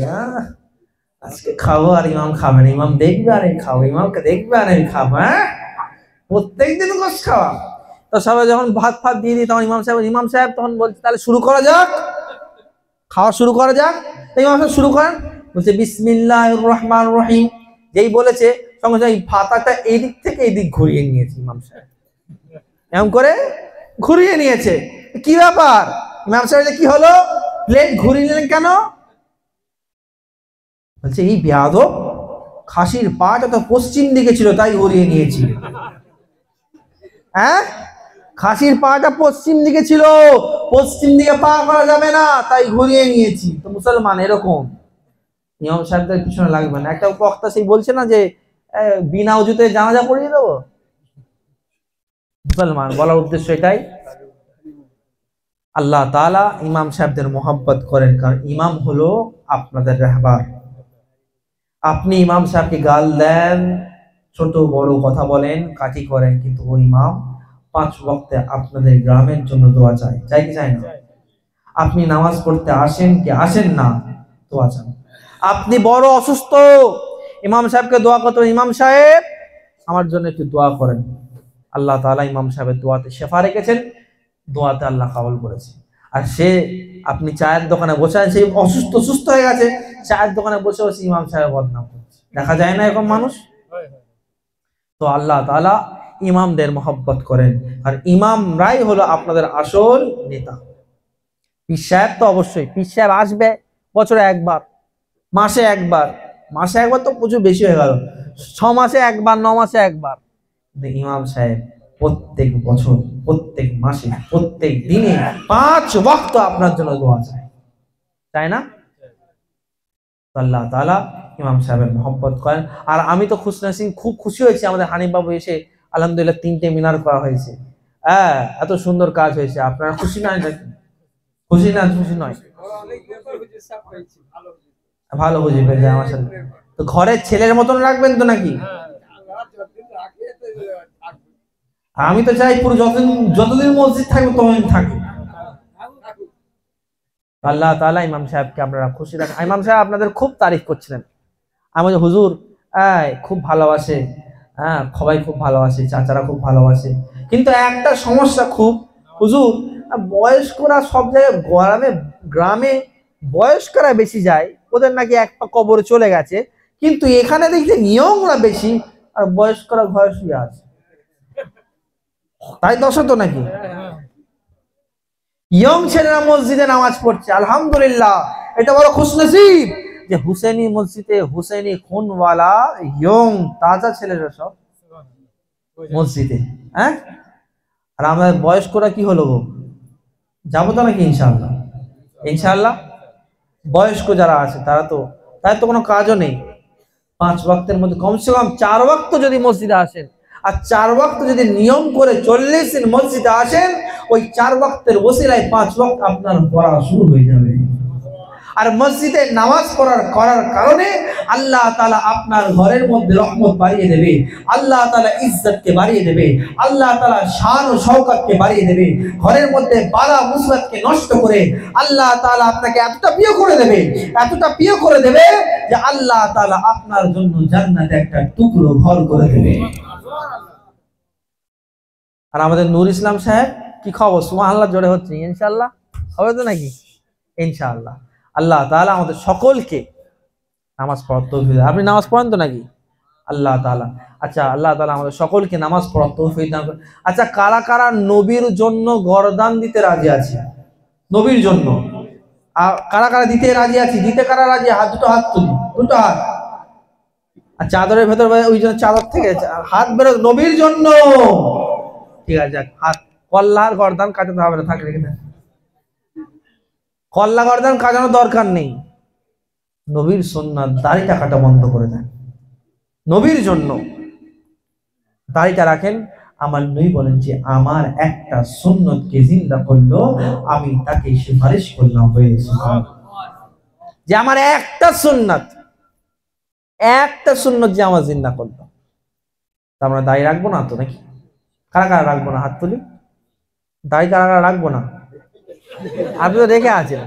আজকে খাবো আর ইমাম খাবে না, ইমাম দেখবে আর আমি খাবো, ইমামকে দেখবে আর আমি খাবো। প্রত্যেকদিন গোশ খাওয়া। তো সবাই যখন ভাত ফাত দিয়ে দিই, তখন ইমাম সাহেব তখন বলছে তাহলে শুরু করা যাক, খাওয়া শুরু করা যাক। ইমাম সাহেব শুরু করেন, বলছে বিসমিল্লাহির রহমানির রহিম। যেই বলেছে সঙ্গে সঙ্গে পাতাটা এদিক থেকে এদিক ঘুরিয়ে নিয়েছে ইমাম সাহেব, এমন করে ঘুরিয়ে নিয়েছে। কি ব্যাপার? ইমাম সাহেব কি হলো, প্লেট ঘুরিয়ে নিলেন কেন? বলছে এই বেয়াদব, খাসির পাটা তো পশ্চিম দিকে ছিল তাই ঘুরিয়ে নিয়েছি। খাসির পাটা পশ্চিম দিকে ছিল, পশ্চিম দিকে পা করা যাবে না, তাই ঘুরিয়ে নিয়েছি। তো মুসলমান এরকম ইমাম সাহেবদের পিছনে লাগবে না। একটা বক্তা সেই বলছে না যে বিনা উজুতে জানাজা পড়িয়ে দেবো। মুসলমান বলার উদ্দেশ্য এটাই, আল্লাহ তাআলা ইমাম সাহেবদের মোহাব্বত করেন, কারণ ইমাম হলো আপনাদের রাহবার। আপনি ইমাম সাহেবকে গাল দেন, ছোট বড় কথা বলেন, কাটি করেন, কিন্তু ওই ইমাম 5 ওয়াক্তে আপনাদের গ্রামের জন্য দোয়া চায়, চাই কি চায় না? আপনি নামাজ পড়তে আসেন কি আসেন না, দোয়া চান। আপনি বড় অসুস্থ, ইমাম সাহেবকে দোয়া করতে, ইমাম সাহেব আমার জন্য একটু দোয়া করেন। আল্লাহ তাআলা ইমাম সাহেবের দোয়াতে শেফা রেখেছেন, দোয়াতে আল্লাহ কবুল করেছে। আর সে আপনি চায়ের দোকানে বসে আছেন, সেই সুস্থ হয়ে গেছে, চায়ের দোকানে বসে বসে ইমাম সাহেব বদনাম করছে। দেখা যায় না এরকম মানুষ? তো আল্লাহ তাআলা ইমামদের মহব্বত করেন, আর ইমামরাই হলো আপনাদের আসল নেতা। পীর সাহেব তো অবশ্যই, পীর সাহেব আসবে বছরে একবার, মাসে একবার তো প্রচুর বেশি হয়ে গেল, 6 মাসে একবার, 9 মাসে একবার। ইমাম সাহেব প্রত্যেক বছর, প্রত্যেক মাসে, প্রত্যেক দিনে 5 ওয়াক্ত আপনার জন্য দোয়া চায়, তাই না? আল্লাহ তাআলা ইমাম সাহেবের মহব্বত করেন। আর আমি তো খুব খুশি হয়েছি, আমাদের হানিফ বাবু এসে আলহামদুলিল্লাহ 3টে মিনার করা হয়েছে। এত সুন্দর কাজ হয়েছে। আপনারা খুশি নয় নাকি? খুশি না? খুশি নয়? ভালো বুঝে ফেলছে আমার সাথে। তো ঘরের ছেলের মতন রাখবেন তো নাকি? আমি তো চাই পুরো যতদিন মসজিদ থাকবে ততদিন থাকবে। আল্লাহ তাআলা ইমাম সাহেবকে আপনারা খুশি রাখেন। ইমাম সাহেব আপনাদের খুব তারিফ করছিলেন। আমি হুজুর খুব ভালোবাসে, সবাই খুব ভালোবাসে, চাচারা খুব ভালোবাসে, কিন্তু একটা সমস্যা খুব, হুজুর বয়স্করা সব জায়গায় গ্রামে বয়স্করা বেশি যায়, ওদের নাকি এক পা কবরে চলে গেছে, কিন্তু এখানে দেখছি নিয়মরা বেশি আর বয়স্করা ঘরে শুয়ে আছে। তাই দশা তো নাকি? ইয়ং ছেলেরা মসজিদে নামাজ পড়ছে, আলহামদুলিল্লাহ, এটা বড় খুশনসিব যে হুসেনি মসজিদে হুসেনি খুনওয়ালা ইয়ং তাজা ছেলেরা সব মসজিদে। আর আমাদের বয়স্করা কি হলো, যাবো তো নাকি? ইনশাআল্লাহ, ইনশাআল্লাহ। বয়স্ক যারা আছে তাদের তো কোনো কাজও নেই, 5 ওয়াক্তের মধ্যে কমসে কম 4 ওয়াক্ত যদি মসজিদে আসেন, আর 4 ওয়াক্ত যদি নিয়ম করে 40 দিন মসজিদে আসেন, ওই 4 ওয়াক্তের ওসিলায় 5 ওয়াক্ত আপনার পড়া শুরু হয়ে যাবে। আর মসজিদে নামাজ করার কারণে আল্লাহ তাআলা আপনার ঘরের মধ্যে রহমত বাড়িয়ে দেবে, আল্লাহ তাআলা ইজ্জতকে বাড়িয়ে দেবে, আল্লাহ তাআলা শান ও শওকতকে বাড়িয়ে দেবে। ঘরের মধ্যে বালা মুসিবতকে নষ্ট করে আল্লাহ তাআলা আপনাকে এতটা প্রিয় করে দেবে, এতটা প্রিয় করে দেবে যে আল্লাহ তাআলা আপনার জন্য জান্নাতে একটা টুকরো ঘর করে দেবে। আর আমাদের নূর ইসলাম সাহেব কি খবর? সুবহানাল্লাহ জোরে হচ্ছে ইনশাআল্লাহ, হবে তো নাকি? ইনশাআল্লাহ। আল্লাহ তাআলা আমাদের সকলকে নামাজ পড়ার তৌফিক দান। আপনি নামাজ পড়েন তো নাকি? আল্লাহ তাআলা, আচ্ছা আল্লাহ তাআলা আমাদের সকলকে নামাজ পড়ার তৌফিক দান করেন। আচ্ছা, কারা কারা নবীর জন্য গরদান দিতে রাজি আছে? নবীর জন্য কারা কারা দিতে রাজি আছে? দিতে কারা রাজি? হাত দুটো হাত তুলি, দুটো হাত। আর চাদরের ভেতর ওই জন্য চাদর থেকে হাত বেরো নবীর জন্য। ঠিক আছে, হাত। কল্লার গর্দান কাটাতে হবে না, থাক রেখে দেন। কল্লা গর্দান কাটানোর দরকার নেই। নবীর সুন্নাত দাড়িটা কাটা বন্ধ করে দেন নবীর জন্য। দাড়িটা রাখেন। আমার নবী বলেন যে আমার একটা সুন্নতকে জিন্দা করলো, আমি তাকে সুপারিশ করলাম। যে আমার একটা সুন্নত যে আমার জিন্দা করলো, তা আমরা দাড়ি রাখবো না তো নাকি? কারা কারা রাখবো না? হাত তুলি। দাড়ি কারা কারা রাখবো না? আপনি তো রেখে আছেন।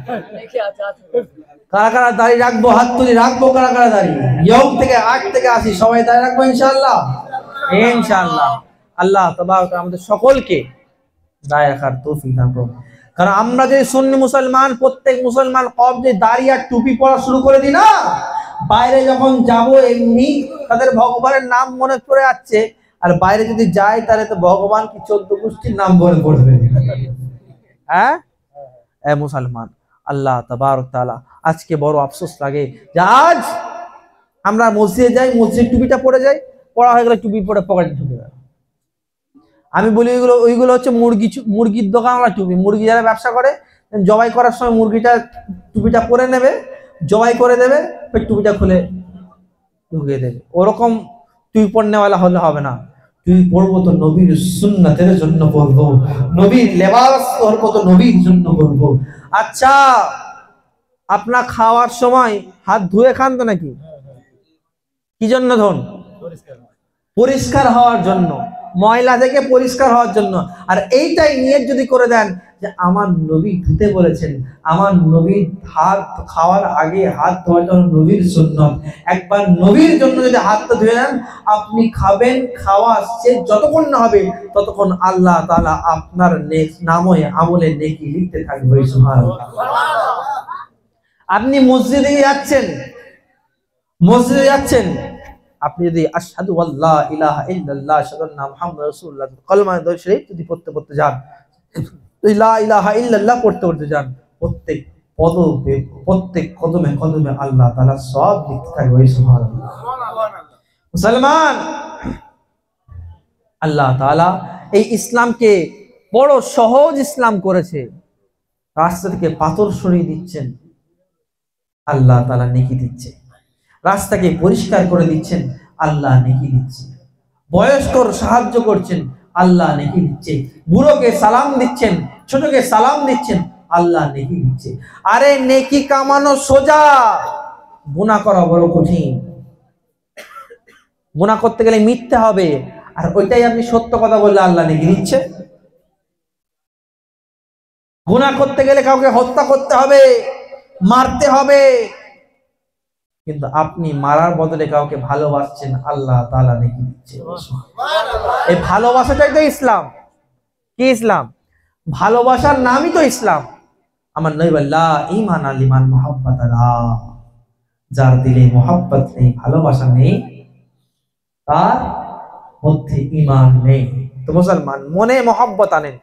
কারা কারা দাড়ি রাখবো? হাত তুলি। রাখবো কারা কারা দাড়ি? ইয়ং থেকে 8 থেকে 80 সবাই দাড়ি রাখবো ইনশাআল্লাহ। ইনশাআল্লাহ। আল্লাহ তাবারক আমাদের সকলকে দাড়ি রাখার তৌফিক দান করুন। কারণ আমরা যে সুন্নি মুসলমান, প্রত্যেক মুসলমান কব যে দাড়ি আর টুপি পরা শুরু করে দিই না, বাইরে যখন যাব এমনি তাদের ভগবানের নাম মনে পড়ে যাচ্ছে, আর বাইরে যদি যায় তাহলে তো ভগবান কি 14 গোষ্ঠীর নাম মনে পড়বে। হ্যাঁ এ মুসলমান, আল্লাহ তাবারক তাআলা আজকে বড় আফসোস লাগে যে আজ আমরা মসজিদে যাই, মসজিদ টুপিটা পরে যাই, পড়া হয়ে গেলে টুপি পরে পকেটে ঢুকে যায়। আমি বলি ওইগুলো হচ্ছে মুরগির দোকানওয়ালা টুপি। মুরগি যারা ব্যবসা করে, জবাই করার সময় মুরগিটা টুপিটা পরে নেবে, জবাই করে দেবে, টুপিটা খুলে ঢুকিয়ে দেবে। ওরকম টুপি পরনেওয়ালা হলে হবে না। তুই পড়বো তো নবীর সুন্নাতের জন্য পড়বো, নবীর লেবাস পরবো তো নবীর জন্য পড়বো। আচ্ছা, আপনার খাওয়ার সময় হাত ধুয়ে খান তো নাকি? কি জন্য ধন? পরিষ্কার হওয়ার জন্য, ময়লা থেকে পরিষ্কার হওয়ার জন্য। আর এইটাই নিয়ত যদি করে দেন যে আমার নবী ধুতে বলেছেন, আমার নবীর হাত খাওয়ার আগে হাত ধোয়াটা নবীর সুন্নাত, একবার নবীর জন্য যদি হাতটা ধুয়ে নেন, আপনি খাবেন, খাওয়া শেষ যতক্ষণ না হবে ততক্ষণ আল্লাহ তাআলা আপনার নামে আমলে নেকি লিখতে থাকবে। সুবহানাল্লাহ। আপনি মসজিদে যাচ্ছেন, আপনি যদি আশহাদু আল্লা ইলাহা ইল্লাল্লাহ আশহাদু আন্না মুহাম্মাদুর রাসূলুল্লাহ কলমা শরীফ যদি পড়তে যান, লা ইলাহা ইল্লাল্লাহ পড়তে যান, প্রত্যেক কদমে কদমে আল্লাহ তাআলা সব লিখতে থাকবে। সুবহানাল্লাহ। মুসলমান, আল্লাহ তাআলা এই ইসলামকে বড় সহজ ইসলাম করেছে। রাস্তা থেকে পাথর সরিয়ে দিচ্ছেন, আল্লাহ তাআলা নেকি দিচ্ছে। রাস্তাকে পরিষ্কার করে দিচ্ছেন, আল্লাহ নেকি দিচ্ছে। বয়স্কর সাহায্য করছেন, আল্লাহ নেকি দিচ্ছে। বুড়োকে সালাম দিচ্ছেন, ছোটকে সালাম দিচ্ছেন, আল্লাহ নেকি দিচ্ছে। আরে নেকি কামানো সোজা, গুনাহ করা বড় কঠিন। গুনাহ করতে গেলে মিথ্যে হবে, আর ওইটাই আপনি সত্য কথা বললে আল্লাহ নেকি দিচ্ছে। গুনাহ করতে গেলে কাউকে হত্যা করতে হবে, মারতে হবে, কিন্তু আপনি মারার বদলে কাউকে ভালোবাসছেন, আল্লাহ তাআলা নেকি দিচ্ছে। এই ভালোবাসাটাই তো ইসলাম। কি ইসলাম? ভালোবাসার নামই তো ইসলাম। আমার নবী বললেন ঈমান আলিমান মুহাব্বাত আলা, যার দিলে মুহাব্বত নেই, ভালোবাসা নেই, তার মধ্যে ঈমান নেই। তো মুসলমান, মনে মুহাব্বত আনেন,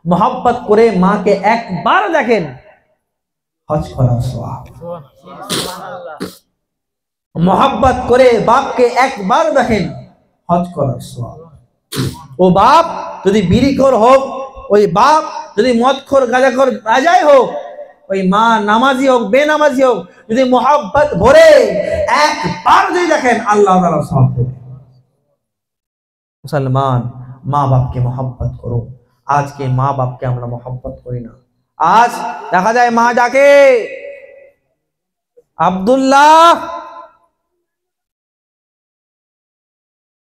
মুহাব্বত করে মাকে একবার দেখেন, হজ করার সওয়াব। মোহাব্বত করে বাপকে একবার দেখেন, হজ করার সওয়াব। ও বাপ যদি বিড়িখোর হোক, ওই বাপ যদি মদখোর গাঁজাখোর রাজাই হোক, ওই মা নামাজি হোক বেনামাজি হোক, যদি মোহাব্বত ভরে একবার যদি দেখেন, আল্লাহ তাআলা সওয়াব দেবে। মুসলমান, মা বাপকে মোহাব্বত করো। আজকে মা বাপকে আমরা মোহাব্বত করি না। আজ দেখা যায় মা ডাকে, আব্দুল্লাহ,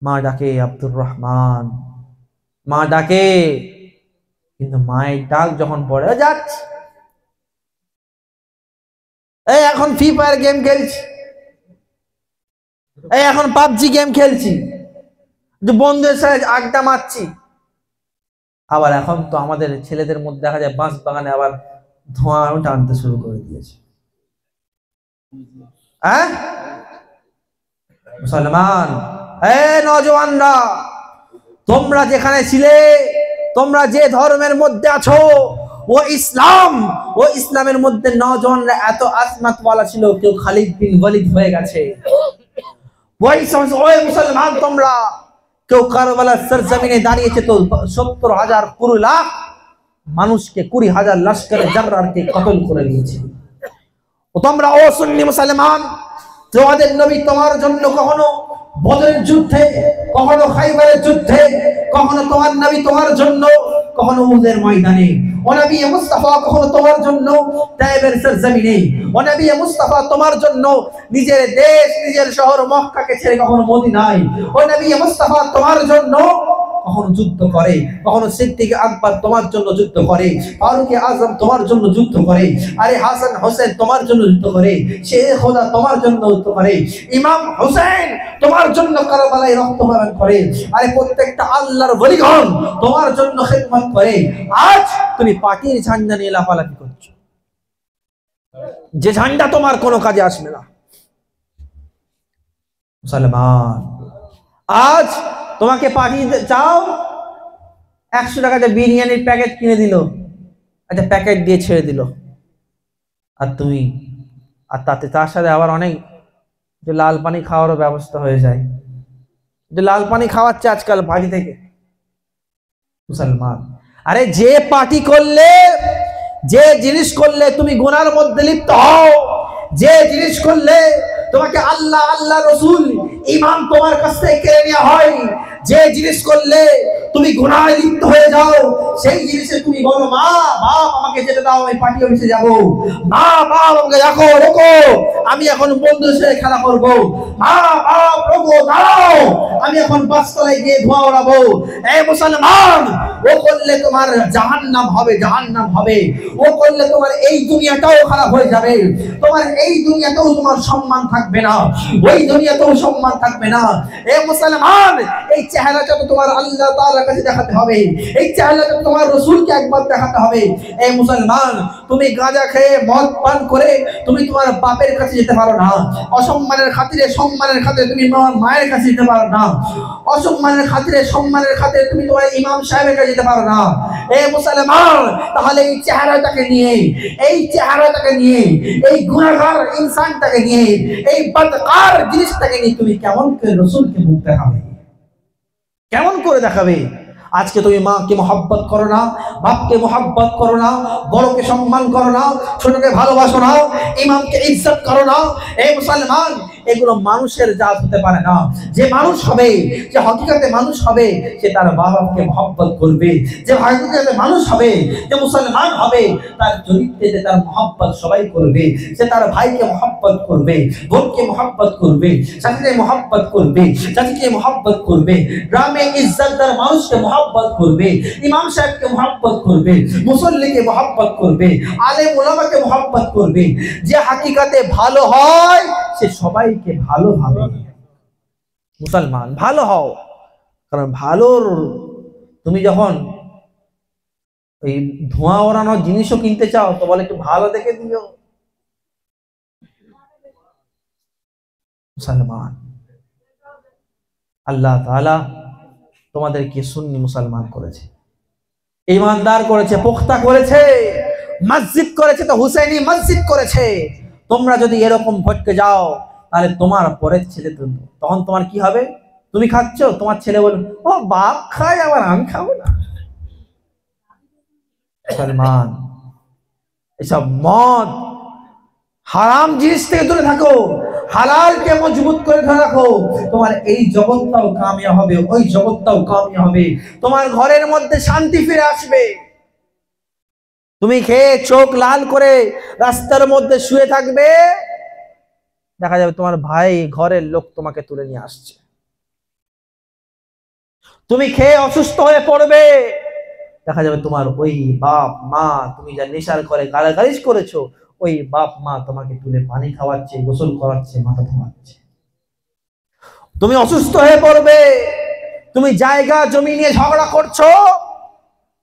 মা ডাকে আব্দুর রহমান, মা ডাকে, কিন্তু মায়ের ডাক যখন পড়ে যাচ্ছে, এই এখন ফ্রি ফায়ার গেম খেলছি, এই এখন পাবজি গেম খেলছি, বন্ধুদের সাথে আড্ডা মারছি। আবার এখন তো আমাদের ছেলেদের মধ্যে দেখা যায় বাঁশ বাগানে আবার ধোঁয়া টানতে শুরু করে দিয়েছে। হ্যাঁ মুসলমান, নওজওয়ানরা, তোমরা যেখানে ছিলে, তোমরা যে ধর্মের মধ্যে আছো, ও ইসলাম, ও ইসলামের মধ্যে নওজওয়ানরা এত আসমাতওয়ালা ছিল, কেউ খালিদ বিন ওয়ালিদ হয়ে গেছে। ওই মুসলমান তোমরা, কেউ কারবালার সরজমিনে দাঁড়িয়েছে তো 70,000 পুরো লাখ মানুষকে 20,000 লস্করে জাররারকে কতল করে দিয়েছে। ও তোমরা, ও সুন্নি মুসলমান, তোমাদের নবী তোমার জন্য কখনো বদরের যুদ্ধে, কখনো খাইবারের যুদ্ধে, কখনো তোমার নবী তোমার জন্য, কখনো উহুদের ময়দানে, ও নবী মুস্তাফা কখনো তোমার জন্য তায়েবের সরজমিনে, ও নবী মুস্তাফা তোমার জন্য নিজের দেশ, নিজের শহর মক্কাকে ছেড়ে কখনো মদিনায়, ও নবী মুস্তাফা তোমার জন্য কখনো যুদ্ধ করে, কখনো সিদ্দিক আকবর তোমার জন্য যুদ্ধ করে, ফারুক আজম তোমার জন্য যুদ্ধ করে, আরে হাসান হোসেন তোমার জন্য যুদ্ধ করে, শেখ খোদা তোমার জন্য যুদ্ধ করে, ইমাম হোসেন তোমার জন্য কারবালায় রক্তপাত করে, আরে প্রত্যেকটা আল্লাহর ওলিগণ তোমার জন্য খিদমত করে। আজ তুমি পার্টির ঝান্ডা নিয়ে লাফালাফি করছো, যে ঝান্ডা তোমার কোনো কাজে আসবে না। মুসলমান, আজ তোমাকে পাঠিয়ে চাও, 100 টাকাতে বিরিয়ানির প্যাকেট কিনে দিল, একটা প্যাকেট দিয়ে ছেড়ে দিল, আর তুমি, আর তার সাথে আবার অনেক যে লাল পানি খাওয়ারও ব্যবস্থা হয়ে যায়, যে লাল পানি খাওয়াচ্ছে আজকাল বাড়ি থেকে। মুসলমান, আরে যে পার্টি করলে, যে জিনিস করলে তুমি গুনার মধ্যে লিপ্ত হও, যে জিনিস করলে তোমাকে আল্লাহ, আল্লাহ রসুল, ঈমান তোমার কাছ থেকে কেড়ে নেওয়া হয়, যে জিনিস করলে তুমি গুনাহে লিপ্ত হয়ে যাও, সেই জিনিসে তুমি বলো, মা বাপ আমাকে যেতে দাও, আমি পার্টি অফিসে যাবো, মা বাপ আমাকে রাখো, রোকো, আমি এখন বন্ধুদের সাথে খেলা করবো, মা বাপ রোকো, দাঁড়াও, আমি এখন বাসতলায় গিয়ে ধোঁয়া ওড়াবো। এই মুসলমান, ও করলে তোমার জাহান্নাম হবে, জাহান্নাম হবে। ও করলে তোমার এই দুনিয়াটাও খারাপ হয়ে যাবে, তোমার এই দুনিয়াতেও তোমার সম্মান থাকবে না, ওই দুনিয়াতেও সম্মান থাকবে না। এ মুসলমান, এই চেহারাটা তো তোমার আল্লাহ তাআলার কাছে দেখাতে হবে, এই চেহারাটা তোমার রাসূলকে একবার দেখাতে হবে। এই মুসলমান, তুমি গাঁজা খেয়ে মদ পান করে তুমি তোমার বাপের কাছে যেতে পারো না, অসম্মানের খাতিরে সম্মানের খাতিরে তুমি মায়ের কাছে যেতে পারো না, অসম্মানের খাতিরে সম্মানের খাতিরে তুমি তোমার ইমাম সাহেবের কাছে যেতে পারো না। এই মুসলমান, তাহলে এই চেহারাটাকে নিয়ে, এই চেহারাটাকে নিয়ে, এই গুনাহগার ইনসানটাকে নিয়ে, এই বদকার জিনিসটাকে নিয়ে তুমি কেমন করে রাসূলকে মুখ দেখাবে, কেমন করে দেখাবে? আজকে তুমি মাকে মোহাব্বত করো না, বাপকে মোহাব্বত করো না, বড়কে সম্মান করো না, ছোটকে ভালোবাসো না, ইমামকে ইজ্জত করো না। এই মুসলমান, এগুলো মানুষের জাত হতে পারে না। যে মানুষ হবে, যে হকিকতে মানুষ হবে, সে তার বাবাকে মোহাব্বত করবে। যে হকিকতে মানুষ হবে, যে মুসলমান হবে, তার চরিত্রে তার মোহাব্বত সবাই করবে। সে তার ভাইকে মোহাব্বত করবে, বোনকে মোহাব্বত করবে, সাথীকে মোহাব্বত করবে, জাতিকে মোহাব্বত করবে, গ্রামে ইজ্জতদার মানুষকে মোহাব্বত করবে, ইমাম সাহেবকে মোহাব্বত করবে, মুসল্লিকে মোহাব্বত করবে, আলেম ওলামাকে মোহাব্বত করবে। যে হাকিকতে ভালো হয়, সে সবাইকে ভালো ভাবে। মুসলমান, ভালো হও, কারণ ভালোর তুমি যখন ওই ধোঁয়া ওড়ানোর জিনিসও কিনতে চাও, তো বলে একটু ভালো দেখে দিও। মুসলমান, আল্লাহ তাআলা তোমাদেরকে সুন্নি মুসলমান করেছে, ঈমানদার করেছে, পুখতা করেছে, মসজিদ করেছে, তো হুসাইনি মসজিদ করেছে। তোমরা যদি এরকম ভটকে যাও, তাহলে তোমার পরের ছেলে, তখন তোমার কি হবে? তুমি খাচ্ছ, তোমার ছেলে বলবে, ও বাপ খায়, আবার আমি খাবো না। মুসলমান, এসব মদ হারাম জিনিস থেকে দূরে থাকো, হালালকে মজবুত করে ধরে রাখো। তোমার এই জগৎটাও কামিয়াব হবে, ওই জগৎটাও কামিয়াব হবে। তোমার ঘরের মধ্যে শান্তি ফিরে আসবে। তুমি খেয়ে চোখ লাল করে রাস্তার মধ্যে শুয়ে থাকবে, দেখা যাবে তোমার ভাই ঘরের লোক তোমাকে তুলে নিয়ে আসছে। তুমি খেয়ে অসুস্থ হয়ে পড়বে, দেখা যাবে তোমার ওই বাপ মা, তুমি যা নেশার ঘরে গালাগালিজ করেছো, ওই বাপ মা তোমাকে তুলে পানি খাওয়াচ্ছে, গোসল করাচ্ছে, মাথা ধোয়াচ্ছে। তুমি অসুস্থ হয়ে পড়বে, তুমি জায়গা জমি নিয়ে ঝগড়া করছো,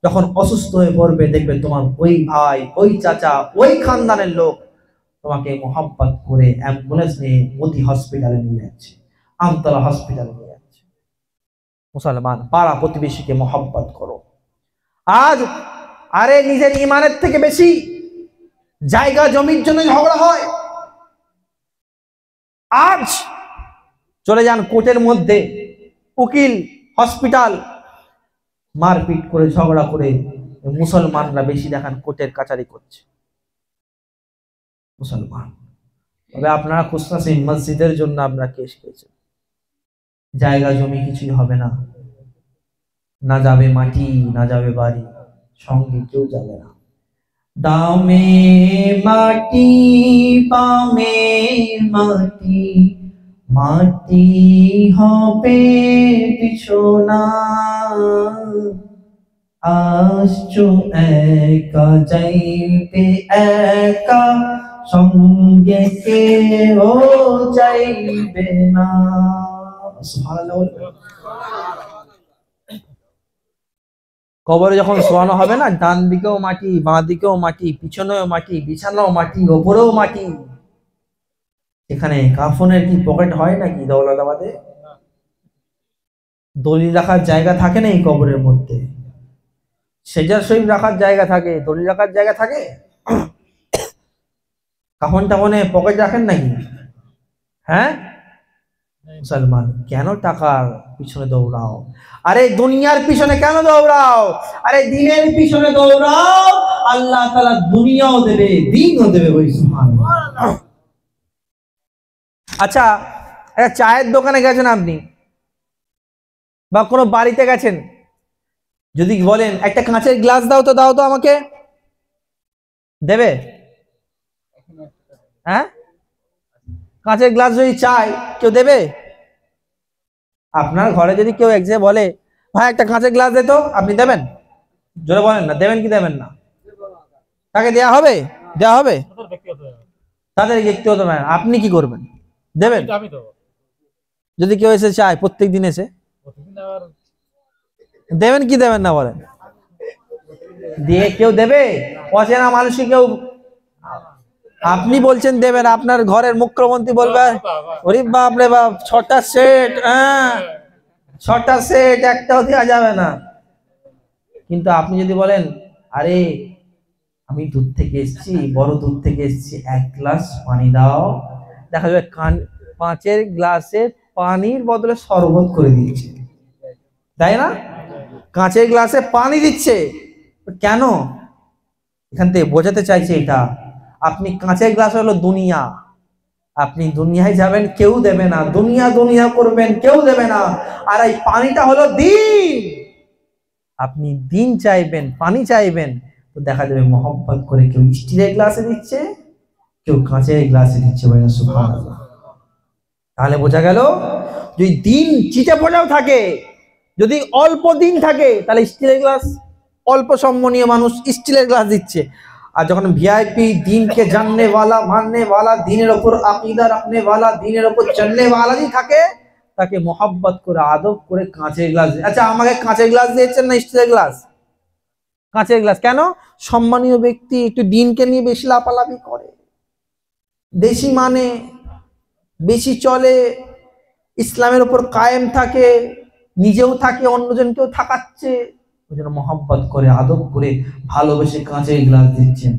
যখন অসুস্থ হয়ে পড়বে দেখবে তোমার ওই ভাই, ওই চাচা, ওই খানদানের লোক তোমাকে মোহাব্বত করে অ্যাম্বুলেন্স নিয়ে মোদি হসপিটালে নিয়ে যাচ্ছে, আমতলা হসপিটালে নিয়ে যাচ্ছে। মুসলমান, পাড়া প্রতিবেশীকে মোহাব্বত করো। আজ আরে নিজের ইমানের থেকে বেশি জায়গা জমির জন্য ঝগড়া হয়। আজ চলে যান কোর্টের মধ্যে, উকিল, হসপিটাল, মারপিট করে ঝগড়া করে মুসলমানরা বেশি দেখান কোর্টের কাচারি করছে। মুসলমান, তবে আপনারা খুশনসিব, মসজিদের জন্য আপনারা কেস খেয়েছেন। জায়গা জমি কিছুই হবে না, না যাবে মাটি, না যাবে বাড়ি, সঙ্গে কেউ যাবে না। দামে মাটি, বামে মাটি, মাটি হবে বিছনা, আসছো একা যাইবে একা, সঙ্গে কেউ যাইবে না। সুবহানাল্লাহ। কবরে যখন শোয়ানো হবে না, ডান দিকেও মাটি, বাঁ দিকেও মাটি, পিছনেও মাটি, বিছানাও মাটি, ওপরেও মাটি। এখানে কাফনের কি পকেট হয় নাকি দৌলতাবাদে? দলিল রাখার জায়গা থাকে না এই কবরের মধ্যে? সেজার শরীফ রাখার জায়গা থাকে, দলিল রাখার জায়গা থাকে? কাফন টাফনে পকেট রাখেন নাকি? হ্যাঁ মুসলমান, কেন টাকার পিছনে দৌড়াও? আরে দুনিয়ার পিছনে কেন দৌড়াও? আরে দিনের পিছনে দৌড়াও, আল্লাহ তাআলা দুনিয়াও দেবে, দিনও দেবে। ওই সুবহানাল্লাহ। আচ্ছা, একটা চায়ের দোকানে গেছেন আপনি বা কোনো বাড়িতে গেছেন, যদি বলেন একটা কাঁচের গ্লাস দাও তো, দাও তো আমাকে, দেবে? হ্যাঁ, কাঁচের গ্লাস যদি চাই কেউ দেবে? আপনার ঘরে যদি কেউ এক জায়গায় বলে ভাই একটা কাঁচের গ্লাস দে তো, আপনি দেবেন? জোরে বলেন না, দেবেন কি দেবেন না? তাকে দেয়া হবে? দেয়া হবে? তাদের ব্যক্তিগত ব্যাপার। আপনি কি করবেন? দেবেন? যদি কেউ এসে চায় প্রত্যেক দিন এসে, দেবেন কি দেবেন না বলেন? দিয়ে কেউ দেবে? অচেনা মানুষকে কেউ, আপনি বলছেন দেবেন, আপনার ঘরের মুখ্যমন্ত্রী বলবে ওরে বাপ রে বাপ, 6টা সেট, হ্যাঁ 6টা সেট, একটাও দেওয়া যাবে না। কিন্তু আপনি যদি বলেন আরে আমি দূর থেকে এসেছি, বড় দূর থেকে এসেছি, 1 গ্লাস পানি দাও, দেখা যাবে কাঁচের গ্লাসে পানির বদলে শরবত করে দিচ্ছে, তাই না? কাঁচের গ্লাসে পানি দিচ্ছে কেন? এখান থেকে বোঝাতে চাইছে এটা, আপনি কাঁচের গ্লাস হলো দুনিয়া, আপনি দুনিয়ায় যাবেন, কেউ দেবে না, দুনিয়া দুনিয়া করবেন, কেউ দেবে না। আর এই পানিটা হলো দিন, আপনি দিন চাইবেন, পানি চাইবেন, তো দেখা যাবে মহব্বত করে কেউ স্টিলের গ্লাসে দিচ্ছে, কেউ কাঁচের গ্লাসে দিচ্ছে। সুবহানাল্লাহ। তাহলে বোঝা গেল, যদি দিন চিটে পড়াও থাকে, যদি অল্প দিন থাকে, তাহলে স্টিলের গ্লাস, অল্প সম্মানীয় মানুষ স্টিলের গ্লাস দিচ্ছে। আর যখন ভিআইপি, দিনকে জাননে वाला, মাননে वाला, দিনের ওপর আকীদা রাখনে वाला, দিনের ওপর চলনে वाला জি থাকে, তাকে মোহাব্বত করে আদব করে কাঁচের গ্লাস। আচ্ছা, আমাকে কাঁচের গ্লাস দিয়েছেন না স্টিলের গ্লাস? কাঁচের গ্লাস কেন? সম্মানীয় ব্যক্তি একটু দিনকে নিয়ে বেশি লাপালাপি করে, বেশি মানে, বেশি চলে, ইসলামের উপর কায়েম থাকে, নিজেও থাকে, অন্যজনকেও থাকাচ্ছে, ওই জন্য মহব্বত করে আদব করে ভালোবেসে কাঁচের গ্লাস দিচ্ছেন।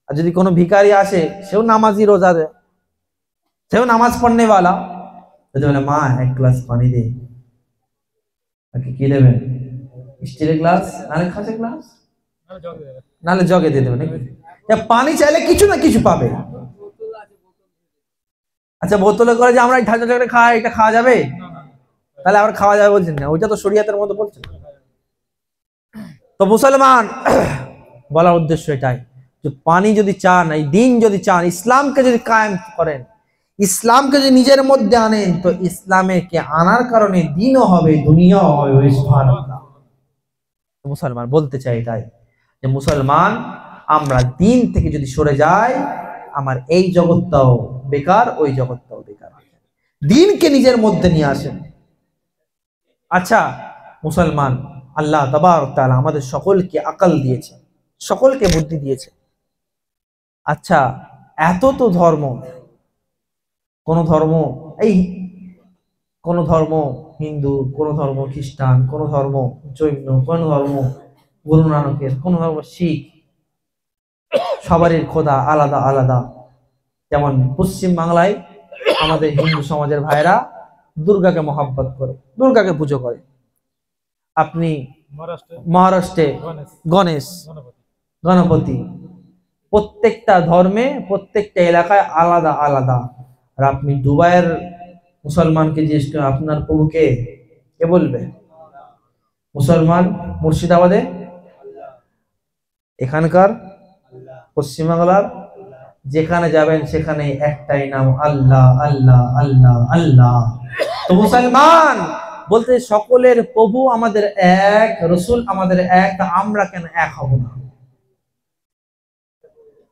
আর যদি কোনো ভিখারি আসে, সেও নামাজি, রোজা দেয়, সেও নামাজ পড়নে वाला, যদি বলে মা 1 গ্লাস পানি দে, তাকে কি দেবেন? স্টিলের গ্লাস, নালে কাঁচের গ্লাস, নালে জগে দিয়ে দেবেন নাকি? পানি চাইলে কিছু না কিছু পাবে। আচ্ছা, বোতলে করে যে আমরা ঠান্ডা জগে খাই, এটা খাওয়া যাবে? তাহলে আবার খাওয়া যাবে বলছেন না, ওইটা তো শরীয়তের মতো বলছেন। তো মুসলমান, বলার উদ্দেশ্য এটাই যে পানি যদি চান, এই দিন যদি চান, ইসলামকে যদি কায়েম করেন, ইসলামকে যদি নিজের মধ্যে আনেন তো ইসলামকে আনার কারণে দিনও হবে, দুনিয়াও হবে। সুবহানাল্লাহ। মুসলমান বলতে চাই এটাই যে মুসলমান আমরা দিন থেকে যদি সরে যাই, আমার এই জগৎটাও বেকার, ওই জগৎটাও বেকার। দিনকে নিজের মধ্যে নিয়ে আসেন। আচ্ছা মুসলমান, আল্লাহ তাবারক তাআলা আমাদের সকলকে আকল দিয়েছে, সকলকে বুদ্ধি দিয়েছে। আচ্ছা এত তো ধর্ম, কোন ধর্ম হিন্দু, কোন ধর্ম খ্রিস্টান, কোন ধর্ম জৈন, কোন ধর্ম গুরু নানকের, কোন ধর্ম শিখ, সবারই খোদা আলাদা আলাদা। যেমন পশ্চিম বাংলায় আমাদের হিন্দু সমাজের ভাইরা দুর্গাকে মহব্বত করে, দুর্গাকে পুজো করে। আপনি মহারাষ্ট্রে গণেশ, গণপতি, প্রত্যেকটা ধর্মে প্রত্যেকটা এলাকায় আলাদা আলাদা। আর আপনি দুবাইয়ের মুসলমানকে জিজ্ঞেস করেন আপনার প্রভুকে, কে বলবে? মুসলমান মুর্শিদাবাদে, এখানকার পশ্চিমবাংলার যেখানে যাবেন সেখানে একটাই নাম, আল্লাহ আল্লাহ আল্লাহ আল্লাহ। তো মুসলমান বলতে সকলের প্রভু আমাদের এক, রসুল আমাদের এক, তা আমরা কেন এক হব না?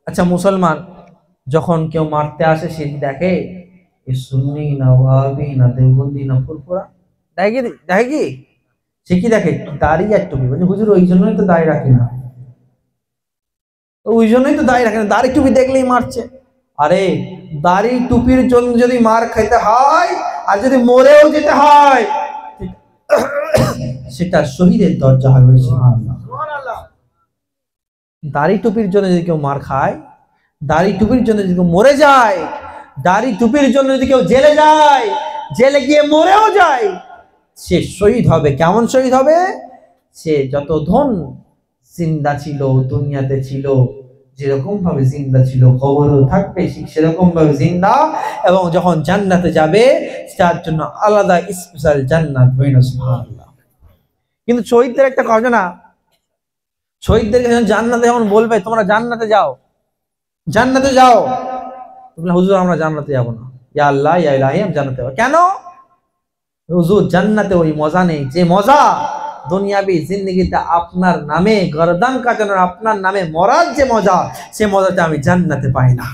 আচ্ছা মুসলমান যখন কেউ মারতে আসে সে দেখে সুন্নি না ওয়াহাবি না দেওবন্দি না ফুরফুরা, দেখে কি? সে কি দেখে? দাড়ি আর টুপি। বলছে হুজুর ওই জন্যই তো দাড়ি রাখি না, ওই জন্যই তো দাড়ি রাখে না, দাড়ি টুপি দেখলেই মারছে। আরে দাড়ি টুপির জন্য যদি মার খাইতে হয় আর যদি মরেও যেতে হয় সেটা শহীদের দরজা হবে। সুবহানাল্লাহ। দাড়ি টুপির জন্য যদি কেউ মার খায়, দাড়ি টুপির জন্য যদি কেউ মরে যায়, দাড়ি টুপির জন্য যদি কেউ জেলে যায়, জেলে গিয়ে মরেও যায়, সে শহীদ হবে। কেমন শহীদ হবে? সে যত ধন জিন্দা ছিল, দুনিয়াতে ছিল, যেরকম ভাবে জিন্দা ছিল কবরও থাকবে ঠিক সেরকম ভাবে জিন্দা, এবং যখন জান্নাতে যাবে তার জন্য আলাদা স্পেশাল জান্নাত। সুবহানাল্লাহ। কিন্তু শহীদদের একটা কথা না, শহীদদেরকে জান্নাতে যেমন বলবে তোমরা জান্নাতে যাও, জান্নাতে যাও, হুজুর আমরা জান্নাতে যাবো না, ইয়া আল্লাহ ইয়া ইলাহি আমি জান্নাতে যাবো। কেন? হুজুর জান্নাতে ওই মজা নেই যে মজা দুনিয়াবি জিন্দেগিতে আপনার নামে গর্দান কাটানোর, আপনার নামে মরার যে মজা, সে মজাটা আমি জান্নাতে পাই না।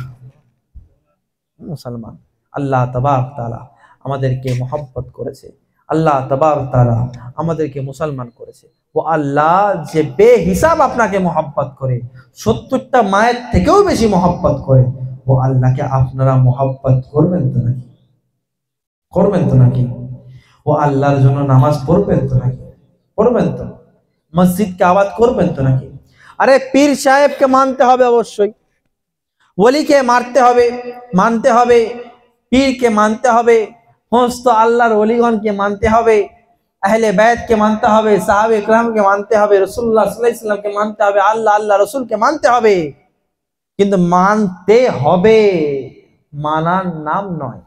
মুসলমান আল্লাহ তাবারক তাআলা আমাদেরকে মহব্বত করেছে, আল্লাহ তাবারক তাআলা আমাদেরকে মুসলমান করেছে। ও আল্লাহ যে বেহিসাব আপনাকে মহব্বত করে, 70টা মায়ের থেকেও বেশি মহব্বত করে, ও আল্লাহকে আপনারা মহব্বত করবেন তো নাকি? করবেন তো নাকি? ও আল্লাহর জন্য নামাজ পড়বেন তো নাকি? পড়বেন তো? মসজিদকে আবাদ করবেন তো নাকি? আরে পীর সাহেবকে মানতে হবে অবশ্যই, ওলিকে মানতে হবে, পীরকে মানতে হবে, সমস্ত আল্লাহর ওলিগণকে মানতে হবে, আহলে বাইতকে মানতে হবে, সাহাবে ইকরামকে মানতে হবে, রাসূলুল্লাহ সাল্লাল্লাহু আলাইহি ওয়াসাল্লামকে মানতে হবে, আল্লাহ রসুলকে মানতে হবে। কিন্তু মানতে হবে, মানার নাম নয়।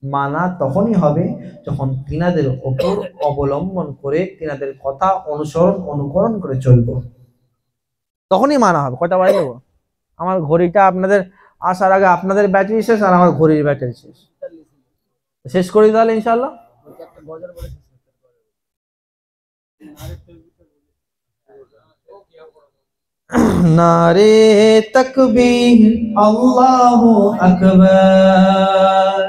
মানা তখনই হবে যখন তিনাদের ওপর অবলম্বন করে, তিনাদের কথা অনুকরণ করে চলবো, তখনই মানা হবে। কয়টা বাড়ি দেবো? আমার ঘড়িটা আপনাদের আসার আগে আপনাদের ব্যাটারি শেষ আর আমার ঘড়ির ব্যাটারি শেষ করি তাহলে ইনশাআল্লাহ। নারে তাকবীর আল্লাহু আকবার,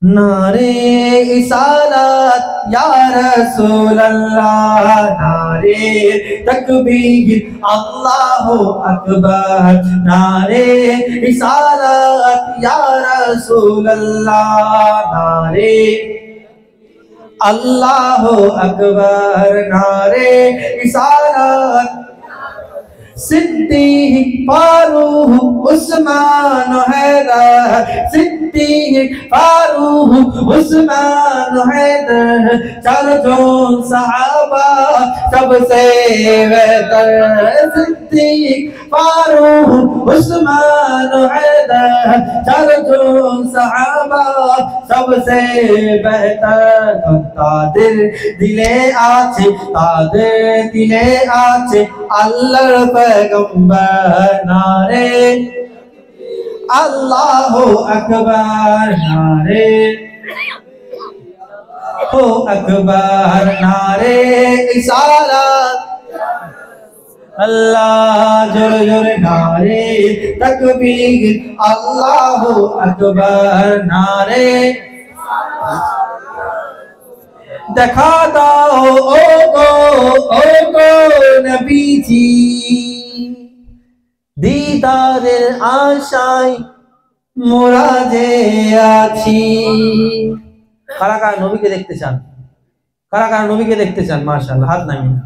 নারে ইসালাত ইয়া রাসূলুল্লাহ, নারে তাকবীর আল্লাহু আকবার, নারে ইসালাত ইয়া রাসূলুল্লাহ, নারে আল্লাহু আকবার, নারে ইসালাত। সিদ্দিক ফারুক উসমান हैदर, सिद्दीक फारूक उस्मान हैदर, चारों सहाबा सबसे बेहतर। सिद्दीक फारूक उस्मान हैदर, चारों सहाबा सबसे बेहतर। ताদের দিলে আছে আল্লাহর पैगंबर, नारे अल्लाहु अकबर नारे हो अकबर नारे रिसालत अल्लाह जोरे जोरे नारे तकबीर अल्लाहु अकबर नारे देखा दाओ ओ गो नबी जी दीदारेर आशाय मोरा जे आছি কারা কারা নবীকে দেখতে চান কারা কারা নবীকে দেখতে চান মাশাআল্লাহ হাত নামিয়ে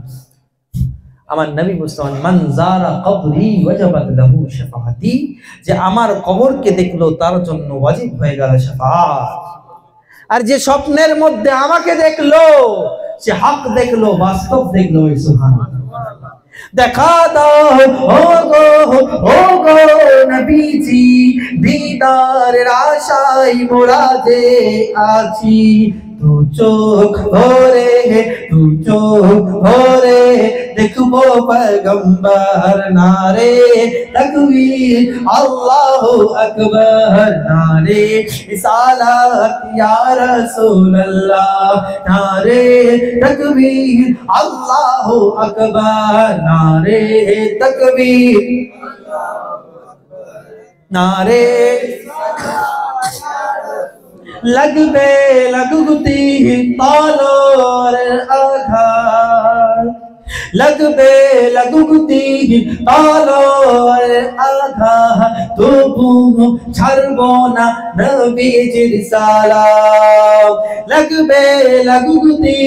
আমার নবী মুস্তাফা মান যারা কবরি ওয়াজাবাত লাহু শাফাআতি যে আমার কবরকে দেখলো তার জন্য ওয়াজিব হয়ে গেল শাফাআত আর যে স্বপ্নের মধ্যে আমাকে দেখলো সে হক দেখলো বাস্তব দেখলো সুবহানাল্লাহ দেখা দাও ও গো নবীজি দীদারের আশায় মোরা যে আছি तू चोख भोरे देखबो पैगंबर नारे तकबीर अल्लाहु अकबर नारे रिसालत या रसूल अल्लाह नारे तकबीर अल्लाहु अकबर नारे तकबीर नारे लगबे लगुती तालोर आघात लगबे लगुती तालोर आघात तबु छाड़बो ना नबीजिर सालाम लगबे लगुती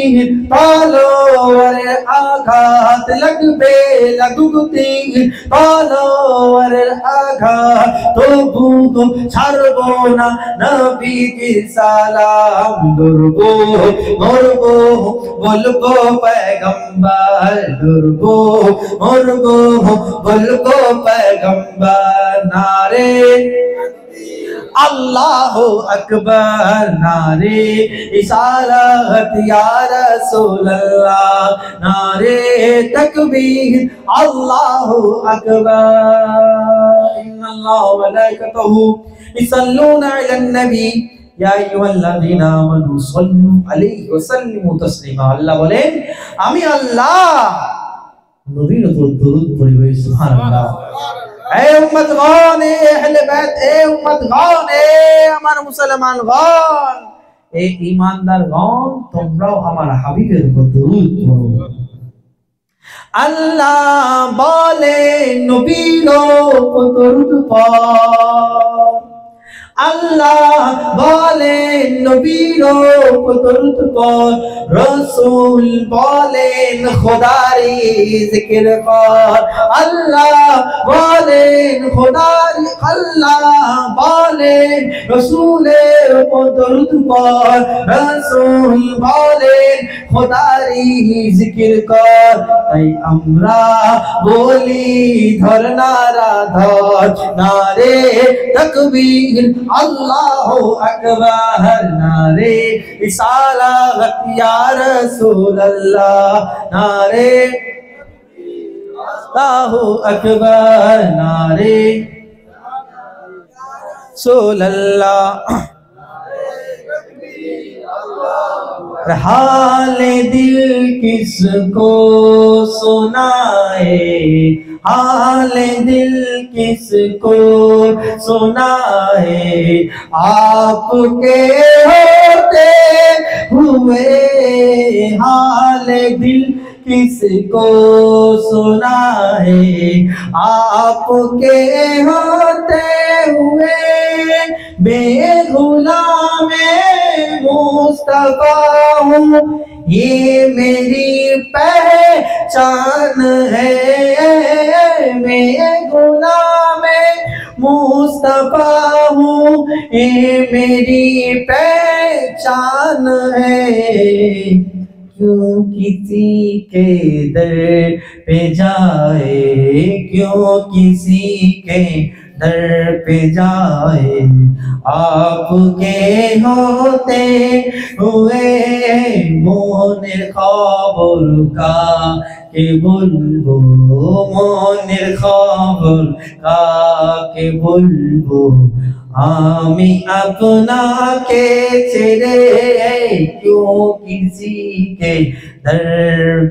तालोर आघात लगबे लगुती तालोर आघात तबु छाड़बो ना नबीजिर सालाम दुर्बो मरबो बोलबो पैगंबर दुर्बो मरबो बोलबो पैगंबर नारे अल्लाहु अकबर नारे रिसालत या रसूल अल्लाह नारे तकबीर अल्लाहु अकबर इन्नल्लाह व मलाइकतहु युसल्लूना अलन नबी या अय्युहाल्लाযীনা আমানু সাল্লু আলাইহি ওয়া সাল্লিমু তাসলিমা আল্লাহ বলেন আমি আল্লাহ নবীর উপর দরুদ পড়ি সুবহানাল্লাহ এ উম্মতগণ এ আহলে বাইত এ উম্মতগণ এ আমার মুসলমানগণ এ ঈমানদারগণ তোমরাও আমার হাবিবের উপর দরুদ পড়ো আল্লাহ বলেন নবীর উপর দরুদ পড় আল্লাহ বলেন নবীর উপর দরুদ পড় রাসূল বলেন খোদারি জিকির কর আল্লাহ বলেন খোদারি আল্লাহ বলেন রাসূলের উপর দরুদ পড় রাসূল বলেন খোদারি জিকির কর তাই আমরা বলি ধর নারা ধর নারে তাকবীর अल्लाहु अकबर नारे रिसालत या रसूल अल्लाह नारे अल्लाहु अकबर नारे रसूल अल्लाह हाल दिल किसको सुनाए हाल दिल किसको सुनाए आपके होते हुए हाल दिल किसको सुनाए आपके होते हुए बेगुलाम मुस्तफा हूँ ये मेरी पहचान है मैं गुलाम मुस्तफा हूँ ये मेरी पहचान है क्यों किसी के दर पे जाए क्यों किसी के दर पे जाए आपके होते हुए मोहन खबर का কাকে বলবো মনের খবর কাকে বলবো আমি আপনাকে ছেড়ে क्यों किसी के दर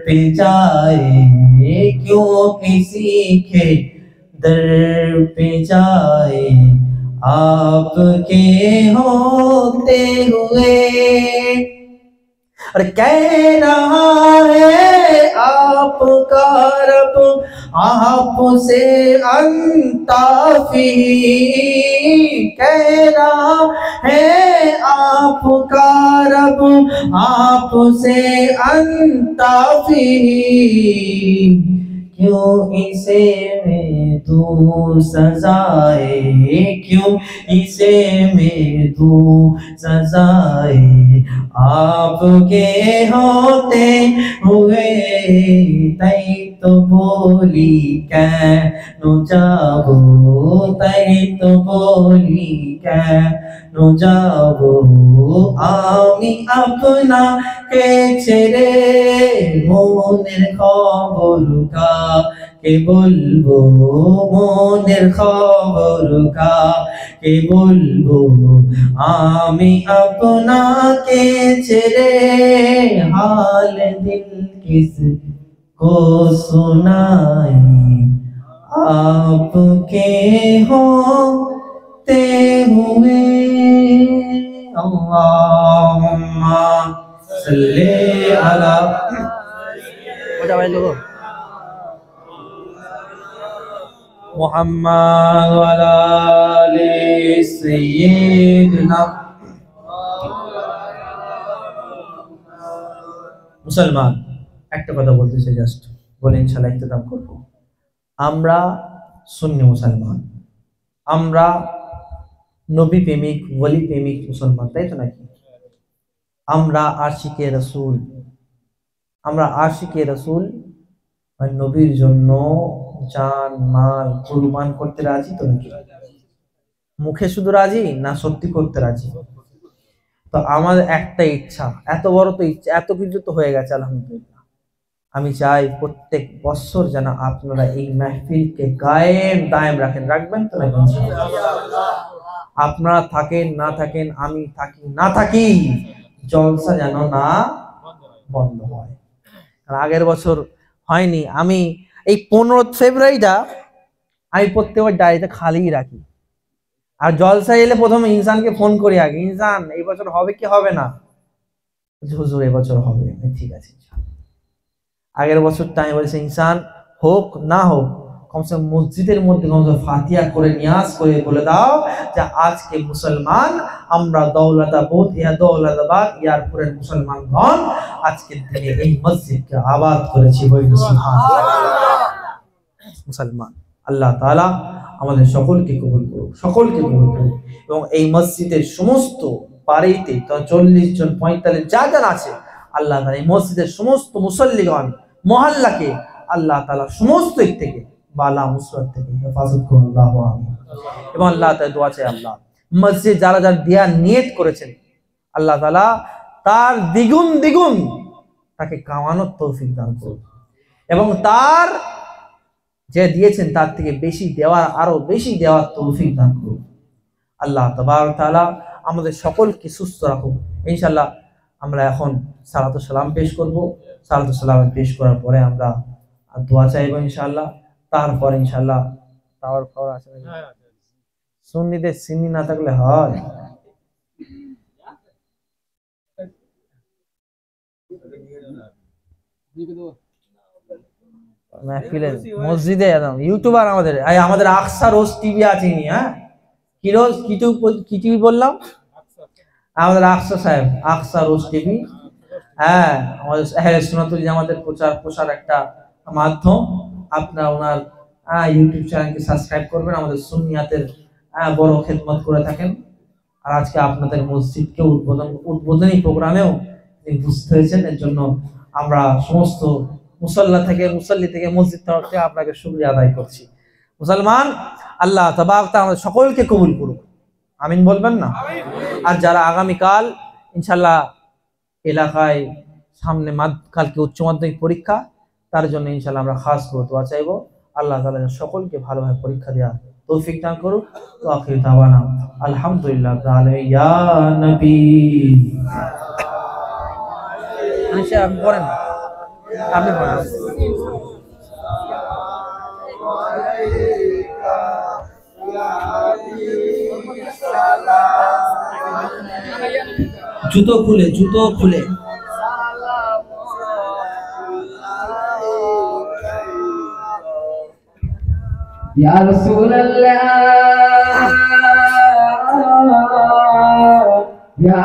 पे जाए क्यों किसी के दर पे जाए आपके होते हुए और कह रहा है आपका रब आपसे अंताफी कह रहा है आपका रब आपसे अंताफी क्यों इसे मैं दूं सजाए क्यों इसे मैं दूं सजाए आपके होते हुए तई तो बोली কেন যাবো তাই তো বলি কেন যাবো আমি আপনাকে ছেড়ে মনের খবর কাকে বলবো মনের খবর কাকে বলবো আমি আপনাকে ছেড়ে হাল দিল কিস को सुनाई आपके होते हुए अल्लाहुम्मा सल्ली अला मुहम्मद व अला आलि सय्यिदना मुसलमान একটা কথা বলতে চাই জাস্ট বলে ইনশাআল্লাহ ইখতিতাম করব আমরা সুন্নি মুসলমান আমরা নবী প্রেমিক ওলি প্রেমিক মুসলমান তাই তো নাকি আমরা আশিকে রাসূল আর নবীর জন্য জান মাল কুরবান করতে রাজি তো নাকি মুখে শুধু রাজি না সত্যি করতে রাজি তো আমাদের একটা ইচ্ছা এত বড় তো ইচ্ছা এত কিছু তো হয়ে গেছে আলহামদুলিল্লাহ আমি চাই প্রত্যেক বছর যেন আপনারা এই মাহফিলকে কায়েম রাখবেন তো নাকি আপনারা থাকেন না থাকেন আমি থাকি না থাকি জলসা যেন না বন্ধ হয় কারণ আগের বছর হয়নি আমি এই 15 ফেব্রুয়ারিটা আমি প্রত্যেকবার ডায়েরিতে খালিই রাখি আর জলসা এলে প্রথমে ইনসানকে ফোন করি আগে ইনসান এই বছর হবে কি হবে না হুজুর এই বছর হবে ঠিক আছে আগের বছরটা আমি বলেছি ইনসান হোক না হোক কমসে কম মসজিদের মধ্যে কমসে ফাতিহা করে নিয়াজ করে বলে দাও যে আজকে মুসলমান আমরা দৌলতাবাদ এয়ারপোর্টের মুসলমানগণ আজকের দিনে এই মসজিদকে আবাদ করেছি বলি সুবহানাল্লাহ মুসলমান আল্লাহ তাআলা আমাদের সকলকে কবুল করুক এবং এই মসজিদের সমস্ত পাড়িতে 40 জন 45 যারা আছে আল্লাহ তাআলা এই মসজিদের সমস্ত মুসল্লিগণ মহল্লাকে আল্লাহ তাআলা সমস্ত দিক থেকে বালা মুসিবত থেকে হেফাজত করুন আল্লাহু আমিন এবং আল্লাহ তাআলা দোয়া চাই আল্লাহ মসজিদ যারা দেয়া নিয়ত করেছেন আল্লাহ তাআলা তার দ্বিগুণ তাকে কামানোর তৌফিক দান করুন এবং তার যে দিয়েছেন তার থেকে বেশি দেওয়ার আরো বেশি দেওয়ার তৌফিক দান করুন আল্লাহ তাবারক তাআলা আমাদের সকলকে সুস্থ রাখুন ইনশাআল্লাহ আমরা এখন সালাতুল সালাম পেশ করব সালাতুল সালাম পেশ করার পরে আমরা দোয়া চাইবো ইনশাআল্লাহ তারপরে ইনশাআল্লাহ তাওয়ার খাওয়া আছে সুন্নিদের সিন্নি না থাকলে হয় মাহফিলে মসজিদে একদম ইউটিউবার আমাদের আকসা রোজ টিভি আছে নি হ্যাঁ কি রোজ কি টিভি বললাম আমাদের আকসা সাহেব আকসা রোজ টিভি হ্যাঁ আমাদের আহলে সুন্নাতুল জামাতের প্রচার একটা মাধ্যম আপনারা ওনার ইউটিউব চ্যানেলকে সাবস্ক্রাইব করবেন আমাদের সুন্নিয়াতের বড় খেদমত করে থাকেন আর আজকে আপনাদের মসজিদকে উদ্বোধনী প্রোগ্রামেও বুঝতে হয়েছেন এর জন্য আমরা সমস্ত মুসল্লি থেকে মসজিদ থেকে আপনাকে শুকরিয়া আদায় করছি মুসলমান আল্লাহ তাবারক তাআলা আমাদের সকলকে কবুল করুন আমিন বলবেন না আর যারা আগামীকাল ইনশাআল্লাহ এলাকায় সামনে কালকে উচ্চ মাধ্যমিক পরীক্ষা তার জন্য ইনশাআল্লাহ আমরা খাস করে দোয়া চাইবো। আল্লাহ তাআলা সকলকে ভালোভাবে পরীক্ষা দেওয়ার তৌফিক দান করুক। তো আখির দাওয়ানা আলহামদুলিল্লাহ রাব্বিল আলামিন। ইয়া নবী আনিশা আপনি পড়েন, আপনি পড়েন। জুতো খুলে, জুতো খুলে। या रसूल अल्लाह या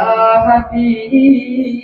हबीब